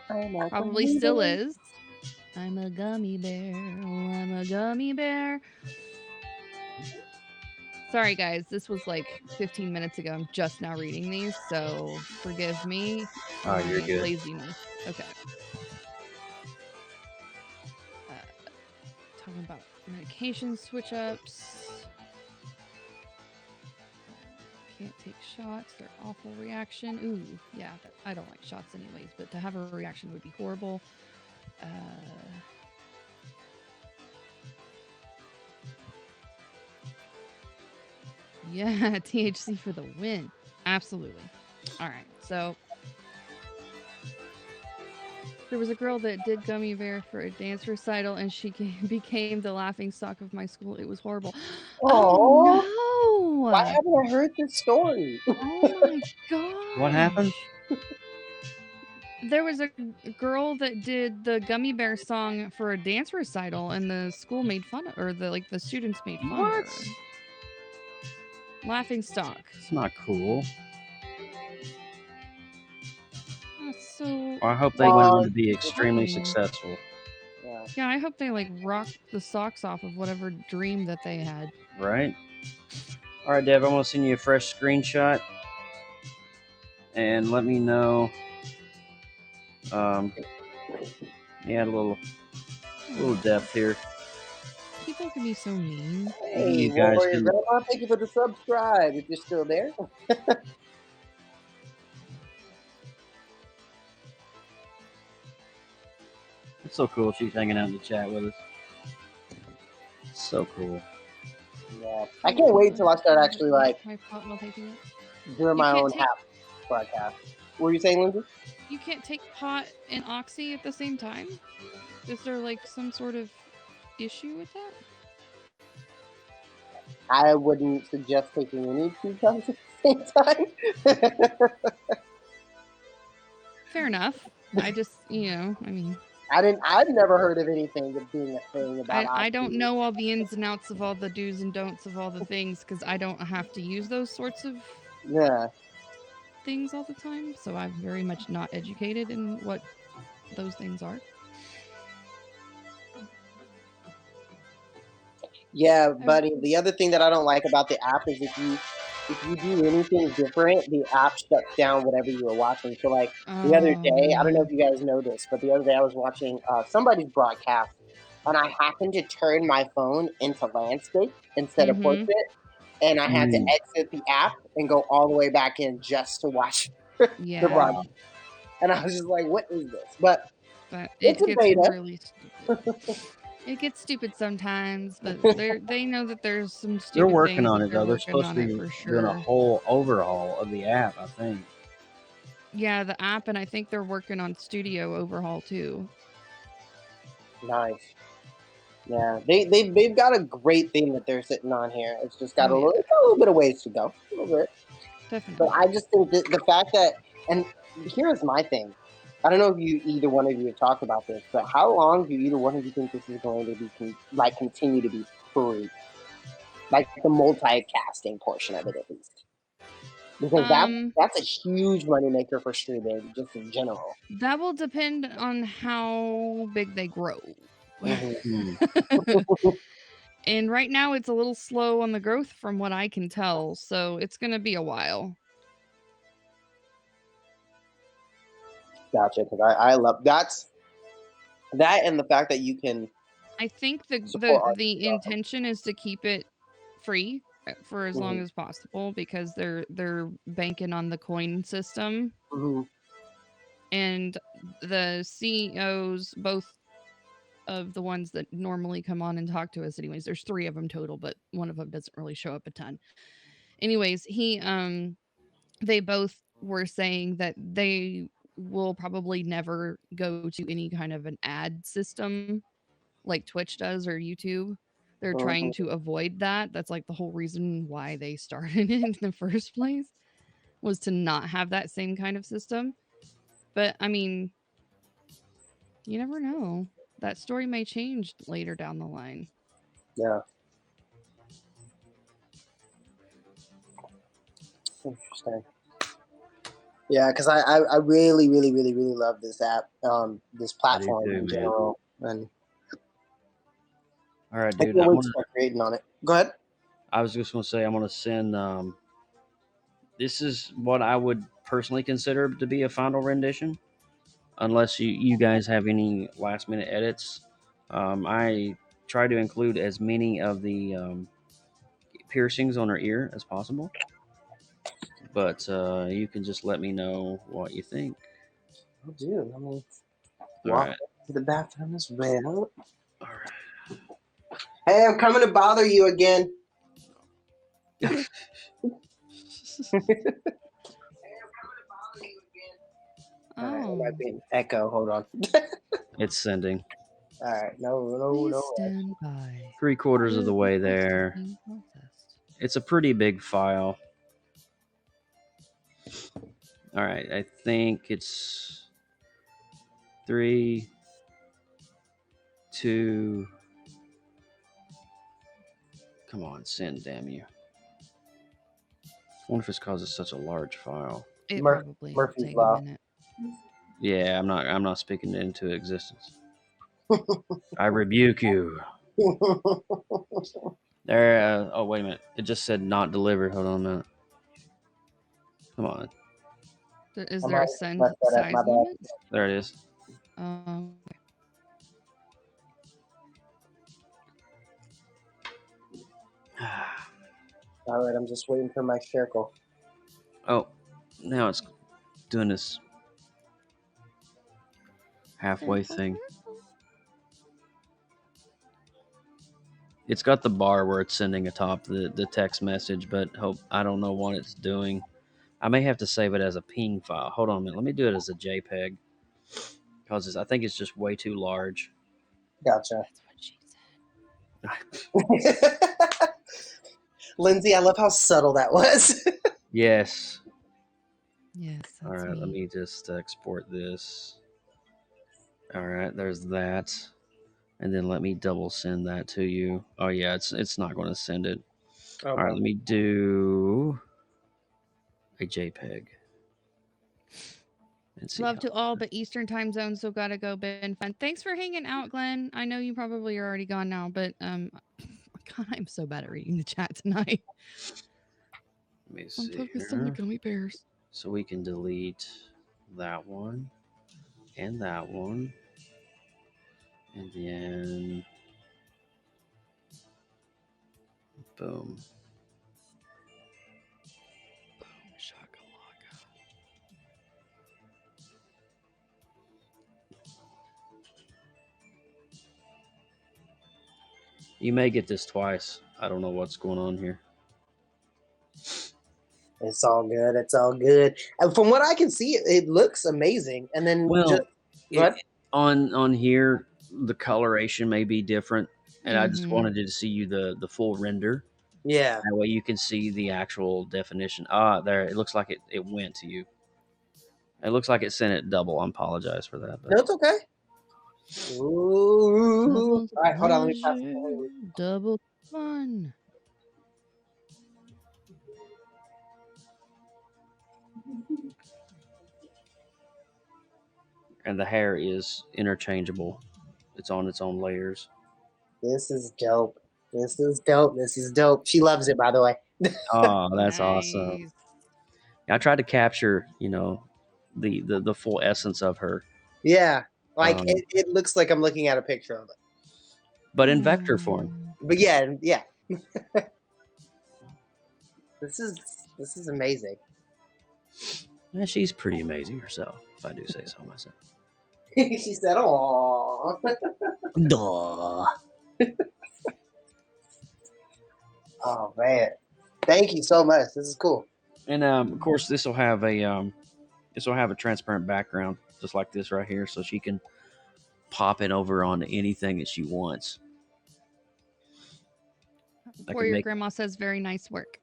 Probably still is. I'm a gummy bear. Oh, I'm a gummy bear. Sorry, guys. This was like 15 minutes ago. I'm just now reading these, so forgive me. Oh, you're good. Laziness. Okay. Talking about medication switch-ups. Can't take shots. They're awful reaction. Ooh, yeah. I don't like shots anyways, but to have a reaction would be horrible. Yeah, THC for the win. Absolutely. All right. So There was a girl that did gummy bear for a dance recital, and she became the laughing stock of my school. It was horrible. Oh no! Why haven't I heard this story? Oh my god! What happened? There was a girl that did the gummy bear song for a dance recital, and the school made fun of, or the students made fun of her. Laughing stock. It's not cool. That's so. I hope they went on to be extremely successful. Yeah, I hope they like rock the socks off of whatever dream that they had. Right? All right, Dev, I'm going to send you a fresh screenshot. And let me know. Yeah, a little depth here. People can be so mean. Hey, You guys Warrior can- Grandma, thank you for the subscribe if you're still there. It's so cool she's hanging out in the chat with us. So cool. Yeah. I can't wait till I start actually like My pot while taking it. doing my You can't own take- half broadcast. What were you saying, Lindsay? You can't take pot and oxy at the same time? Is there like some sort of issue with that? I wouldn't suggest taking any two drugs at the same time. Fair enough. I just, I mean, I've never heard of anything of being a thing about I don't oxy. know all the ins and outs of all the do's and don'ts of all the things because I don't have to use those sorts of Yeah. things all the time. So I'm very much not educated in what those things are. Yeah, buddy. The other thing that I don't like about the app is if you do anything different, the app shuts down whatever you were watching. So like the other day, I don't know if you guys know this, but the other day I was watching somebody's broadcast, and I happened to turn my phone into landscape instead of portrait, and I had to exit the app and go all the way back in just to watch the broadcast. And I was just like, "What is this?" But it it's a gets beta. really stupid. It gets stupid sometimes, but they know that there's some stupid They're working things on that it, though. They're supposed to be for doing a sure. whole overhaul of the app, I think. Yeah, the app, and I think they're working on studio overhaul too. Nice. Yeah, they've got a great thing that they're sitting on here. It's just got a little bit of ways to go, a little bit. Definitely. But I just think that the fact that, and here's my thing. I don't know if either one of you have talked about this, but how long do either one of you think this is going to be continue to be free? Like the multicasting portion of it, at least. Because that's a huge moneymaker for streaming, just in general. That will depend on how big they grow. And right now it's a little slow on the growth from what I can tell, so it's going to be a while. Gotcha, because I love that, and the fact that you can. I think the intention is to keep it free for as long as possible because they're banking on the coin system. And the CEOs, both of the ones that normally come on and talk to us, anyways, there's 3 of them total, but one of them doesn't really show up a ton. Anyways, they both were saying that they will probably never go to any kind of an ad system like Twitch does or YouTube. They're trying to avoid that. That's like the whole reason why they started it in the first place, was to not have that same kind of system. But I mean, you never know. That story may change later down the line. Yeah. Interesting. Yeah, because I really, really, really, really love this app, this platform in general. And all right, I dude. can't wait to start creating on it. Go ahead. I was just going to say, I'm going to send. This is what I would personally consider to be a final rendition, unless you guys have any last minute edits. I try to include as many of the piercings on her ear as possible. But you can just let me know what you think. Oh, dude, I mean, All right. to the bathroom as well. All right. Hey, I'm coming to bother you again. All right, it Oh. might be an echo. Hold on. It's sending. All right, no. Please stand by. 3/4 of the way there. Being processed. It's a pretty big file. All right, I think it's 3, 2. Come on, send, damn you. I wonder if it's because it's such a large file. It Murphy's probably will take Law. a minute. Yeah, I'm not speaking it into existence. I rebuke you. There. Oh, wait a minute. It just said not delivered. Hold on a minute. Come on. Is I there a might send mess that up, size my bad. limit? There it is. Okay. All right, I'm just waiting for my circle. Oh, now it's doing this halfway thing. It's got the bar where it's sending atop the text message, but I don't know what it's doing. I may have to save it as a ping file. Hold on a minute. Let me do it as a JPEG because I think it's just way too large. Gotcha. That's what she said. Lindsay, I love how subtle that was. Yes. Yes. That's All right. Let me just export this. All right. There's that. And then let me double send that to you. Oh yeah, it's not going to send it. Okay. All right, let me do a JPEG. And see Love how- to all but Eastern time zone, so gotta go, been fun. Thanks for hanging out, Glenn. I know you probably are already gone now, but God, I'm so bad at reading the chat tonight. Let me I'm see focused on the here. gummy bears. So we can delete that one and that one. And then boom. Boom shakalaka. You may get this twice. I don't know what's going on here. It's all good. It's all good. And from what I can see, it looks amazing. And then Well, what? On here, the coloration may be different, and I just Mhm. wanted to see you the full render. Yeah. That way you can see the actual definition. There. It looks like it went to you. It looks like it sent it double. I apologize for that. But No, it's okay. Ooh. All right, hold on. Let me pass it to Pleasure, Hayley. double fun. and the hair is interchangeable. It's on its own layers. This is dope. This is dope. This is dope. She loves it, by the way. Oh, that's awesome. Nice. I tried to capture, the full essence of her, Yeah. Like Um, it looks like I'm looking at a picture of it. but in vector form. But yeah. This is amazing. Yeah, she's pretty amazing herself, if I do say so myself. She said, "Aww." Duh. Oh man. Thank you so much. This is cool. And of course, this will have a transparent background, just like this right here, so she can pop it over onto anything that she wants. Poor your grandma says very nice work.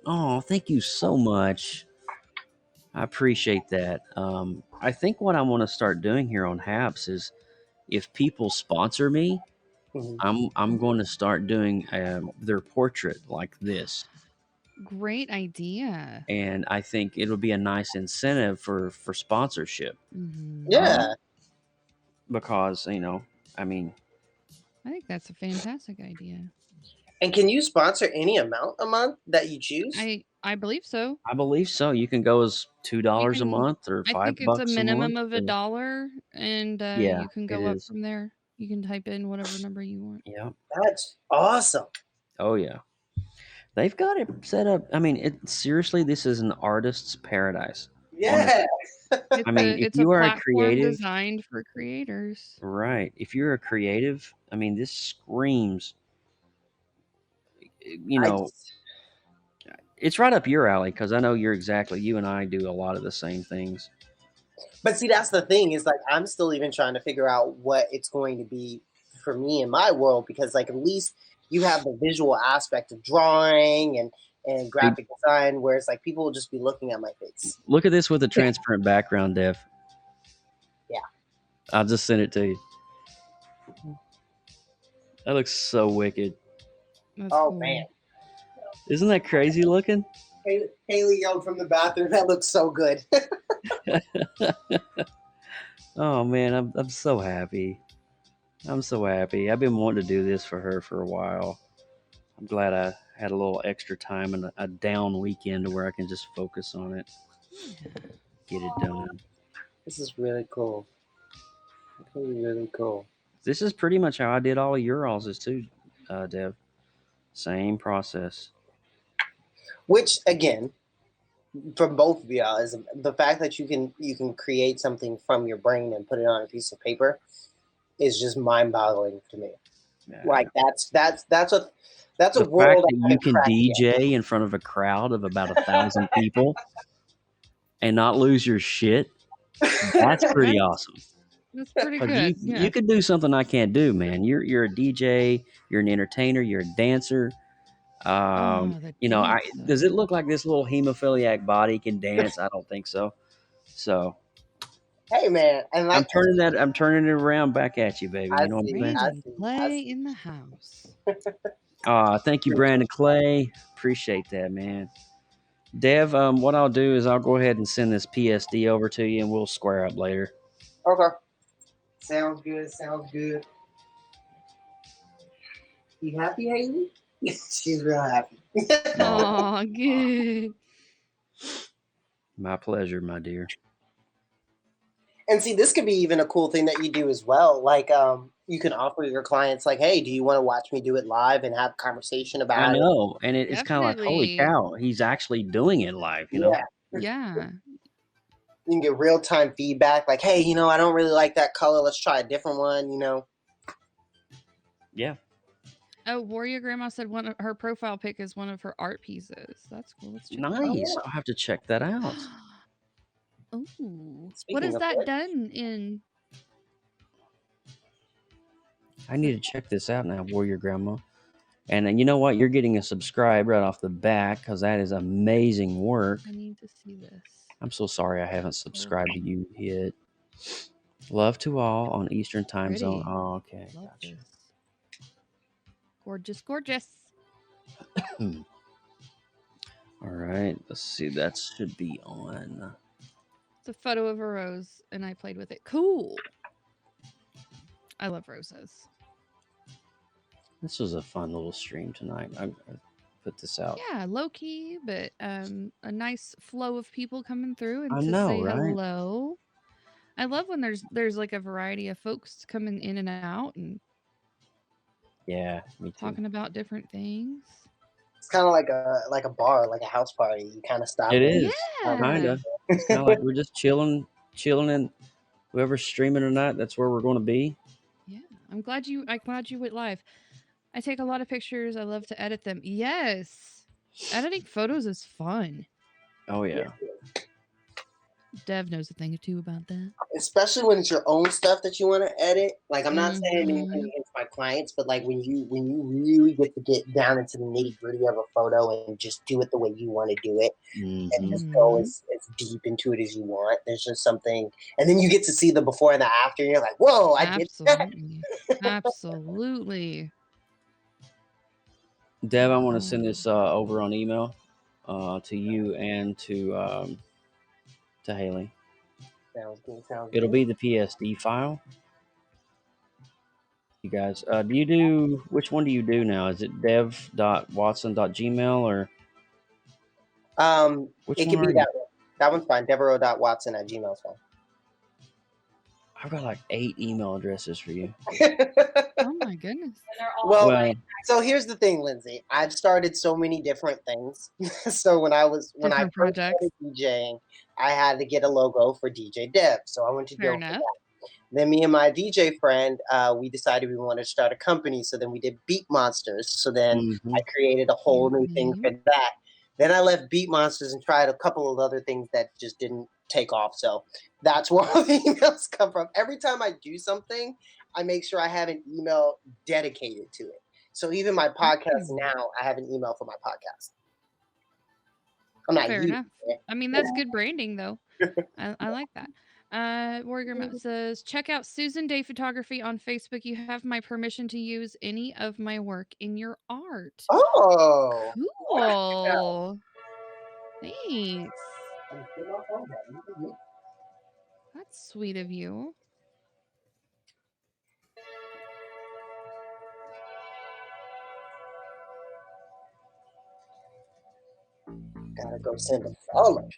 Oh, thank you so much. I appreciate that. I think what I want to start doing here on Haps is, if people sponsor me, I'm going to start doing their portrait like this. Great idea. And I think it'll be a nice incentive for sponsorship. Mm-hmm. Yeah. Because, I mean, I think that's a fantastic idea. And can you sponsor any amount a month that you choose? I believe so. I believe so. You can go as $2 a month or $5 I think it's a minimum month, of $1, and Yeah, you can it go up is. from there. You can type in whatever number you want. Yeah. That's awesome. Oh yeah. They've got it set up. I mean, seriously, this is an artist's paradise. Yeah. It's I mean, if it's you a are a platform creative, designed for creators. right? If you're a creative, I mean, this screams. It's right up your alley, because I know you and I do a lot of the same things. But see, that's the thing is like I'm still even trying to figure out what it's going to be for me in my world because like at least you have the visual aspect of drawing and graphic design, whereas like people will just be looking at my face. Look at this with a transparent background, Dev. Yeah. I'll just send it to you. That looks so wicked. That's Oh cool. man. Isn't that crazy looking? Hayley yelled from the bathroom. That looks so good. Oh man, I'm so happy. I'm so happy. I've been wanting to do this for her for a while. I'm glad I had a little extra time and a down weekend to where I can just focus on it. Get it done. This is really cool. Really, really cool. This is pretty much how I did all of your all's too, Dev. Same process. Which again, from both of y'all, is the fact that you can create something from your brain and put it on a piece of paper is just mind-boggling to me. Yeah. Like that's a The fact world that you can DJ in front of a crowd of about 1,000 people and not lose your shit, that's pretty awesome. That's pretty good. You could do something I can't do, man. You're a DJ, you're an entertainer, you're a dancer. Does it look like this little hemophiliac body can dance? I don't think so. So, hey man, and like, I'm turning it around back at you, baby. You know what I'm saying? Brandon Clay in the house. Thank you, Brandon Clay. Appreciate that, man. Dev, what I'll do is I'll go ahead and send this PSD over to you, and we'll square up later. Okay. Sounds good. Sounds good. You happy, Hayley? She's real happy. Oh, good. My pleasure, my dear. And see, this could be even a cool thing that you do as well. Like, you can offer your clients, like, hey, do you want to watch me do it live and have a conversation about it? I know. And it's kind of like, holy cow, he's actually doing it live, you know? Yeah. You can get real-time feedback, like, hey, I don't really like that color. Let's try a different one, Yeah. Oh, Warrior Grandma said one of her profile pic is one of her art pieces. That's cool. Let's check Nice. I'll have to check that out. Ooh. What is that done in? I need to check this out now, Warrior Grandma. And then you know what? You're getting a subscribe right off the bat because that is amazing work. I need to see this. I'm so sorry I haven't subscribed to you yet. Love to all on Eastern Time Zone. Oh, okay. Love gotcha. This. Gorgeous, gorgeous. All right. Let's see. That should be on. It's a photo of a rose, and I played with it. Cool. I love roses. This was a fun little stream tonight. I put this out. Yeah, low key, but a nice flow of people coming through and say right? Hello. I love when there's like a variety of folks coming in and out and yeah, me too. Talking about different things. It's kind of like a bar, like a house party. You kind of stop. It is kind of. It's kind of like we're just chilling, and whoever's streaming or not, that's where we're going to be. Yeah, I'm glad you went live. I take a lot of pictures. I love to edit them. Yes, editing photos is fun. Oh yeah. Dev knows a thing or two about that. Especially when it's your own stuff that you want to edit. Like, I'm not saying anything against my clients, but like when you really get down into the nitty gritty of a photo and just do it the way you want to do it, and just go as deep into it as you want. There's just something, and then you get to see the before and the after, and you're like, "Whoa, I did that!" Absolutely. Dev, I want to send this over on email to you and to Hayley. Sounds good. It'll be the PSD file. You guys, which one do you do now? Is it dev.watson.gmail or? It can be that one. That one's fine. Devereaux.watson@gmail is fine. I've got like 8 email addresses for you. Oh my goodness. Well, so here's the thing, Lindsay. I've started so many different things. So when I first started DJing, I had to get a logo for DJ Dev. So I went to go for that. Then me and my DJ friend, we decided we wanted to start a company. So then we did Beat Monsters. So then I created a whole new thing for that. Then I left Beat Monsters and tried a couple of other things that just didn't take off. So that's where all the emails come from. Every time I do something, I make sure I have an email dedicated to it. So even my podcast now, I have an email for my podcast. I'm not Fair using enough. it. I mean, that's good branding, though. I like that. Warrior Mountain says, check out Susan Day Photography on Facebook. You have my permission to use any of my work in your art. Oh, cool. Thanks. That's sweet of you. Gotta go send a follow.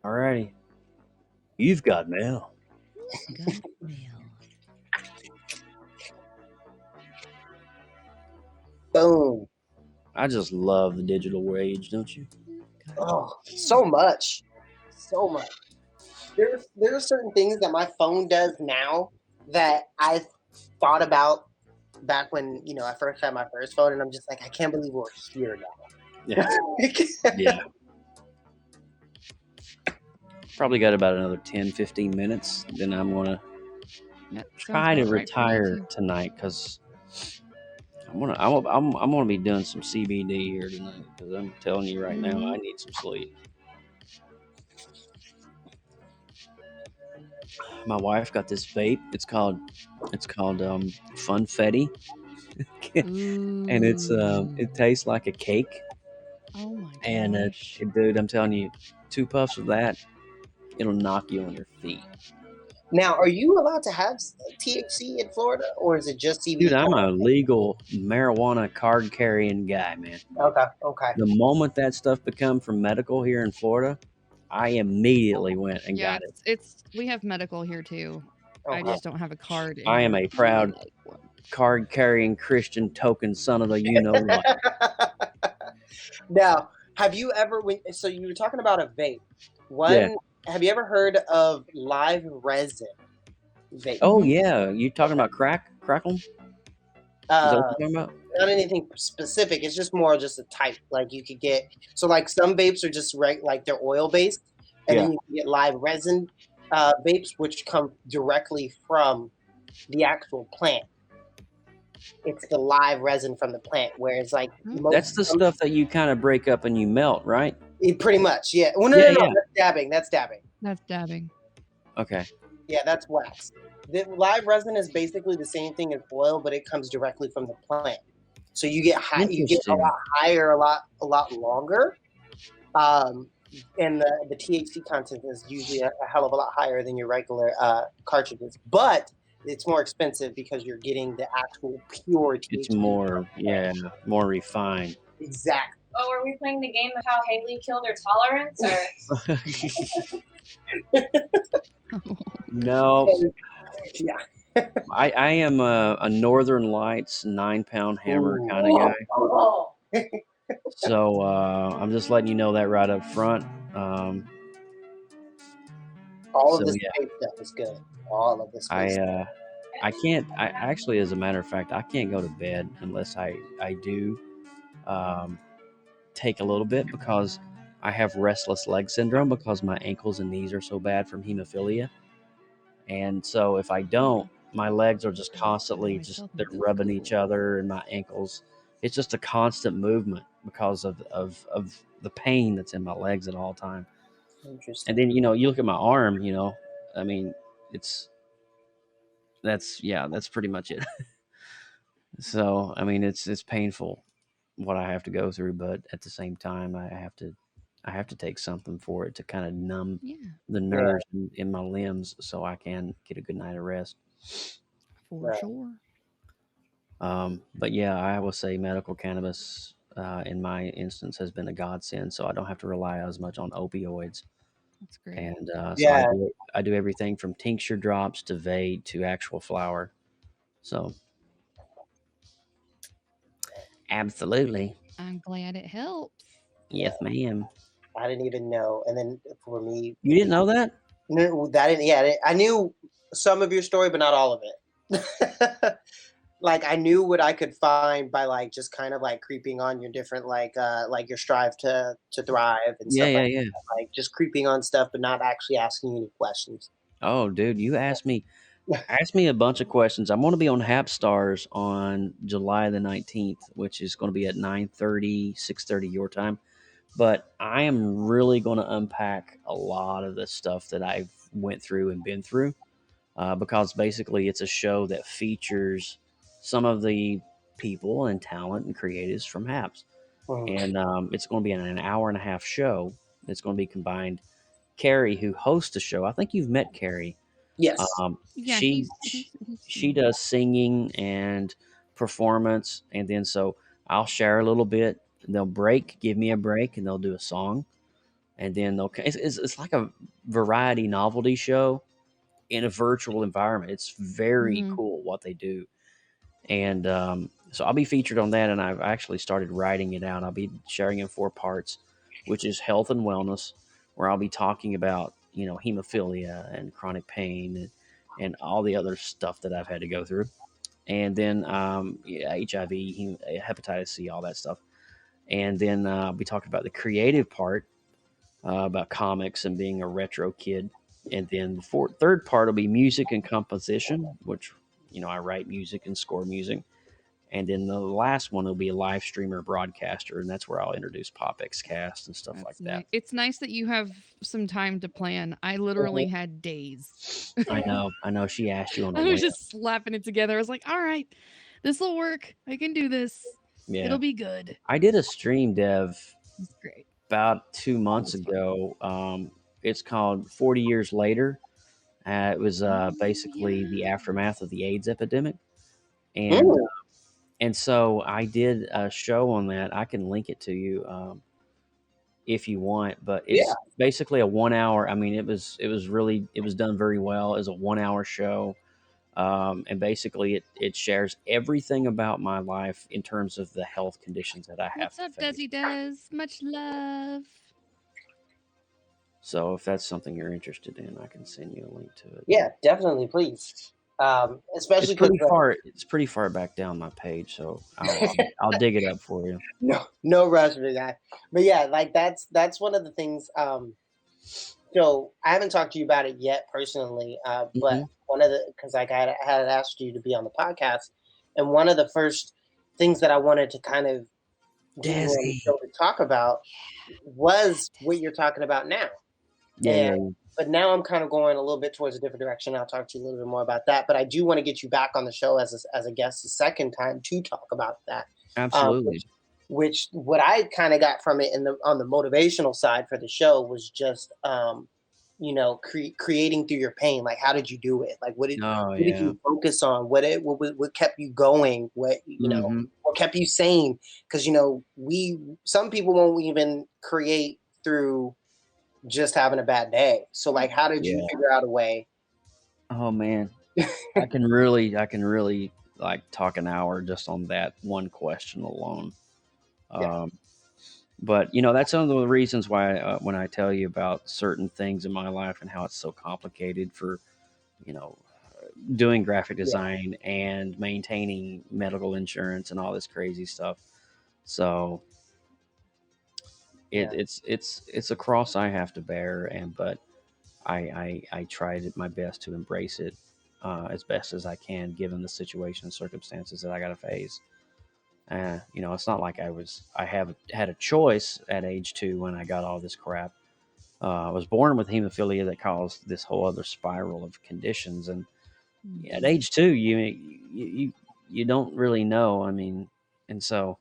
Alrighty. You've got mail. Got mail. Boom. I just love the digital age, don't you? Oh, so much. So much. There are certain things that my phone does now that I thought about back when, I first had my first phone, and I'm just like, I can't believe we're here now. Yeah. Yeah. Probably got about another 10, 15 minutes. Then I'm going to try to retire tonight because I'm gonna be doing some CBD here tonight because I'm telling you right now, I need some sleep. My wife got this vape. It's called Funfetti, and it tastes like a cake. Oh my gosh. And dude, I'm telling you, 2 puffs of that, it'll knock you on your feet. Now, are you allowed to have THC in Florida, or is it just CBD? Dude, I'm a legal marijuana card carrying guy, man. Okay. The moment that stuff become from medical here in Florida, I immediately went and got it. We have medical here too. Okay. I just don't have a card. I am a proud card carrying Christian token son of the you know what. Now, have you ever? So you were talking about a vape. Have you ever heard of live resin vape? Oh yeah, you talking about crackle? Is that what you're talking about? Not anything specific. It's just more just a type. Like you could get. So like some vapes are just like they're oil based, and then you can get live resin vapes, which come directly from the actual plant. It's the live resin from the plant, whereas like that's the stuff that you kind of break up and you melt, right? Pretty much, yeah. Well, no, that's dabbing. That's dabbing. Okay. Yeah, that's wax. The live resin is basically the same thing as oil, but it comes directly from the plant. So you get you get a lot higher, a lot longer. And the THC content is usually a hell of a lot higher than your regular cartridges, but it's more expensive because you're getting the actual pure THC. It's more refined. Exactly. Oh, are we playing the game of how Hayley killed her tolerance? Or No. Yeah. I am a Northern Lights 9-pound hammer kind of guy. Oh. So I'm just letting you know that right up front. All of this stuff is good. All of this. I can't. I actually, as a matter of fact, I can't go to bed unless I do take a little bit because I have restless leg syndrome because my ankles and knees are so bad from hemophilia. And so if I don't, my legs are just constantly they're rubbing each other, and my ankles. It's just a constant movement because of the pain that's in my legs at all time. Interesting. And then you look at my arm. I mean, that's pretty much it. So I mean, it's painful what I have to go through, but at the same time, I have to take something for it to kind of numb the nerves in my limbs so I can get a good night of rest. For sure. But yeah, I will say medical cannabis in my instance has been a godsend, so I don't have to rely as much on opioids. That's great. And so I do everything from tincture drops to vape to actual flower. So absolutely. I'm glad it helps. Yes, ma'am. I didn't even know. And then for me, you didn't know that? No, that didn't. Yeah, I knew some of your story, but not all of it. like I knew what I could find by like just kind of like creeping on your different like your strive to thrive and Yeah, stuff yeah, like yeah. that. Like just creeping on stuff but not actually asking any questions. Oh, dude, you asked me a bunch of questions. I'm going to be on Hap Stars on July the 19th, which is going to be at 9:30, 6:30 your time. But I am really going to unpack a lot of the stuff that I've went through and been through, because basically it's a show that features some of the people and talent and creatives from Haps. And it's going to be an hour and a half show. It's going to be combined. Carrie, who hosts the show, I think you've met Carrie. Yes. Yeah, She does singing and performance, and then so I'll share a little bit. And they'll give me a break, and they'll do a song, and then it's like a variety novelty show in a virtual environment. It's very cool what they do, and so I'll be featured on that. And I've actually started writing it out. I'll be sharing in 4 parts, which is health and wellness, where I'll be talking about hemophilia and chronic pain and all the other stuff that I've had to go through, and then HIV, hepatitis C, all that stuff. And then we talked about the creative part, about comics and being a retro kid. And then the third part will be music and composition, which, I write music and score music. And then the last one will be a live streamer broadcaster, and that's where I'll introduce PopXcast and stuff like that. It's nice that you have some time to plan. I literally had days. I know. She asked you on the I way was just slapping it together. I was like, all right, this will work. I can do this. Yeah. It'll be good. I did a stream dev great. about 2 months ago. It's called 40 Years Later. It was basically the aftermath of the AIDS epidemic. And so I did a show on that. I can link it to you if you want, but it's basically a 1 hour. I mean, it was done very well. It was a 1 hour show. And basically it shares everything about my life in terms of the health conditions that I have. What's up, Desi Des? Much love. So if that's something you're interested in, I can send you a link to it. Yeah, definitely, please. Especially it's pretty far back down my page, so I'll dig it up for you. No rush for that. But yeah, like that's one of the things. So I haven't talked to you about it yet personally, but one of the, because like I had asked you to be on the podcast, and one of the first things that I wanted to kind of talk about was what you're talking about now. But now I'm kind of going a little bit towards a different direction. I'll talk to you a little bit more about that. But I do want to get you back on the show as a guest the second time to talk about that. Absolutely. Which what I kind of got from it on the motivational side for the show was just creating through your pain. Like, how did you do it? Like, what did you focus on? What kept you going? What what kept you sane? Because some people won't even create through just having a bad day. So like, how did you figure out a way? Oh man, I can really like talk an hour just on that one question alone. But that's one of the reasons why when I tell you about certain things in my life and how it's so complicated for doing graphic design and maintaining medical insurance and all this crazy stuff. So it's a cross I have to bear, but I tried my best to embrace it as best as I can, given the situation and circumstances that I got to face. It's not like I had a choice at age 2 when I got all this crap. I was born with hemophilia that caused this whole other spiral of conditions, and at age 2, you don't really know. I mean, and so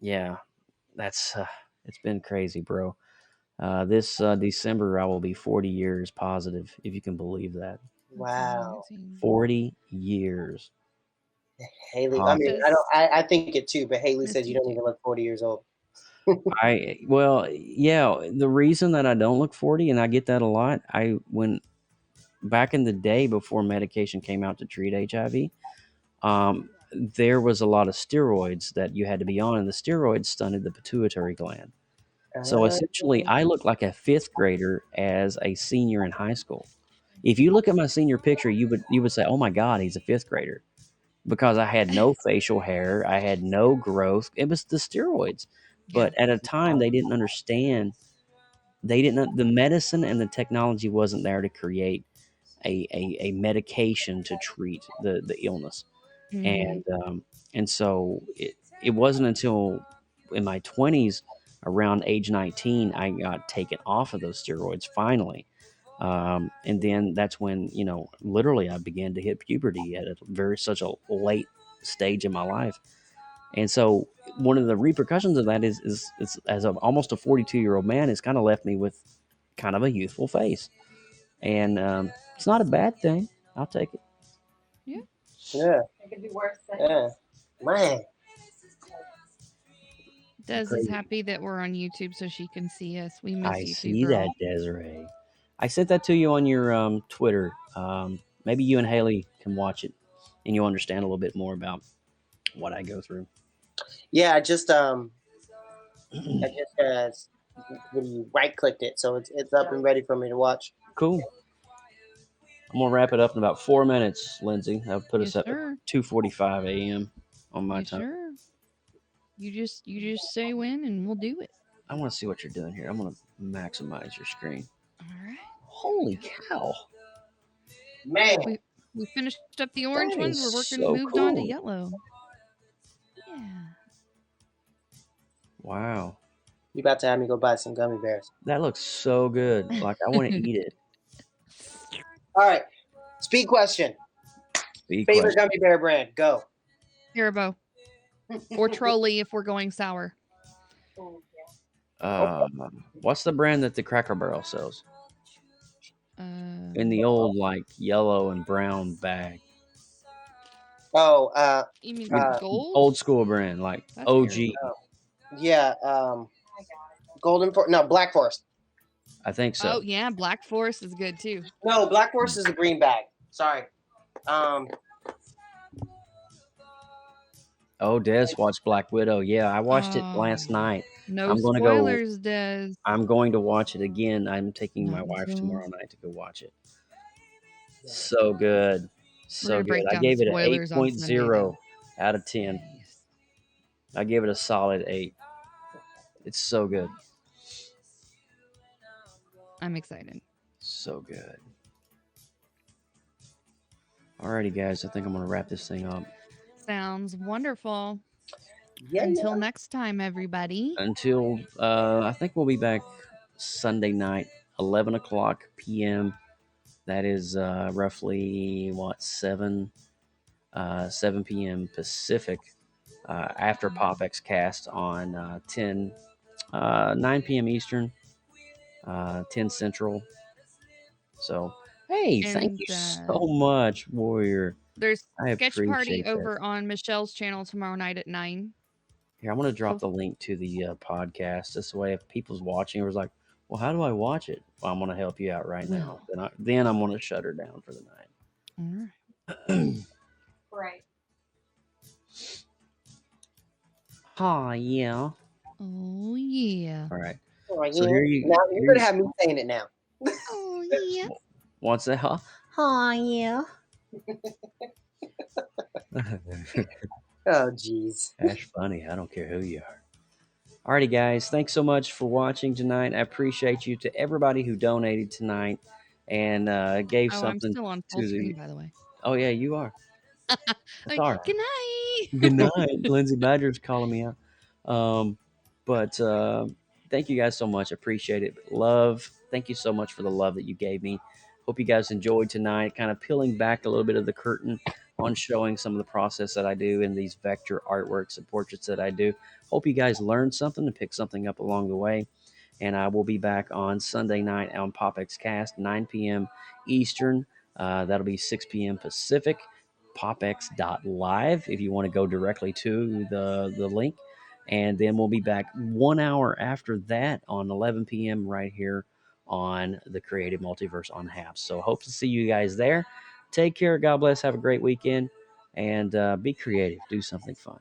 that's. It's been crazy, bro. This December, I will be 40 years positive, if you can believe that. Wow. 40 years. Hayley, I mean, I think it too, but Hayley says you don't even look 40 years old. The reason that I don't look 40, and I get that a lot, when back in the day before medication came out to treat HIV, there was a lot of steroids that you had to be on, and the steroids stunted the pituitary gland. So essentially, I look like a 5th grader as a senior in high school. If you look at my senior picture, you would say, "Oh my God, he's a 5th grader." because I had no facial hair, I had no growth. It was the steroids. But at a time, they didn't understand. The medicine and the technology wasn't there to create a medication to treat the illness. And so it wasn't until in my 20s, around age 19, I got taken off of those steroids finally. And then that's when, literally I began to hit puberty at such a late stage in my life. And so one of the repercussions of that is as almost a 42-year-old man, it's kind of left me with kind of a youthful face. And it's not a bad thing. I'll take it. Yeah. Yeah. It could be worse. Yeah. Man. Des is happy that we're on YouTube so she can see us. We miss you see too, girl. that, Desiree. I sent that to you on your Twitter. Maybe you and Hayley can watch it, and you'll understand a little bit more about what I go through. Yeah, I just when you right clicked it, so it's up and ready for me to watch. Cool. I'm gonna wrap it up in about 4 minutes, Lindsay. That'll put us up at 2:45 a.m. on my time. Sure. You just say when, and we'll do it. I want to see what you're doing here. I'm gonna maximize your screen. All right. Holy cow! Man, we finished up the orange ones. We're moved on to yellow. Yeah. Wow. You about to have me go buy some gummy bears. That looks so good. Like I want to eat it. All right. Speed question. Favorite gummy bear brand? Go. Haribo. Or Trolley if we're going sour. What's the brand that the Cracker Barrel sells? In the old like yellow and brown bag. Oh, you mean gold? Old school brand, like that's OG. Yeah, Black Forest. I think so. Oh yeah, Black Forest is good too. No, Black Forest is the green bag. Sorry. Oh, Des watched Black Widow. Yeah, I watched it last night. No spoilers, Des. I'm going to watch it again. I'm taking my wife tomorrow night to go watch it. So good. So good. I gave it an 8.0 out of 10. I gave it a solid 8. It's so good. I'm excited. So good. Alrighty, guys. I think I'm going to wrap this thing up. Sounds wonderful. Yeah. Until next time, everybody. Until, I think we'll be back Sunday night, 11 o'clock p.m. That is roughly, 7 p.m. Pacific after PopXcast on 9 p.m. Eastern, 10 Central. So, hey, thank you so much, Warrior. There's sketch party over on Michelle's channel tomorrow night at 9. Here, I'm going to drop the link to the podcast. This way, if people's watching, it was like, well, how do I watch it? Well, I'm going to help you out right now. Then I'm going to shut her down for the night. All right. Right. Oh, yeah. Oh, yeah. All right. Oh, yeah. So here now you're going to have me saying it now. Oh, yeah. What's that? Huh? Oh, yeah. Oh, jeez. That's funny. I don't care who you are. Alrighty, guys. Thanks so much for watching tonight. I appreciate you to everybody who donated tonight and gave something. I'm still on full screen, by the way. Oh, yeah, you are. Like, all right. Good night. Good night. Lindsay Badger's calling me out. But thank you guys so much. I appreciate it. Love. Thank you so much for the love that you gave me. Hope you guys enjoyed tonight, kind of peeling back a little bit of the curtain on showing some of the process that I do in these vector artworks and portraits that I do. Hope you guys learned something and picked something up along the way. And I will be back on Sunday night on PopXcast, 9 p.m. Eastern. That'll be 6 p.m. Pacific. popx.live if you want to go directly to the link. And then we'll be back 1 hour after that on 11 p.m. right here on the Creative Multiverse on Haps. So hope to see you guys there. Take care. God bless. Have a great weekend. And be creative. Do something fun.